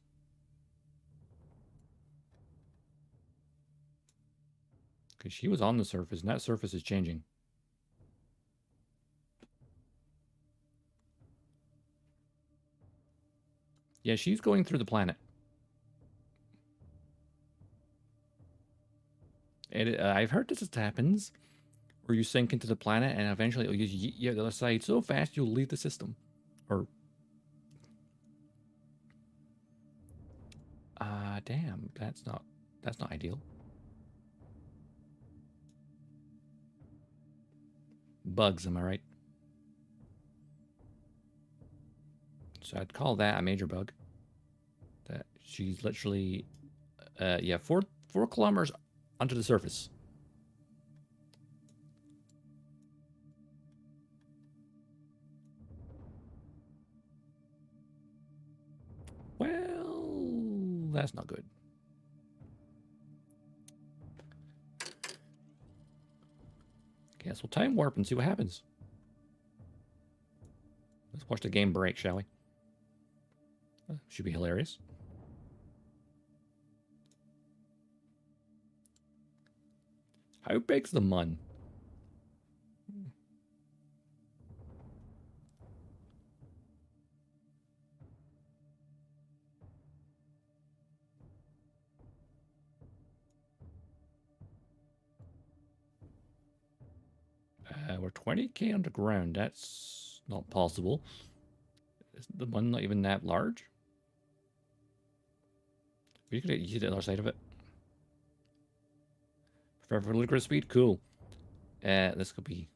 Because she was on the surface, and that surface is changing. Yeah, she's going through the planet. And I've heard this happens, where you sink into the planet, and eventually it'll just yeet you out the other side so fast you'll leave the system. Or... damn, that's not ideal. Bugs, am I right? So I'd call that a major bug. That she's literally, yeah, 4 kilometers under the surface. Well, that's not good. Guess we'll time warp and see what happens. Let's watch the game break, shall we? Should be hilarious. How big's the mun? We're 20k underground. That's not possible. Is the mun not even that large? We could use the other side of it. For ludicrous speed, cool. This could be...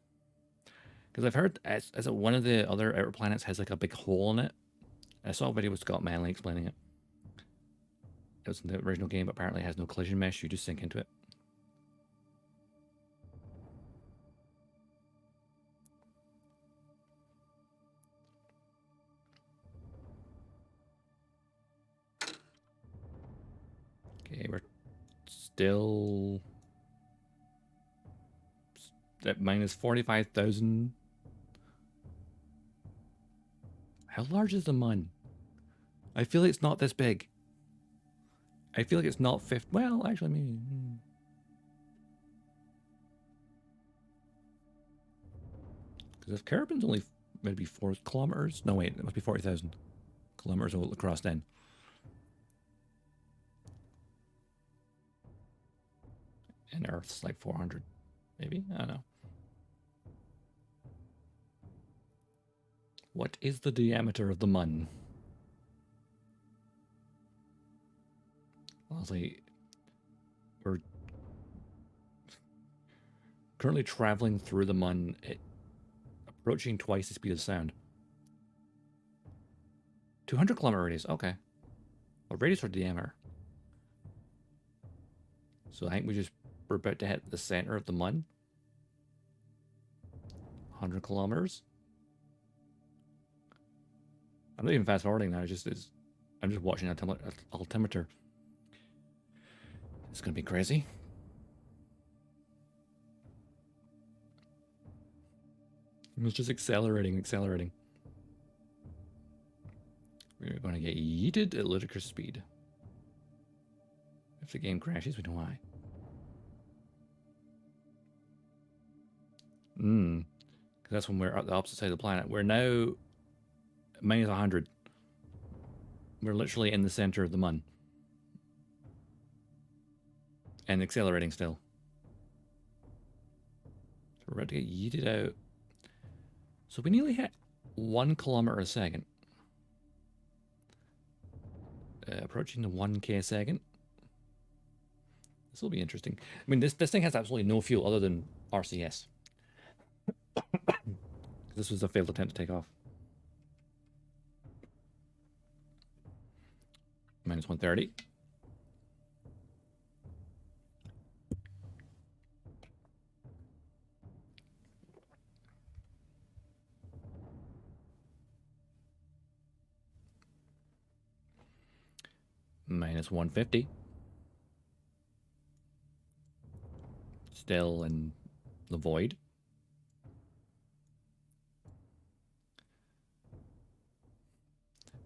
Because I've heard as one of the other outer planets has like a big hole in it. I saw a video with Scott Manley explaining it. It was in the original game, but apparently it has no collision mesh. You just sink into it. Okay, we're still at minus 45,000. How large is the mun? I feel like it's not this big. I feel like it's not 50. Well, actually, maybe. Because if Carabin's only maybe 4 kilometers. No, wait, it must be 40,000 kilometers across then. And Earth's like 400, maybe? I don't know. What is the diameter of the mun? Honestly, we're currently traveling through the mun at approaching twice the speed of sound. 200 kilometer radius, okay. A radius or diameter? So I think we're about to hit the center of the mun. 100 kilometers. I'm not even fast forwarding now. I'm just watching altimeter. It's gonna be crazy. It's just accelerating. We're going to get yeeted at ludicrous speed. If the game crashes, we know why. Because that's when we're at the opposite side of the planet. We're now minus 100. We're literally in the center of the mun. And accelerating still. So we're about to get yeeted out. So we nearly hit 1 kilometer a second. Approaching the 1k a second. This will be interesting. I mean, this thing has absolutely no fuel other than RCS. This was a failed attempt to take off. Minus 130. Minus 150. Still in the void.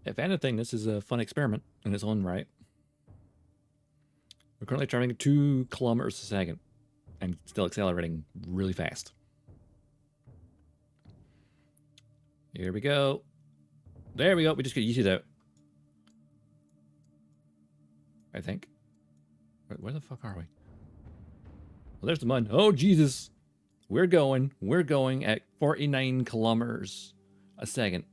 If anything, this is a fun experiment in its own right. We're currently traveling 2 kilometers a second and still accelerating really fast. Here we go. There we go. We just get yeeted out. I think. Where the fuck are we? Well, there's the mud. Oh, Jesus. We're going at 49 kilometers a second.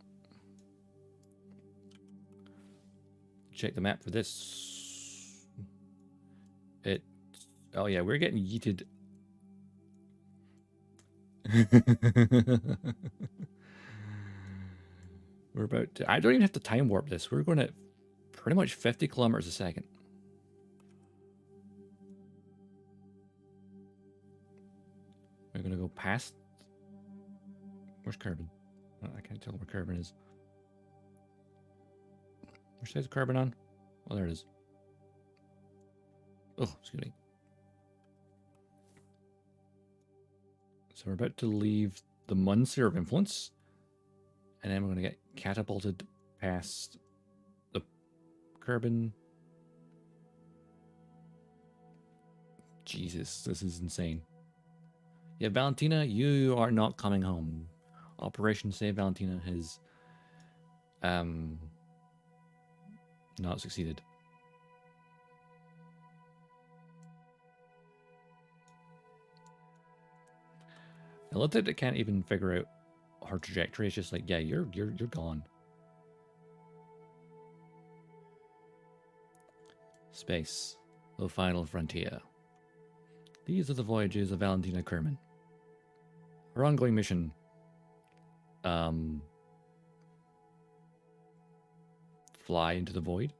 Check the map for this. Oh yeah, we're getting yeeted. We're about to, I don't even have to time warp this. We're going at pretty much 50 kilometers a second. We're going to go past. Where's Carbon? Oh, I can't tell where Carbon is. Where says Carbon on? Oh, there it is. Oh, excuse me. So we're about to leave the Mun Sphere of Influence. And then we're going to get catapulted past the Carbon. Jesus, this is insane. Yeah, Valentina, you are not coming home. Operation Save Valentina has not succeeded. I love that it can't even figure out her trajectory. It's just like, yeah, you're gone. Space, the final frontier. These are the voyages of Valentina Kerman. Her ongoing mission, fly into the void.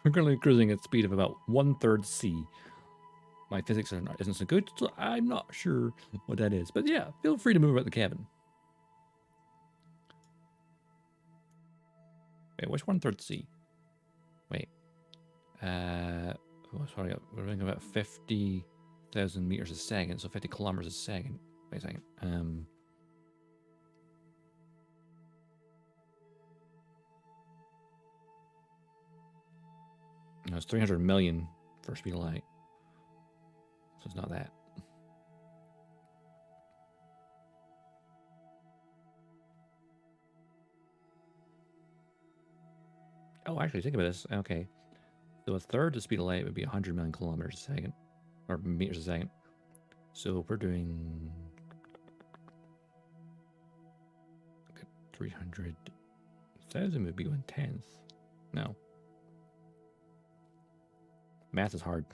We're currently cruising at speed of about 1/3 C. My physics isn't so good, so I'm not sure what that is. But yeah, feel free to move about the cabin. Wait, what's 1/3 C? Wait. Sorry, we're doing about 50,000 meters a second, so 50 kilometers a second. Wait a second. No, it's 300 million for speed of light. So it's not that. Oh, actually, think about this. Okay. So 1/3 the speed of light would be 100 million kilometers a second. Or meters a second. So if we're doing 300,000 would be 1/10. No. Math is hard.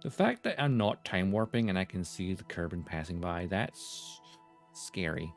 The fact that I'm not time warping and I can see the Kerbin passing by, that's scary.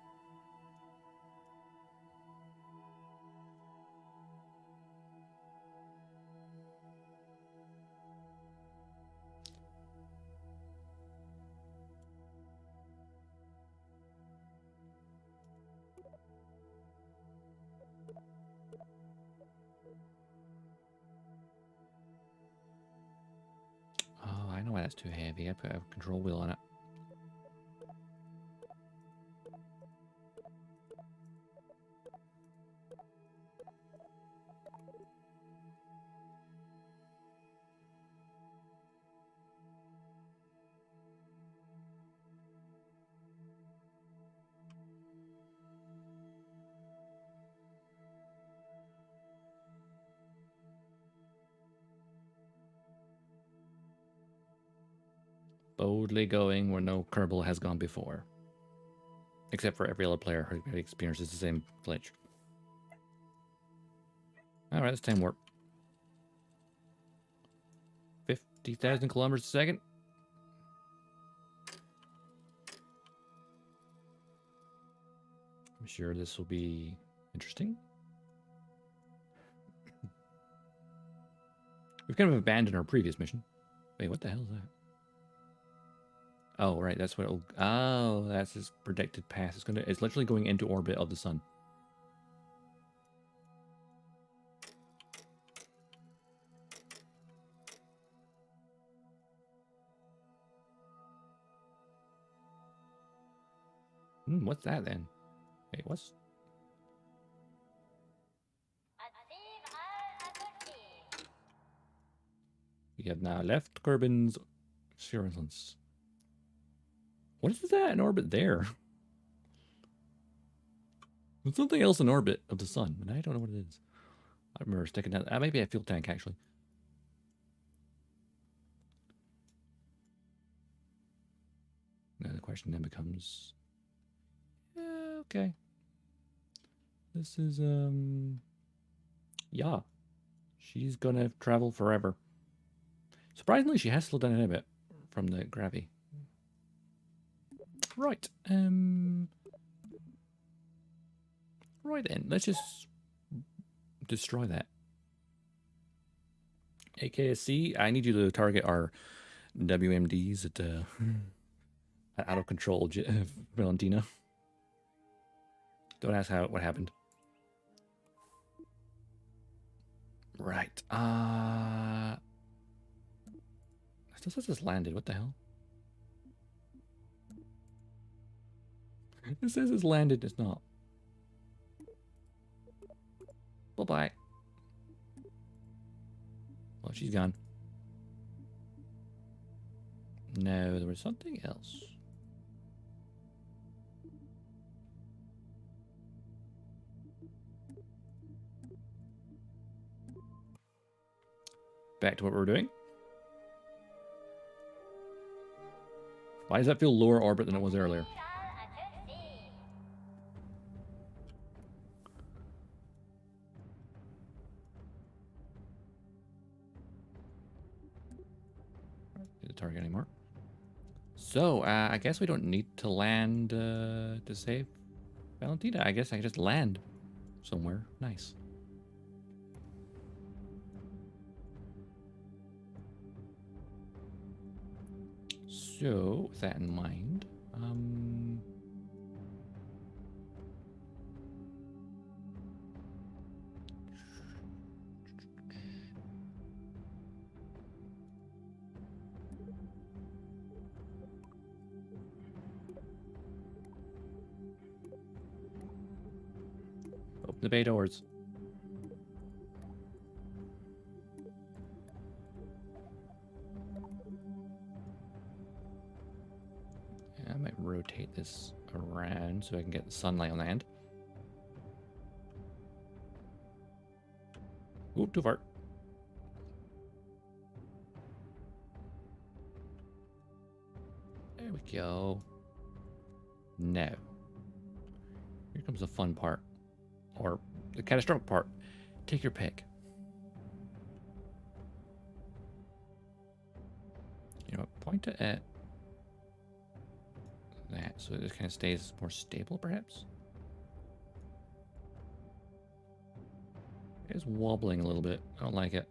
Oh, I know why that's too heavy. I put a control wheel on it. Boldly going where no Kerbal has gone before. Except for every other player who experiences the same glitch. Alright, it's time warp. 50,000 kilometers a second. sure this will be interesting. We've kind of abandoned our previous mission. Wait, what the hell is that? Oh, right, that's what it'll... Oh, that's his predicted path. It's literally going into orbit of the sun. What's that then? Wait, what's... We have now left Kerbin's surveillance. What is that in orbit there? There's something else in orbit of the sun, and I don't know what it is. I remember sticking that. Maybe a fuel tank, actually. Now the question then becomes... okay. This is, yeah. She's gonna travel forever. Surprisingly, she has slowed down a bit from the gravity. Right. Right then, let's just destroy that. AKSC, I need you to target our WMDs at out of control, Valentina. Don't ask what happened. Right. It says this landed. What the hell? It says it's landed. It's not. Bye-bye. Well, she's gone. No, there was something else. Back to what we're doing. Why does that feel lower orbit than it was earlier? Need to target anymore. So, I guess we don't need to land to save Valentina. I guess I can just land somewhere. Nice. So, with that in mind, open the bay doors. I might rotate this around so I can get the sunlight on land. Oop, too far. There we go. Now, here comes the fun part. Or the catastrophic part. Take your pick. You know what? Point it at that so it just kind of stays more stable, perhaps. It's wobbling a little bit. I don't like it.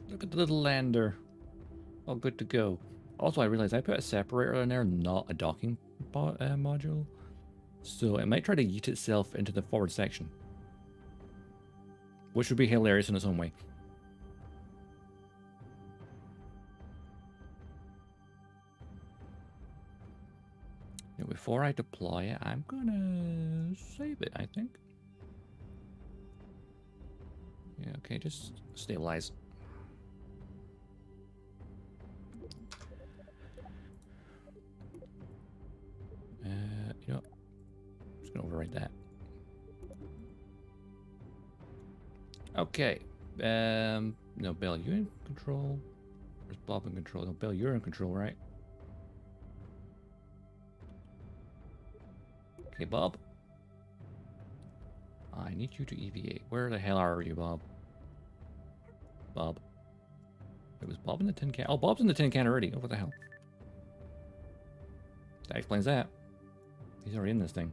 Look at the little lander. All good to go. Also, I realized I put a separator in there, not a docking module. So it might try to yeet itself into the forward section. Which would be hilarious in its own way. Now, before I deploy it, I'm gonna save it, I think. Yeah, okay, just stabilize. You know what? I'm just gonna overwrite that. Okay. No, Bill, you in control? Where's Bob in control? No, Bill, you're in control, right? Okay, Bob. I need you to EVA. Where the hell are you, Bob? Bob. It was Bob in the tin can. Oh, Bob's in the tin can already. Oh, what the hell? That explains that. He's already in this thing.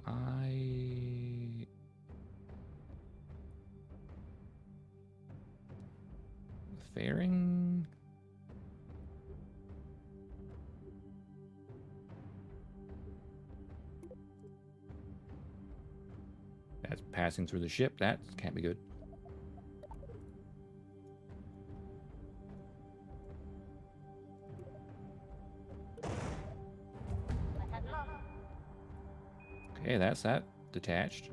Right. Now fairing. That's passing through the ship. That can't be good. Okay, that's that detached.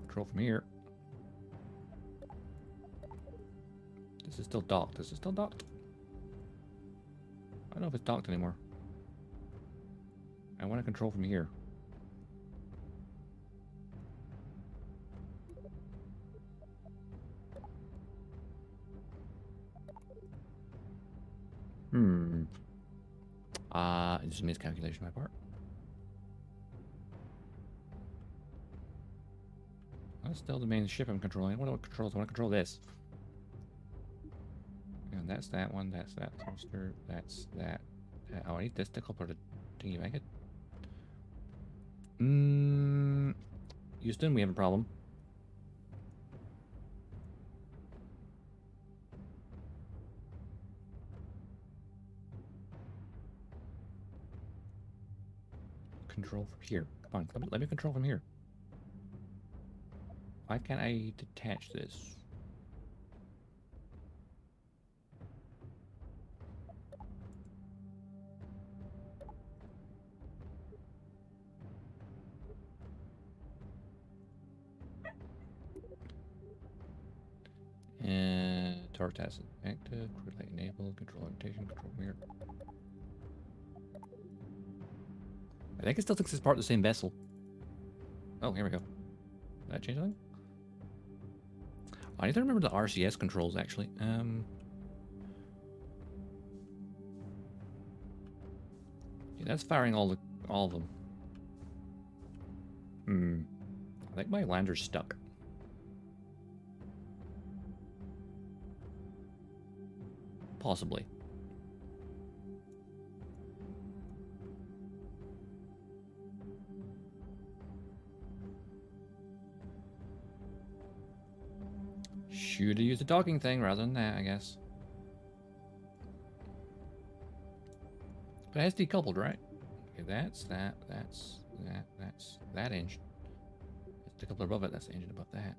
Control from here. This is still docked. This is still docked. I don't know if it's docked anymore. I want to control from here. It's just a miscalculation on my part. That's still the main ship I'm controlling. What do I control? I want to control this. And that's that one. That's that thruster. That's that. Oh, I need this to couple to thingy make it. Houston, we have a problem. Control from here. Come on, let me control from here. Why can't I detach this? And torque test active, crew light enabled, control orientation, control mirror. I think it still thinks it's part of the same vessel. Oh, here we go. Did that change anything? I need to remember the RCS controls actually. Yeah, that's firing all of them. I think my lander's stuck. Possibly. Should have used the docking thing rather than that, I guess. But it has decoupled, right? Okay, that's that, that's that engine. It's decoupler above it, that's the engine above that.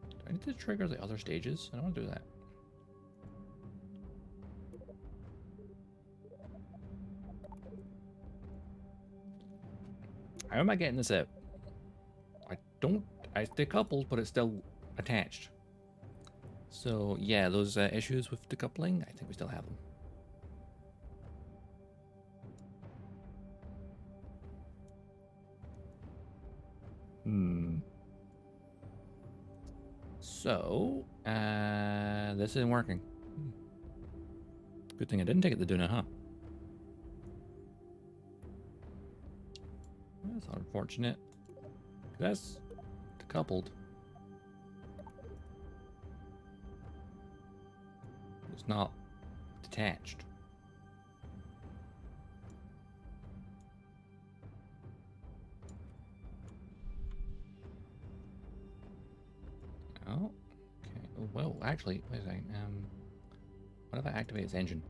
Do I need to trigger the other stages? I don't want to do that. How am I getting this out? I decoupled, but it's still attached. So yeah, those issues with decoupling, I think we still have them. So, this isn't working. Good thing I didn't take it to Duna, huh? That's unfortunate. That's decoupled. It's not detached. Oh, okay. Oh, well, actually, wait a second. What if I activate its engine?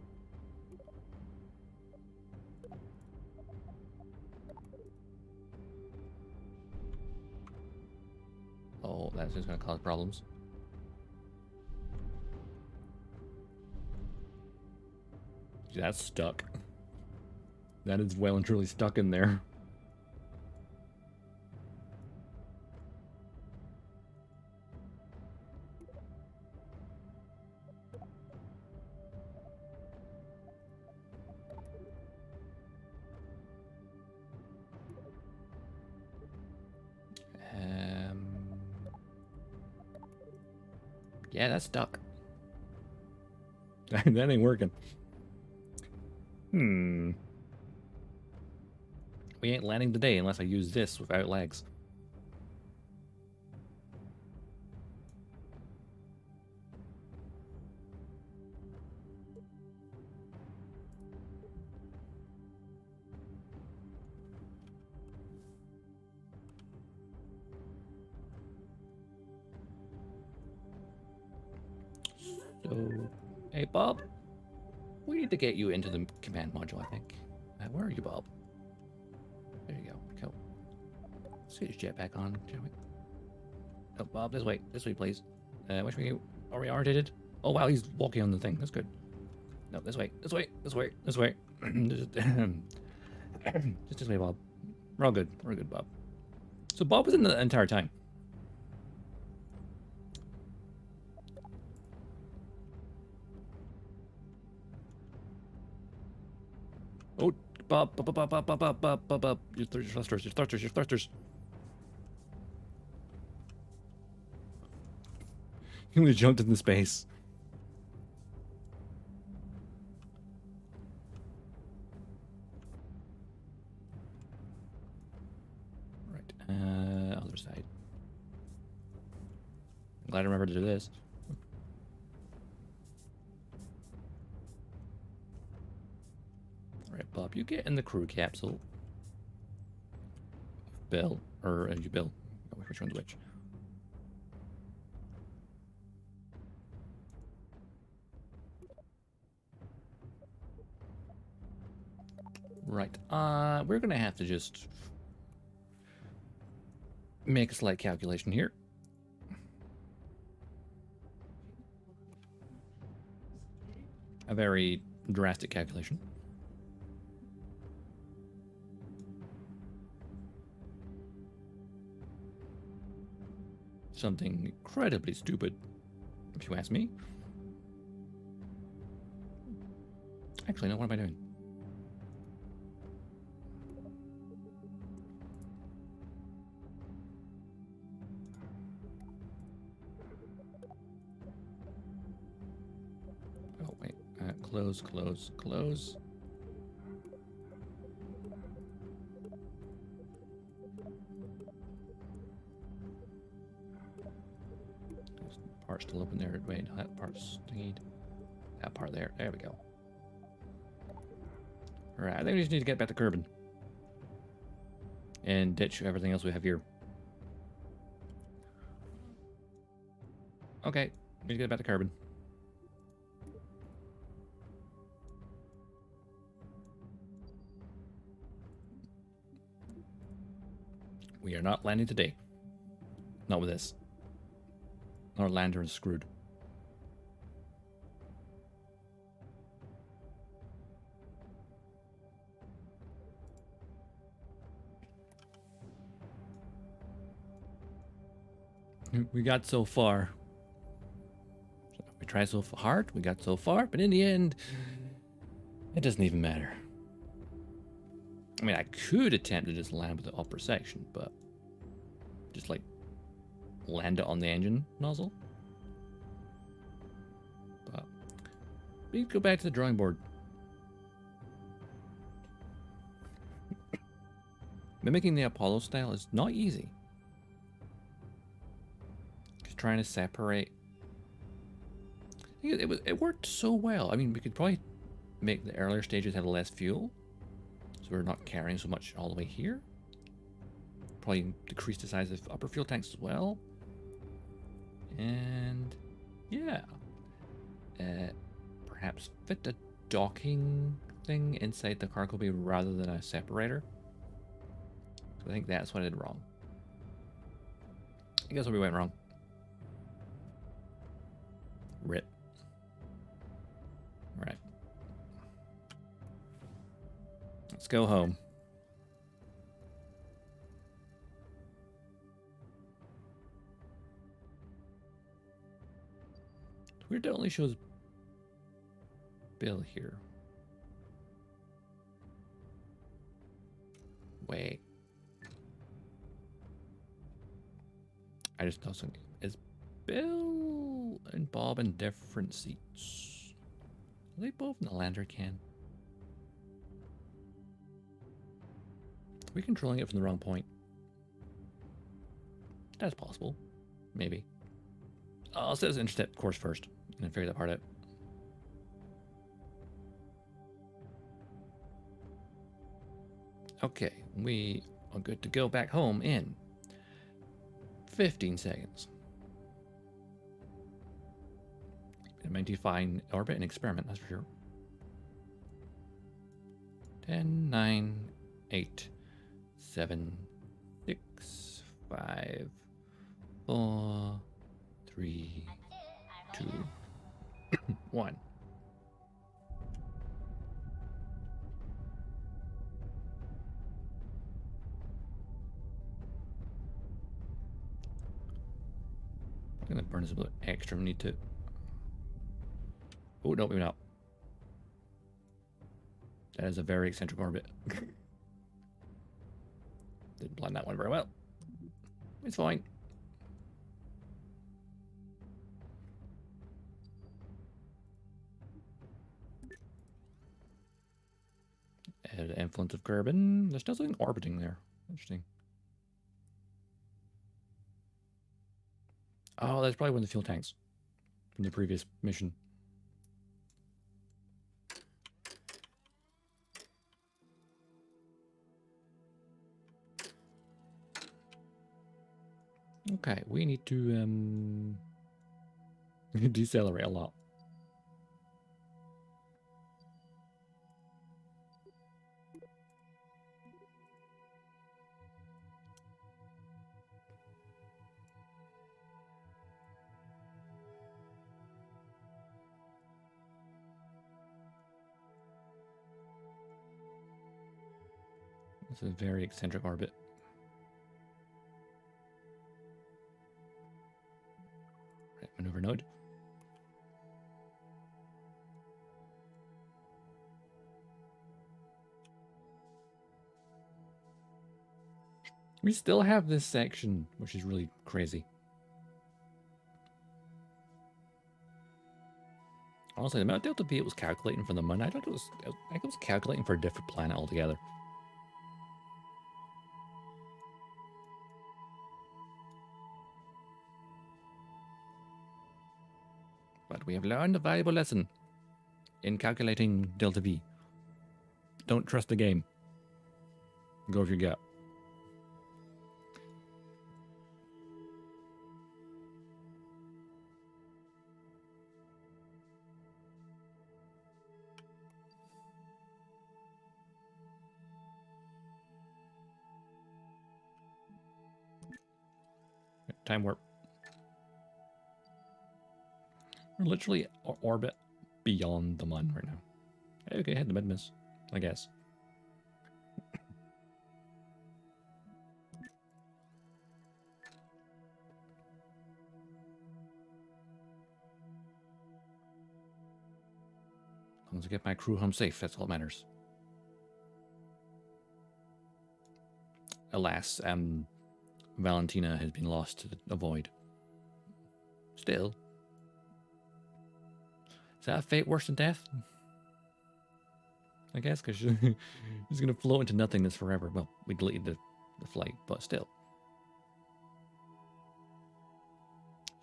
Oh, that's just going to cause problems. That's stuck. That is well and truly stuck in there. Yeah, that's stuck. That ain't working. We ain't landing today unless I use this without legs. So, hey, Bob. We need to get you into the command module, I think. Where are you, Bob? There you go. Cool. Let's get his jetpack on, shall we? Oh, Bob, this way. This way, please. Which way? Are we orientated? Oh, wow, he's walking on the thing. That's good. No, this way. This way. This way. This way. Just this way, Bob. We're all good. We're good, Bob. So Bob was in the entire time. Oh, Bob, Bob, Bob, Bob, Bob, Bob, Bob, Bob, Bob. Your thrusters, your thrusters, your thrusters. He only jumped into space. Right, other side. I'm glad I remembered to do this. All right, Bob, you get in the crew capsule. Bill, or you Bill. Which one's which? Right. We're gonna have to just make a slight calculation here. A very drastic calculation. Something incredibly stupid, if you ask me. Actually, no, what am I doing? Oh, wait. Close, close, close. There's part still open there. Wait, that part's need. That part there. There we go. Alright, I think we just need to get back to Kerbin. And ditch everything else we have here. Okay, we need to get back to Kerbin. We are not landing today. Not with this. Our lander is screwed. We got so far. We tried so hard, we got so far, but in the end, it doesn't even matter. I mean, I could attempt to just land with the upper section, but just like land it on the engine nozzle. But we need to go back to the drawing board. Mimicking the Apollo style is not easy. Just trying to separate. It worked so well. I mean, we could probably make the earlier stages have less fuel, so we're not carrying so much all the way here. Probably decrease the size of upper fuel tanks as well. And yeah, perhaps fit the docking thing inside the cargo bay rather than a separator. So I think that's what I did wrong. I guess where we went wrong. Rip. Right. Let's go home. It's weird that only shows Bill here. Wait. I just thought something. Is Bill and Bob in different seats. Are they both in the lander can? Are we controlling it from the wrong point? That's possible. Maybe. I'll set this intercept course first and then figure that part out. Okay, we are good to go back home in 15 seconds. It might define orbit and experiment, that's for sure. 10, 9, 8, 7, 6, 5, 4, 3, 2, 1. I'm gonna burn this a bit extra. We need to. Oh, no, maybe not. That is a very eccentric orbit. Didn't plan that one very well. It's fine. Add influence of carbon. There's still something orbiting there. Interesting. Oh, that's probably one of the fuel tanks from the previous mission. Okay, we need to decelerate a lot. It's a very eccentric orbit. Right, maneuver node. We still have this section, which is really crazy. Honestly, the amount of delta V it was calculating for the moon, I thought it was calculating for a different planet altogether. But we have learned a valuable lesson in calculating delta V. Don't trust the game. Go with your gut. Time warp. We're literally orbit beyond the moon right now. Okay, head to mid-miss, I guess. As long as I get my crew home safe, that's all that matters. Alas, Valentina has been lost to the void. Still. Is that a fate worse than death? I guess, because she's going to float into nothingness forever. Well, we deleted the flight, but still.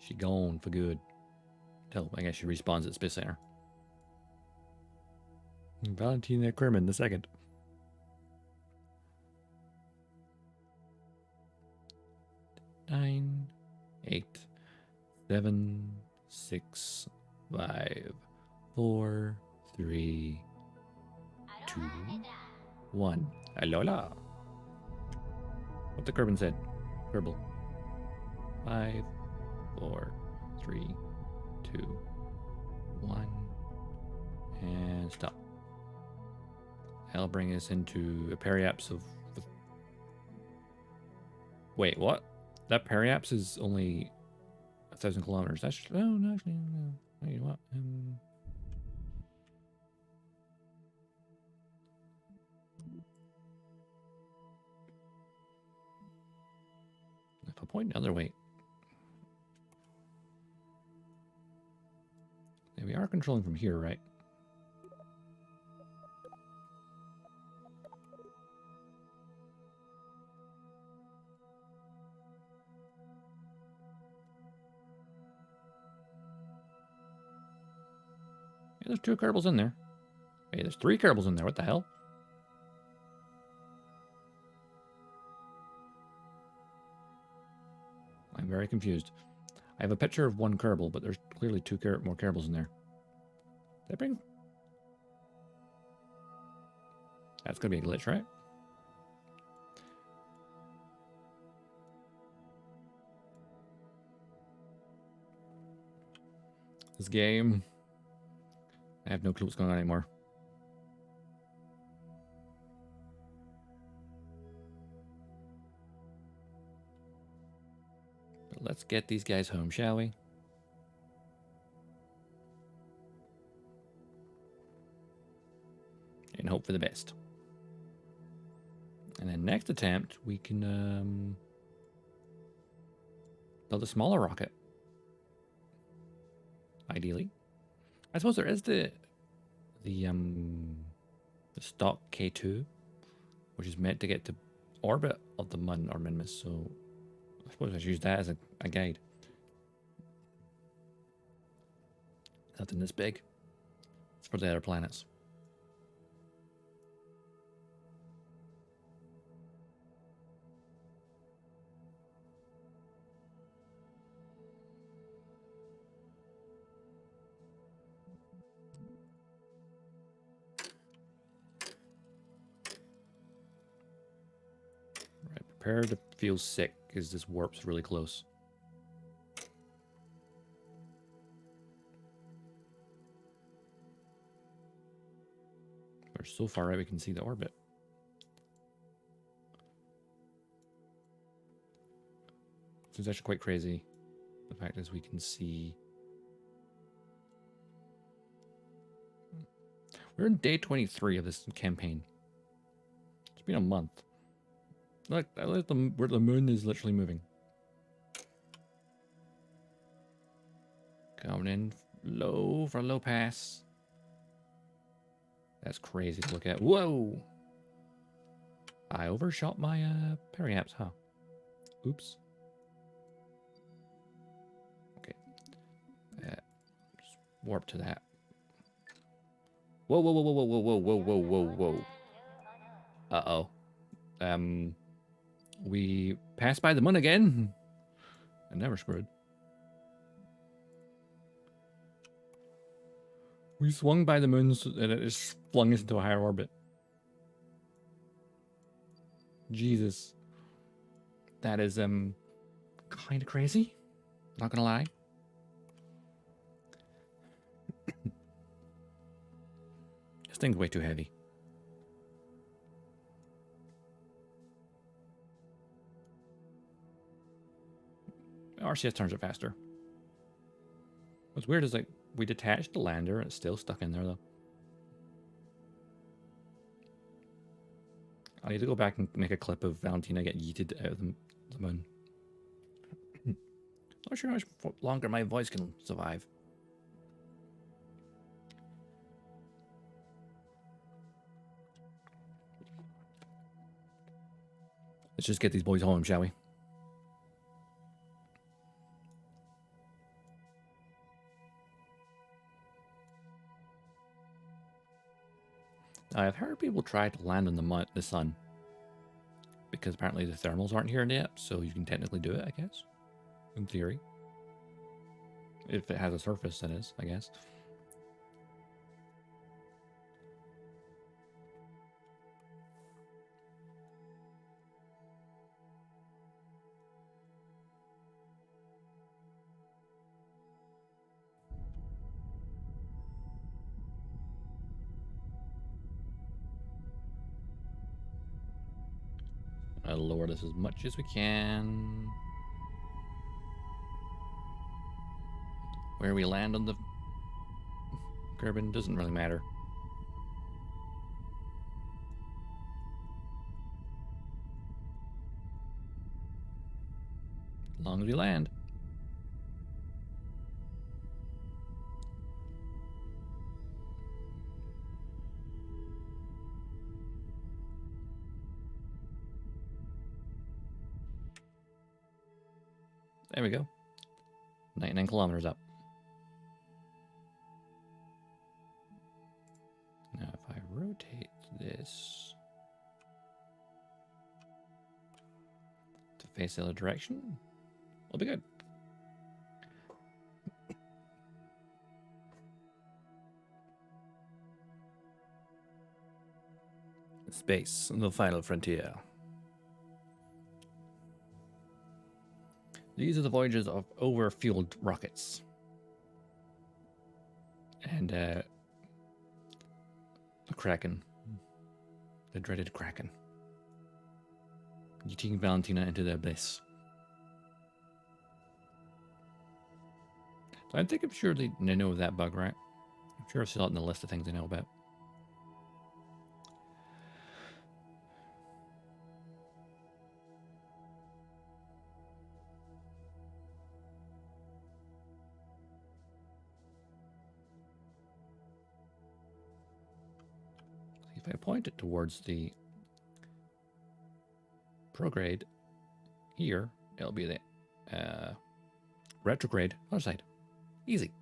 She gone for good. Till, I guess she respawns at Space Center. Valentina Kerman the second. Nine, 8, 7, 6, 5, 4, 3, 2, 1. Alola. What the Kerbal said. Kerbal. 5, 4, 3, 2, 1. And stop. That'll bring us into a periapse of... Wait, what? That periapse is only 1,000 kilometers. That's... Oh, no, actually, no. You know what? If I point another way... controlling from here, right? Yeah, there's 2 Kerbals in there. Hey, there's 3 Kerbals in there. What the hell? I'm very confused. I have a picture of 1 Kerbal, but there's clearly 2 more Kerbals in there. Did I bring... That's gonna be a glitch, right? This game... I have no clue what's going on anymore. But let's get these guys home, shall we? And hope for the best. And then next attempt, we can build a smaller rocket. Ideally. I suppose there is the stock K2, which is meant to get to orbit of the Mun or Minmus, so I suppose I should use that as a guide. Nothing this big. It's for the other planets. Right, prepare to feel sick because this warp's really close. We're so far out we can see the orbit. So it's actually quite crazy. The fact is we can see... We're in day 23 of this campaign. It's been a month. Look, I like where the moon is literally moving. Coming in low for a low pass. That's crazy to look at. Whoa! I overshot my periaps, huh? Oops. Okay. Just warp to that. Whoa, whoa, whoa, whoa, whoa, whoa, whoa, whoa, whoa, whoa. Uh-oh. We passed by the moon again. I never screwed. We swung by the moon and it just flung us into a higher orbit. Jesus. That is, kind of crazy. Not gonna lie. This thing's way too heavy. RCS turns are faster. What's weird is like we detached the lander and it's still stuck in there though. I need to go back and make a clip of Valentina get yeeted out of the moon. Not sure how much longer my voice can survive. Let's just get these boys home, shall we? I've heard people try to land on the sun. Because apparently the thermals aren't here yet, so you can technically do it, I guess. In theory. If it has a surface, that is, I guess. I'll lower this as much as we can. Where we land on the Kerbin doesn't really matter. As long as we land. There we go. 99 kilometers up. Now if I rotate this to face the other direction, we'll be good. Space, the final frontier. These are the voyages of overfueled rockets. And the Kraken. The dreaded Kraken. Yeeting Valentina into the abyss. So I think I'm sure they know of that bug, right? I'm sure I've seen it in the list of things I know about. If I point it towards the prograde here, it'll be the retrograde other side. Easy.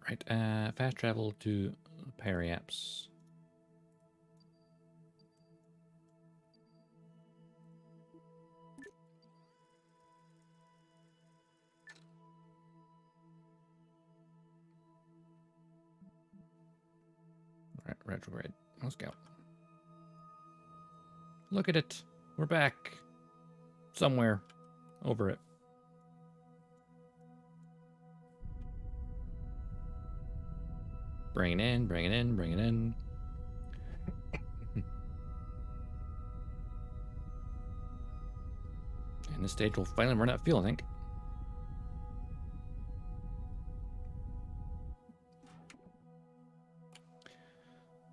Right, fast travel to Periaps. Right, retrograde. Let's go. Look at it. We're back. Somewhere. Over it. Bring it in, bring it in, bring it in. And this stage will finally run out of fuel, I think.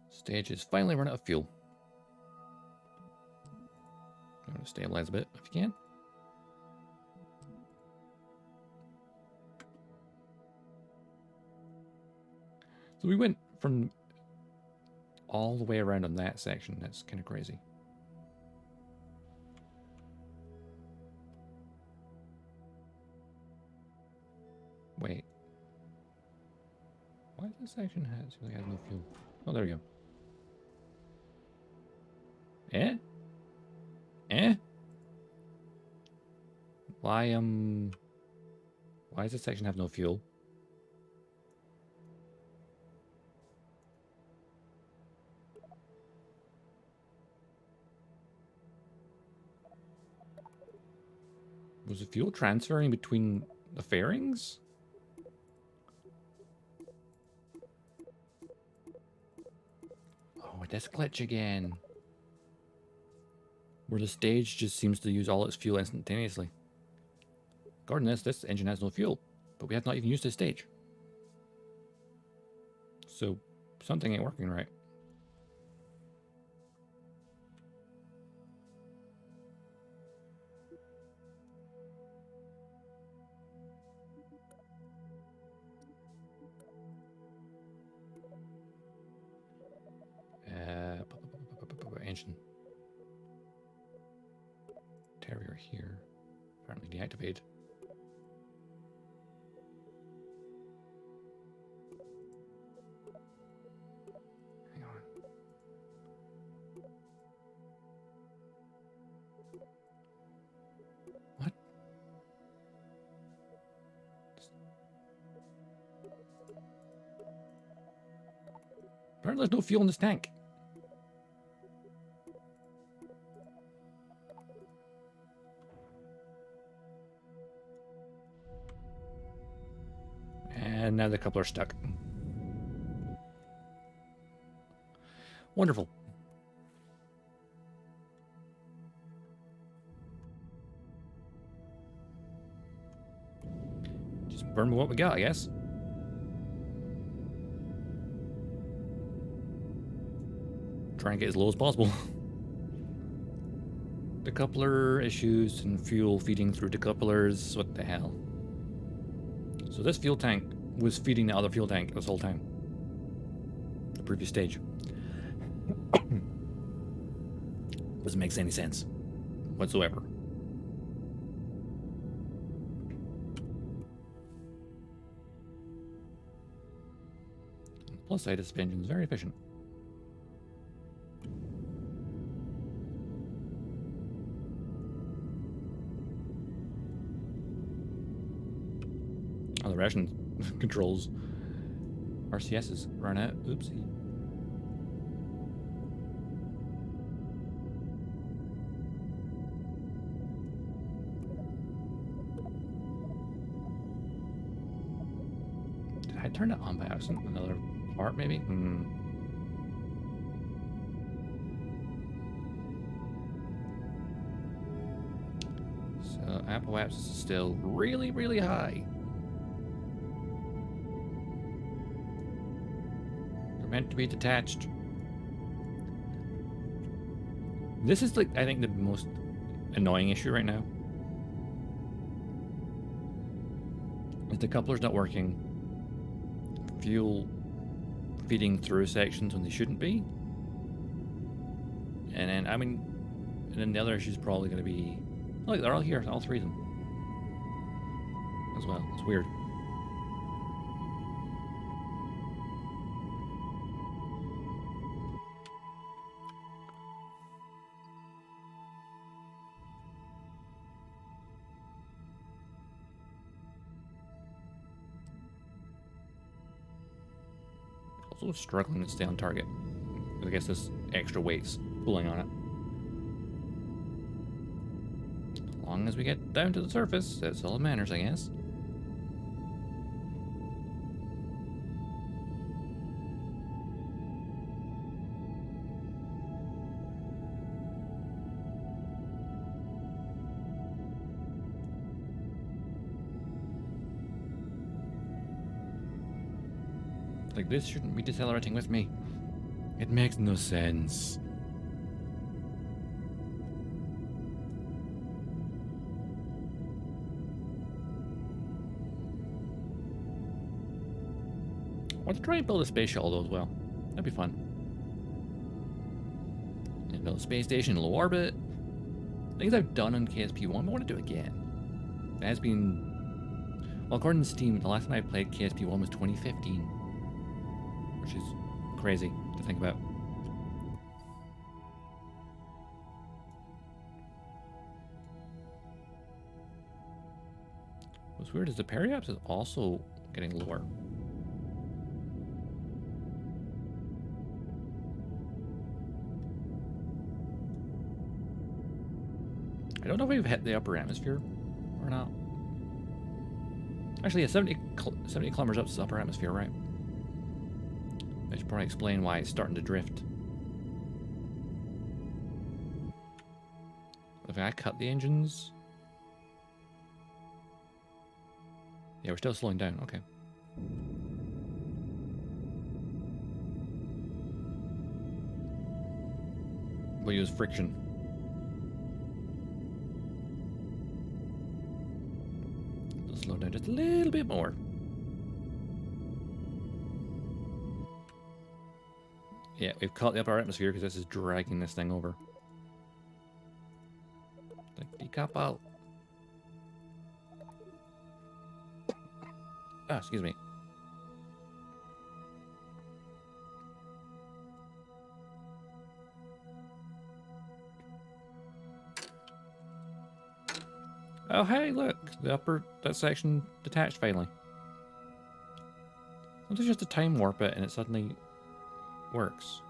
Stage is finally run out of fuel. I'm going to stabilize a bit if you can. So we went from all the way around on that section. That's kind of crazy. Wait. Why does this section has no fuel? Oh, there we go. Eh? Eh? Why does this section have no fuel? Was the fuel transferring between the fairings? Oh, that's glitch again. Where the stage just seems to use all its fuel instantaneously. According to this engine has no fuel, but we have not even used this stage. So something ain't working right. Engine. Terrier here. Apparently deactivated. Hang on. What? Apparently there's no fuel in this tank. And now the couple are stuck. Wonderful. Just burn what we got, I guess. trying to get as low as possible. Decoupler issues and fuel feeding through decouplers. What the hell? So this fuel tank was feeding the other fuel tank this whole time. The previous stage. Doesn't make any sense whatsoever. Plus side, this engine is very efficient. Oh, the ration controls. RCS's run out. Oopsie. Did I turn it on by accident? Another part, maybe? So, Apple Apps is still really, really high. Meant to be detached. This is, like, I think the most annoying issue right now. If the coupler's not working, fuel feeding through sections when they shouldn't be. And then, I mean, and then the other issue is probably going to be, look, they're all here, all three of them. As well. It's weird. Also struggling to stay on target. I guess this extra weight's pulling on it. As long as we get down to the surface, that's all that matters, I guess. Like, this shouldn't be decelerating with me. It makes no sense. I want to try and build a space shuttle though as well. That'd be fun. And build a space station in low orbit. Things I've done on KSP1, I want to do again. It has been, well, according to Steam, the last time I played KSP1 was 2015. Which is crazy to think about. What's weird is the periapse is also getting lower. I don't know if we've hit the upper atmosphere or not. Actually, yeah, 70 kilometers up to the upper atmosphere, right? I should probably explain why it's starting to drift. If I cut the engines... Yeah, we're still slowing down, okay. We'll use friction. We'll slow down just a little bit more. Yeah, we've caught the upper atmosphere because this is dragging this thing over. Like, decouple. Ah, excuse me. Oh, hey, look. The upper, that section detached finally. Sometimes just a time warp it and it suddenly works.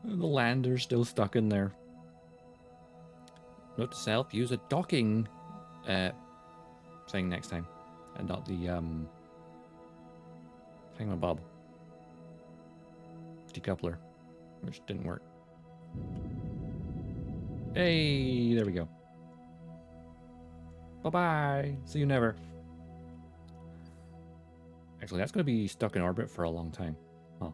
The lander's still stuck in there. Note to self, use a docking thing next time. And not the thingamabob. Decoupler. Which didn't work. Hey, there we go. Bye-bye. See you never. Actually, that's going to be stuck in orbit for a long time. Huh.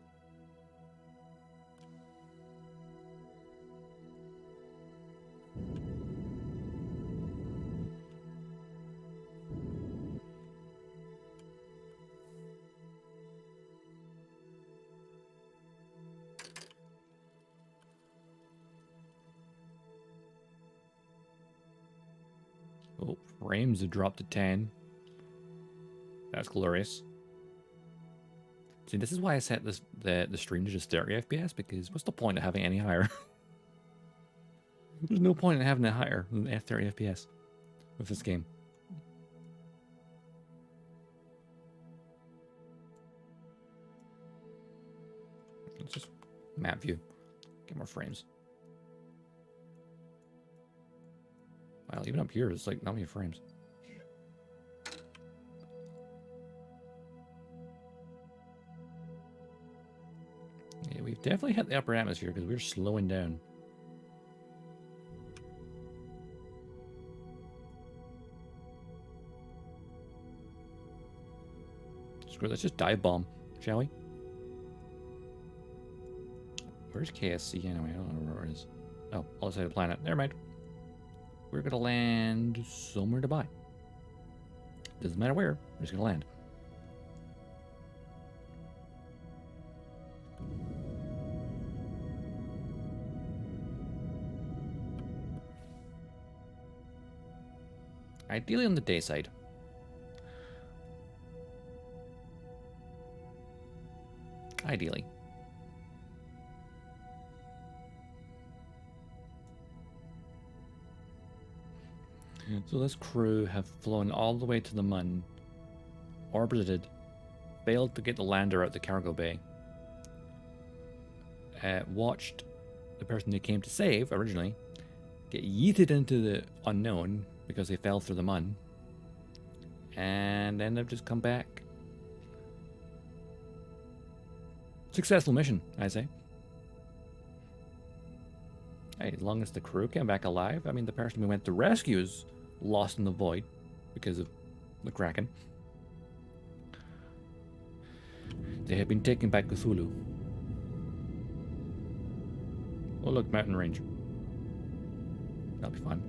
Oh, frames have dropped to 10. That's glorious. See, this is why I set this the stream to just 30 FPS, because what's the point of having any higher? There's no point in having it higher than 30 FPS with this game. Let's just map view. Get more frames. Wow, even up here, it's like not many frames. Yeah, we've definitely hit the upper atmosphere because we're slowing down. Screw it, let's just dive bomb, shall we? Where's KSC anyway? I don't know where it is. Oh, other side of the planet. Never mind. We're gonna land somewhere to buy. Doesn't matter where, we're just gonna land. Ideally on the day side. Ideally. So this crew have flown all the way to the moon, orbited, failed to get the lander out the cargo bay, watched the person they came to save originally get yeeted into the unknown because they fell through the moon, and then they've just come back. Successful mission, I say. Hey, as long as the crew came back alive. I mean, the person we went to rescue is lost in the void because of the Kraken. They have been taken by Cthulhu. Oh look, mountain range. That'll be fun.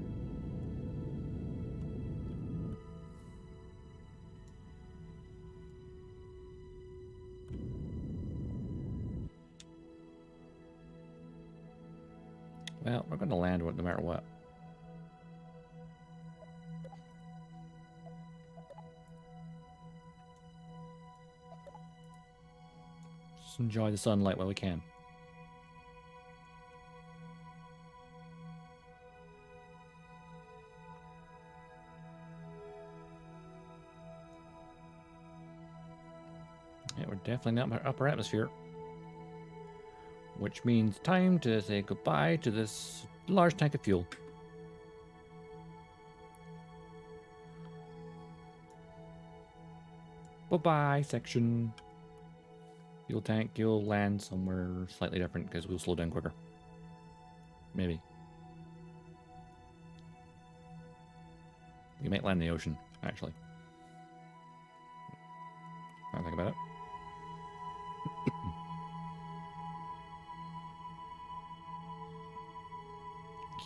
Well, we're going to land no matter what. Just enjoy the sunlight while we can. Yeah, we're definitely not in our upper atmosphere. Which means time to say goodbye to this large tank of fuel. Bye-bye, section. Fuel tank, you'll land somewhere slightly different because we'll slow down quicker. Maybe. You might land in the ocean, actually. I think about it.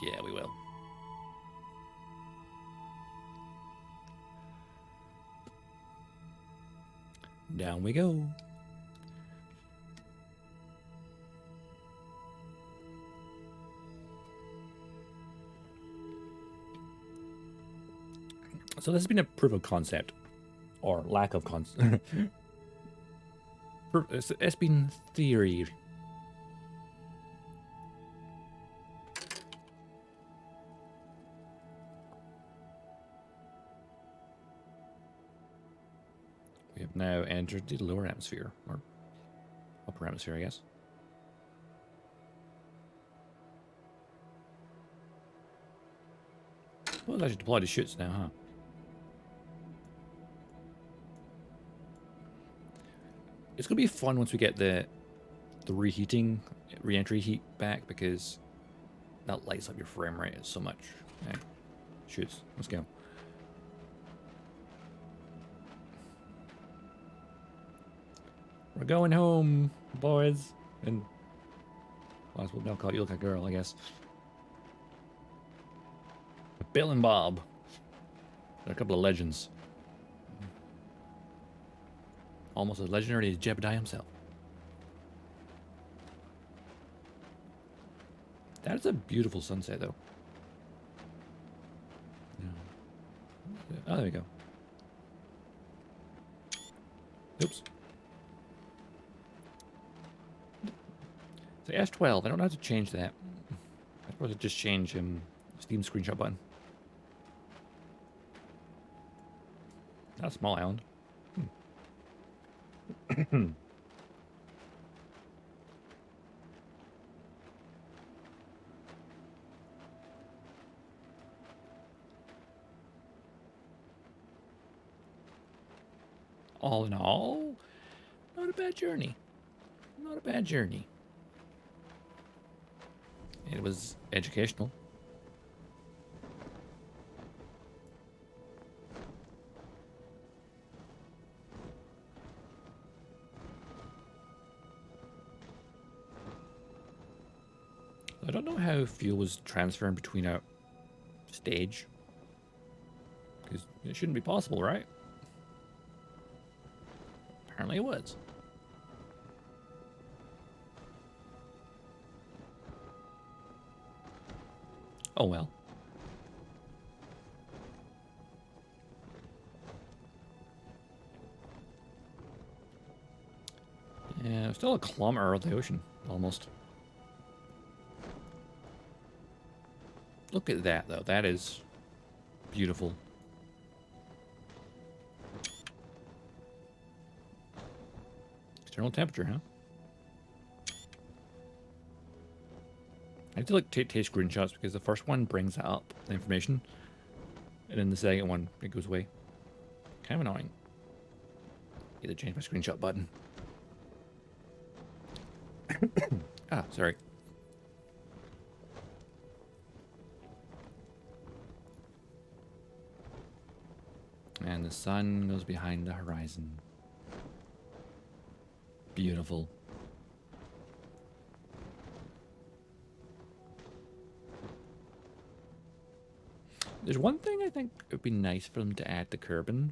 Yeah, we will. Down we go. So this has been a proof of concept, or lack of concept. It's been theory. We have now entered the lower atmosphere, or upper atmosphere, I guess. Well, it's actually deployed to chutes now, huh? It's going to be fun once we get the reheating, re-entry heat back, because that lights up your frame rate so much. Okay. Shoots. Let's go. We're going home, boys. And well, we'll now call you like a girl, I guess. Bill and Bob. They're a couple of legends. Almost as legendary as Jebediah himself. That's a beautiful sunset, though. Yeah. Oh, there we go. Oops. So S12, I don't know how to change that. I suppose I just change Steam screenshot button. That's a small island. All in all, not a bad journey. Not a bad journey. It was educational. I don't know how fuel was transferring between a stage. Because it shouldn't be possible, right? Apparently it was. Oh well. Yeah, it's still a kilometer of the ocean, almost. Look at that, though. That is beautiful. External temperature, huh? I have to like take screenshots because the first one brings up the information, and then the second one it goes away. Kind of annoying. Need to change my screenshot button. Ah, sorry. And the sun goes behind the horizon. Beautiful. There's one thing I think it would be nice for them to add to Kerbin.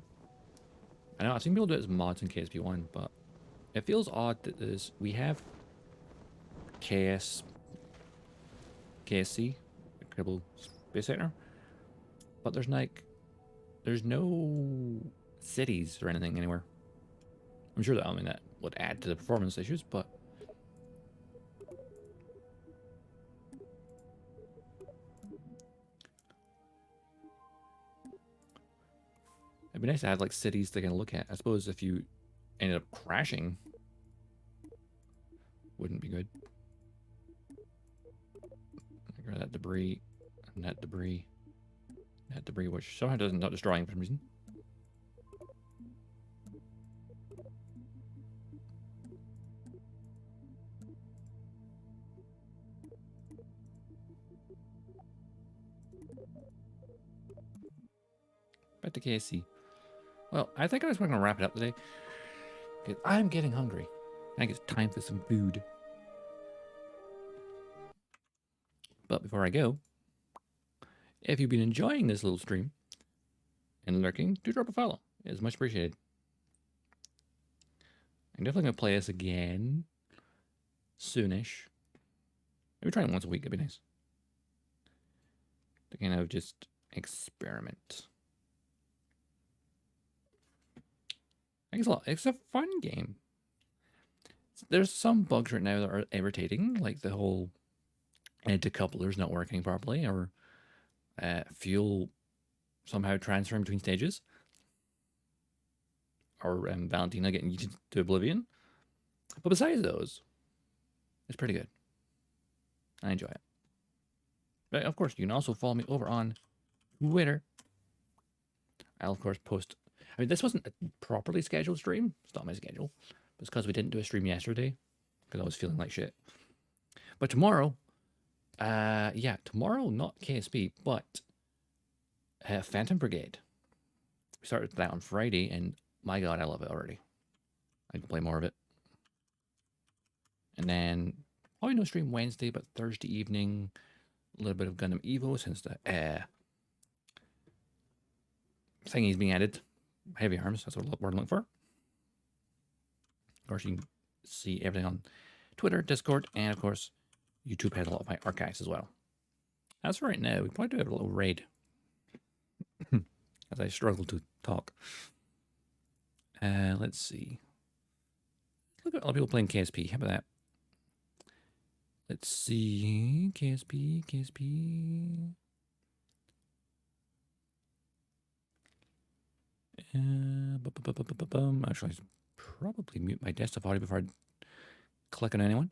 I know I've seen people do it as mods in KSP1, but it feels odd that we have KSC, Kerbal Space Center, but there's no cities or anything anywhere. I'm sure that would add to the performance issues, but it'd be nice to have like cities they can look at. I suppose if you ended up crashing, wouldn't be good. Get that debris, and that debris, which somehow doesn't not destroying for some reason. Back to KSC. Well, I think I was going to wrap it up today because I'm getting hungry. I think it's time for some food. But before I go, if you've been enjoying this little stream and lurking, do drop a follow. It's much appreciated. I'm definitely going to play this again soonish. Maybe try it once a week. That'd be nice. To kind of just experiment. I think it's a fun game. There's some bugs right now that are irritating, like the whole intercouplers not working properly, or fuel somehow transferring between stages, or Valentina getting yeeted to oblivion. But besides those, it's pretty good. I enjoy it. But of course, you can also follow me over on Twitter. I'll of course post. I mean, this wasn't a properly scheduled stream. It's not my schedule. It's because we didn't do a stream yesterday because I was feeling like shit. But tomorrow, tomorrow, not KSP, but Phantom Brigade. We started that on Friday, and my god, I love it already. I can play more of it. And then probably no stream Wednesday, but Thursday evening, a little bit of Gundam Evo since the thingy's being added. Heavy arms, that's what we're looking for. Of course, you can see everything on Twitter, Discord, and of course, YouTube has a lot of my archives as well. As for right now, we probably do have a little raid as I struggle to talk. Let's see. Look at all the people playing KSP. How about that? Let's see. KSP. Actually, I should probably mute my desktop audio before I click on anyone.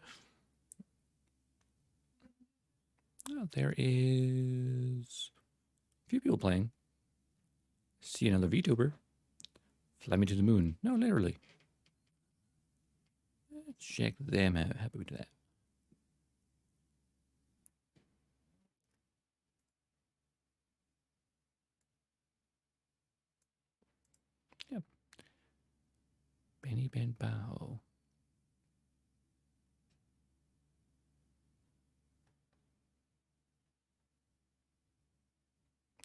Oh, there is a few people playing. See another VTuber. Fly me to the moon. No, literally. Let's check them out. How about we do that? Yep. Benny Ben Bao.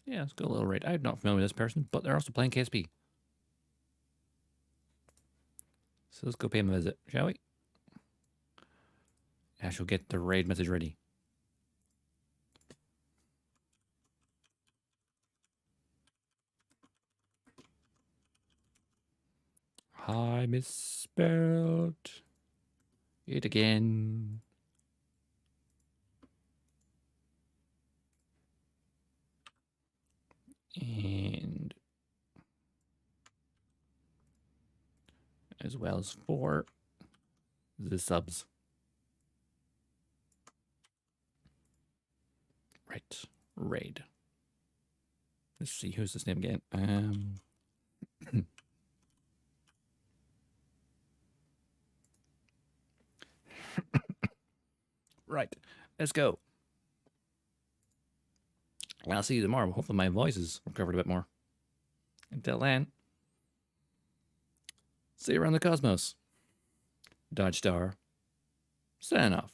Yeah, let's go a little raid. I'm not familiar with this person, but they're also playing KSP. So let's go pay them a visit, shall we? I shall get the raid message ready. I misspelled it again. And as well as for the subs. Right, raid. Let's see, who's this name again? Right, let's go. I'll see you tomorrow. Hopefully my voice is recovered a bit more. Until then, see you around the cosmos. Dodgestar, sign off.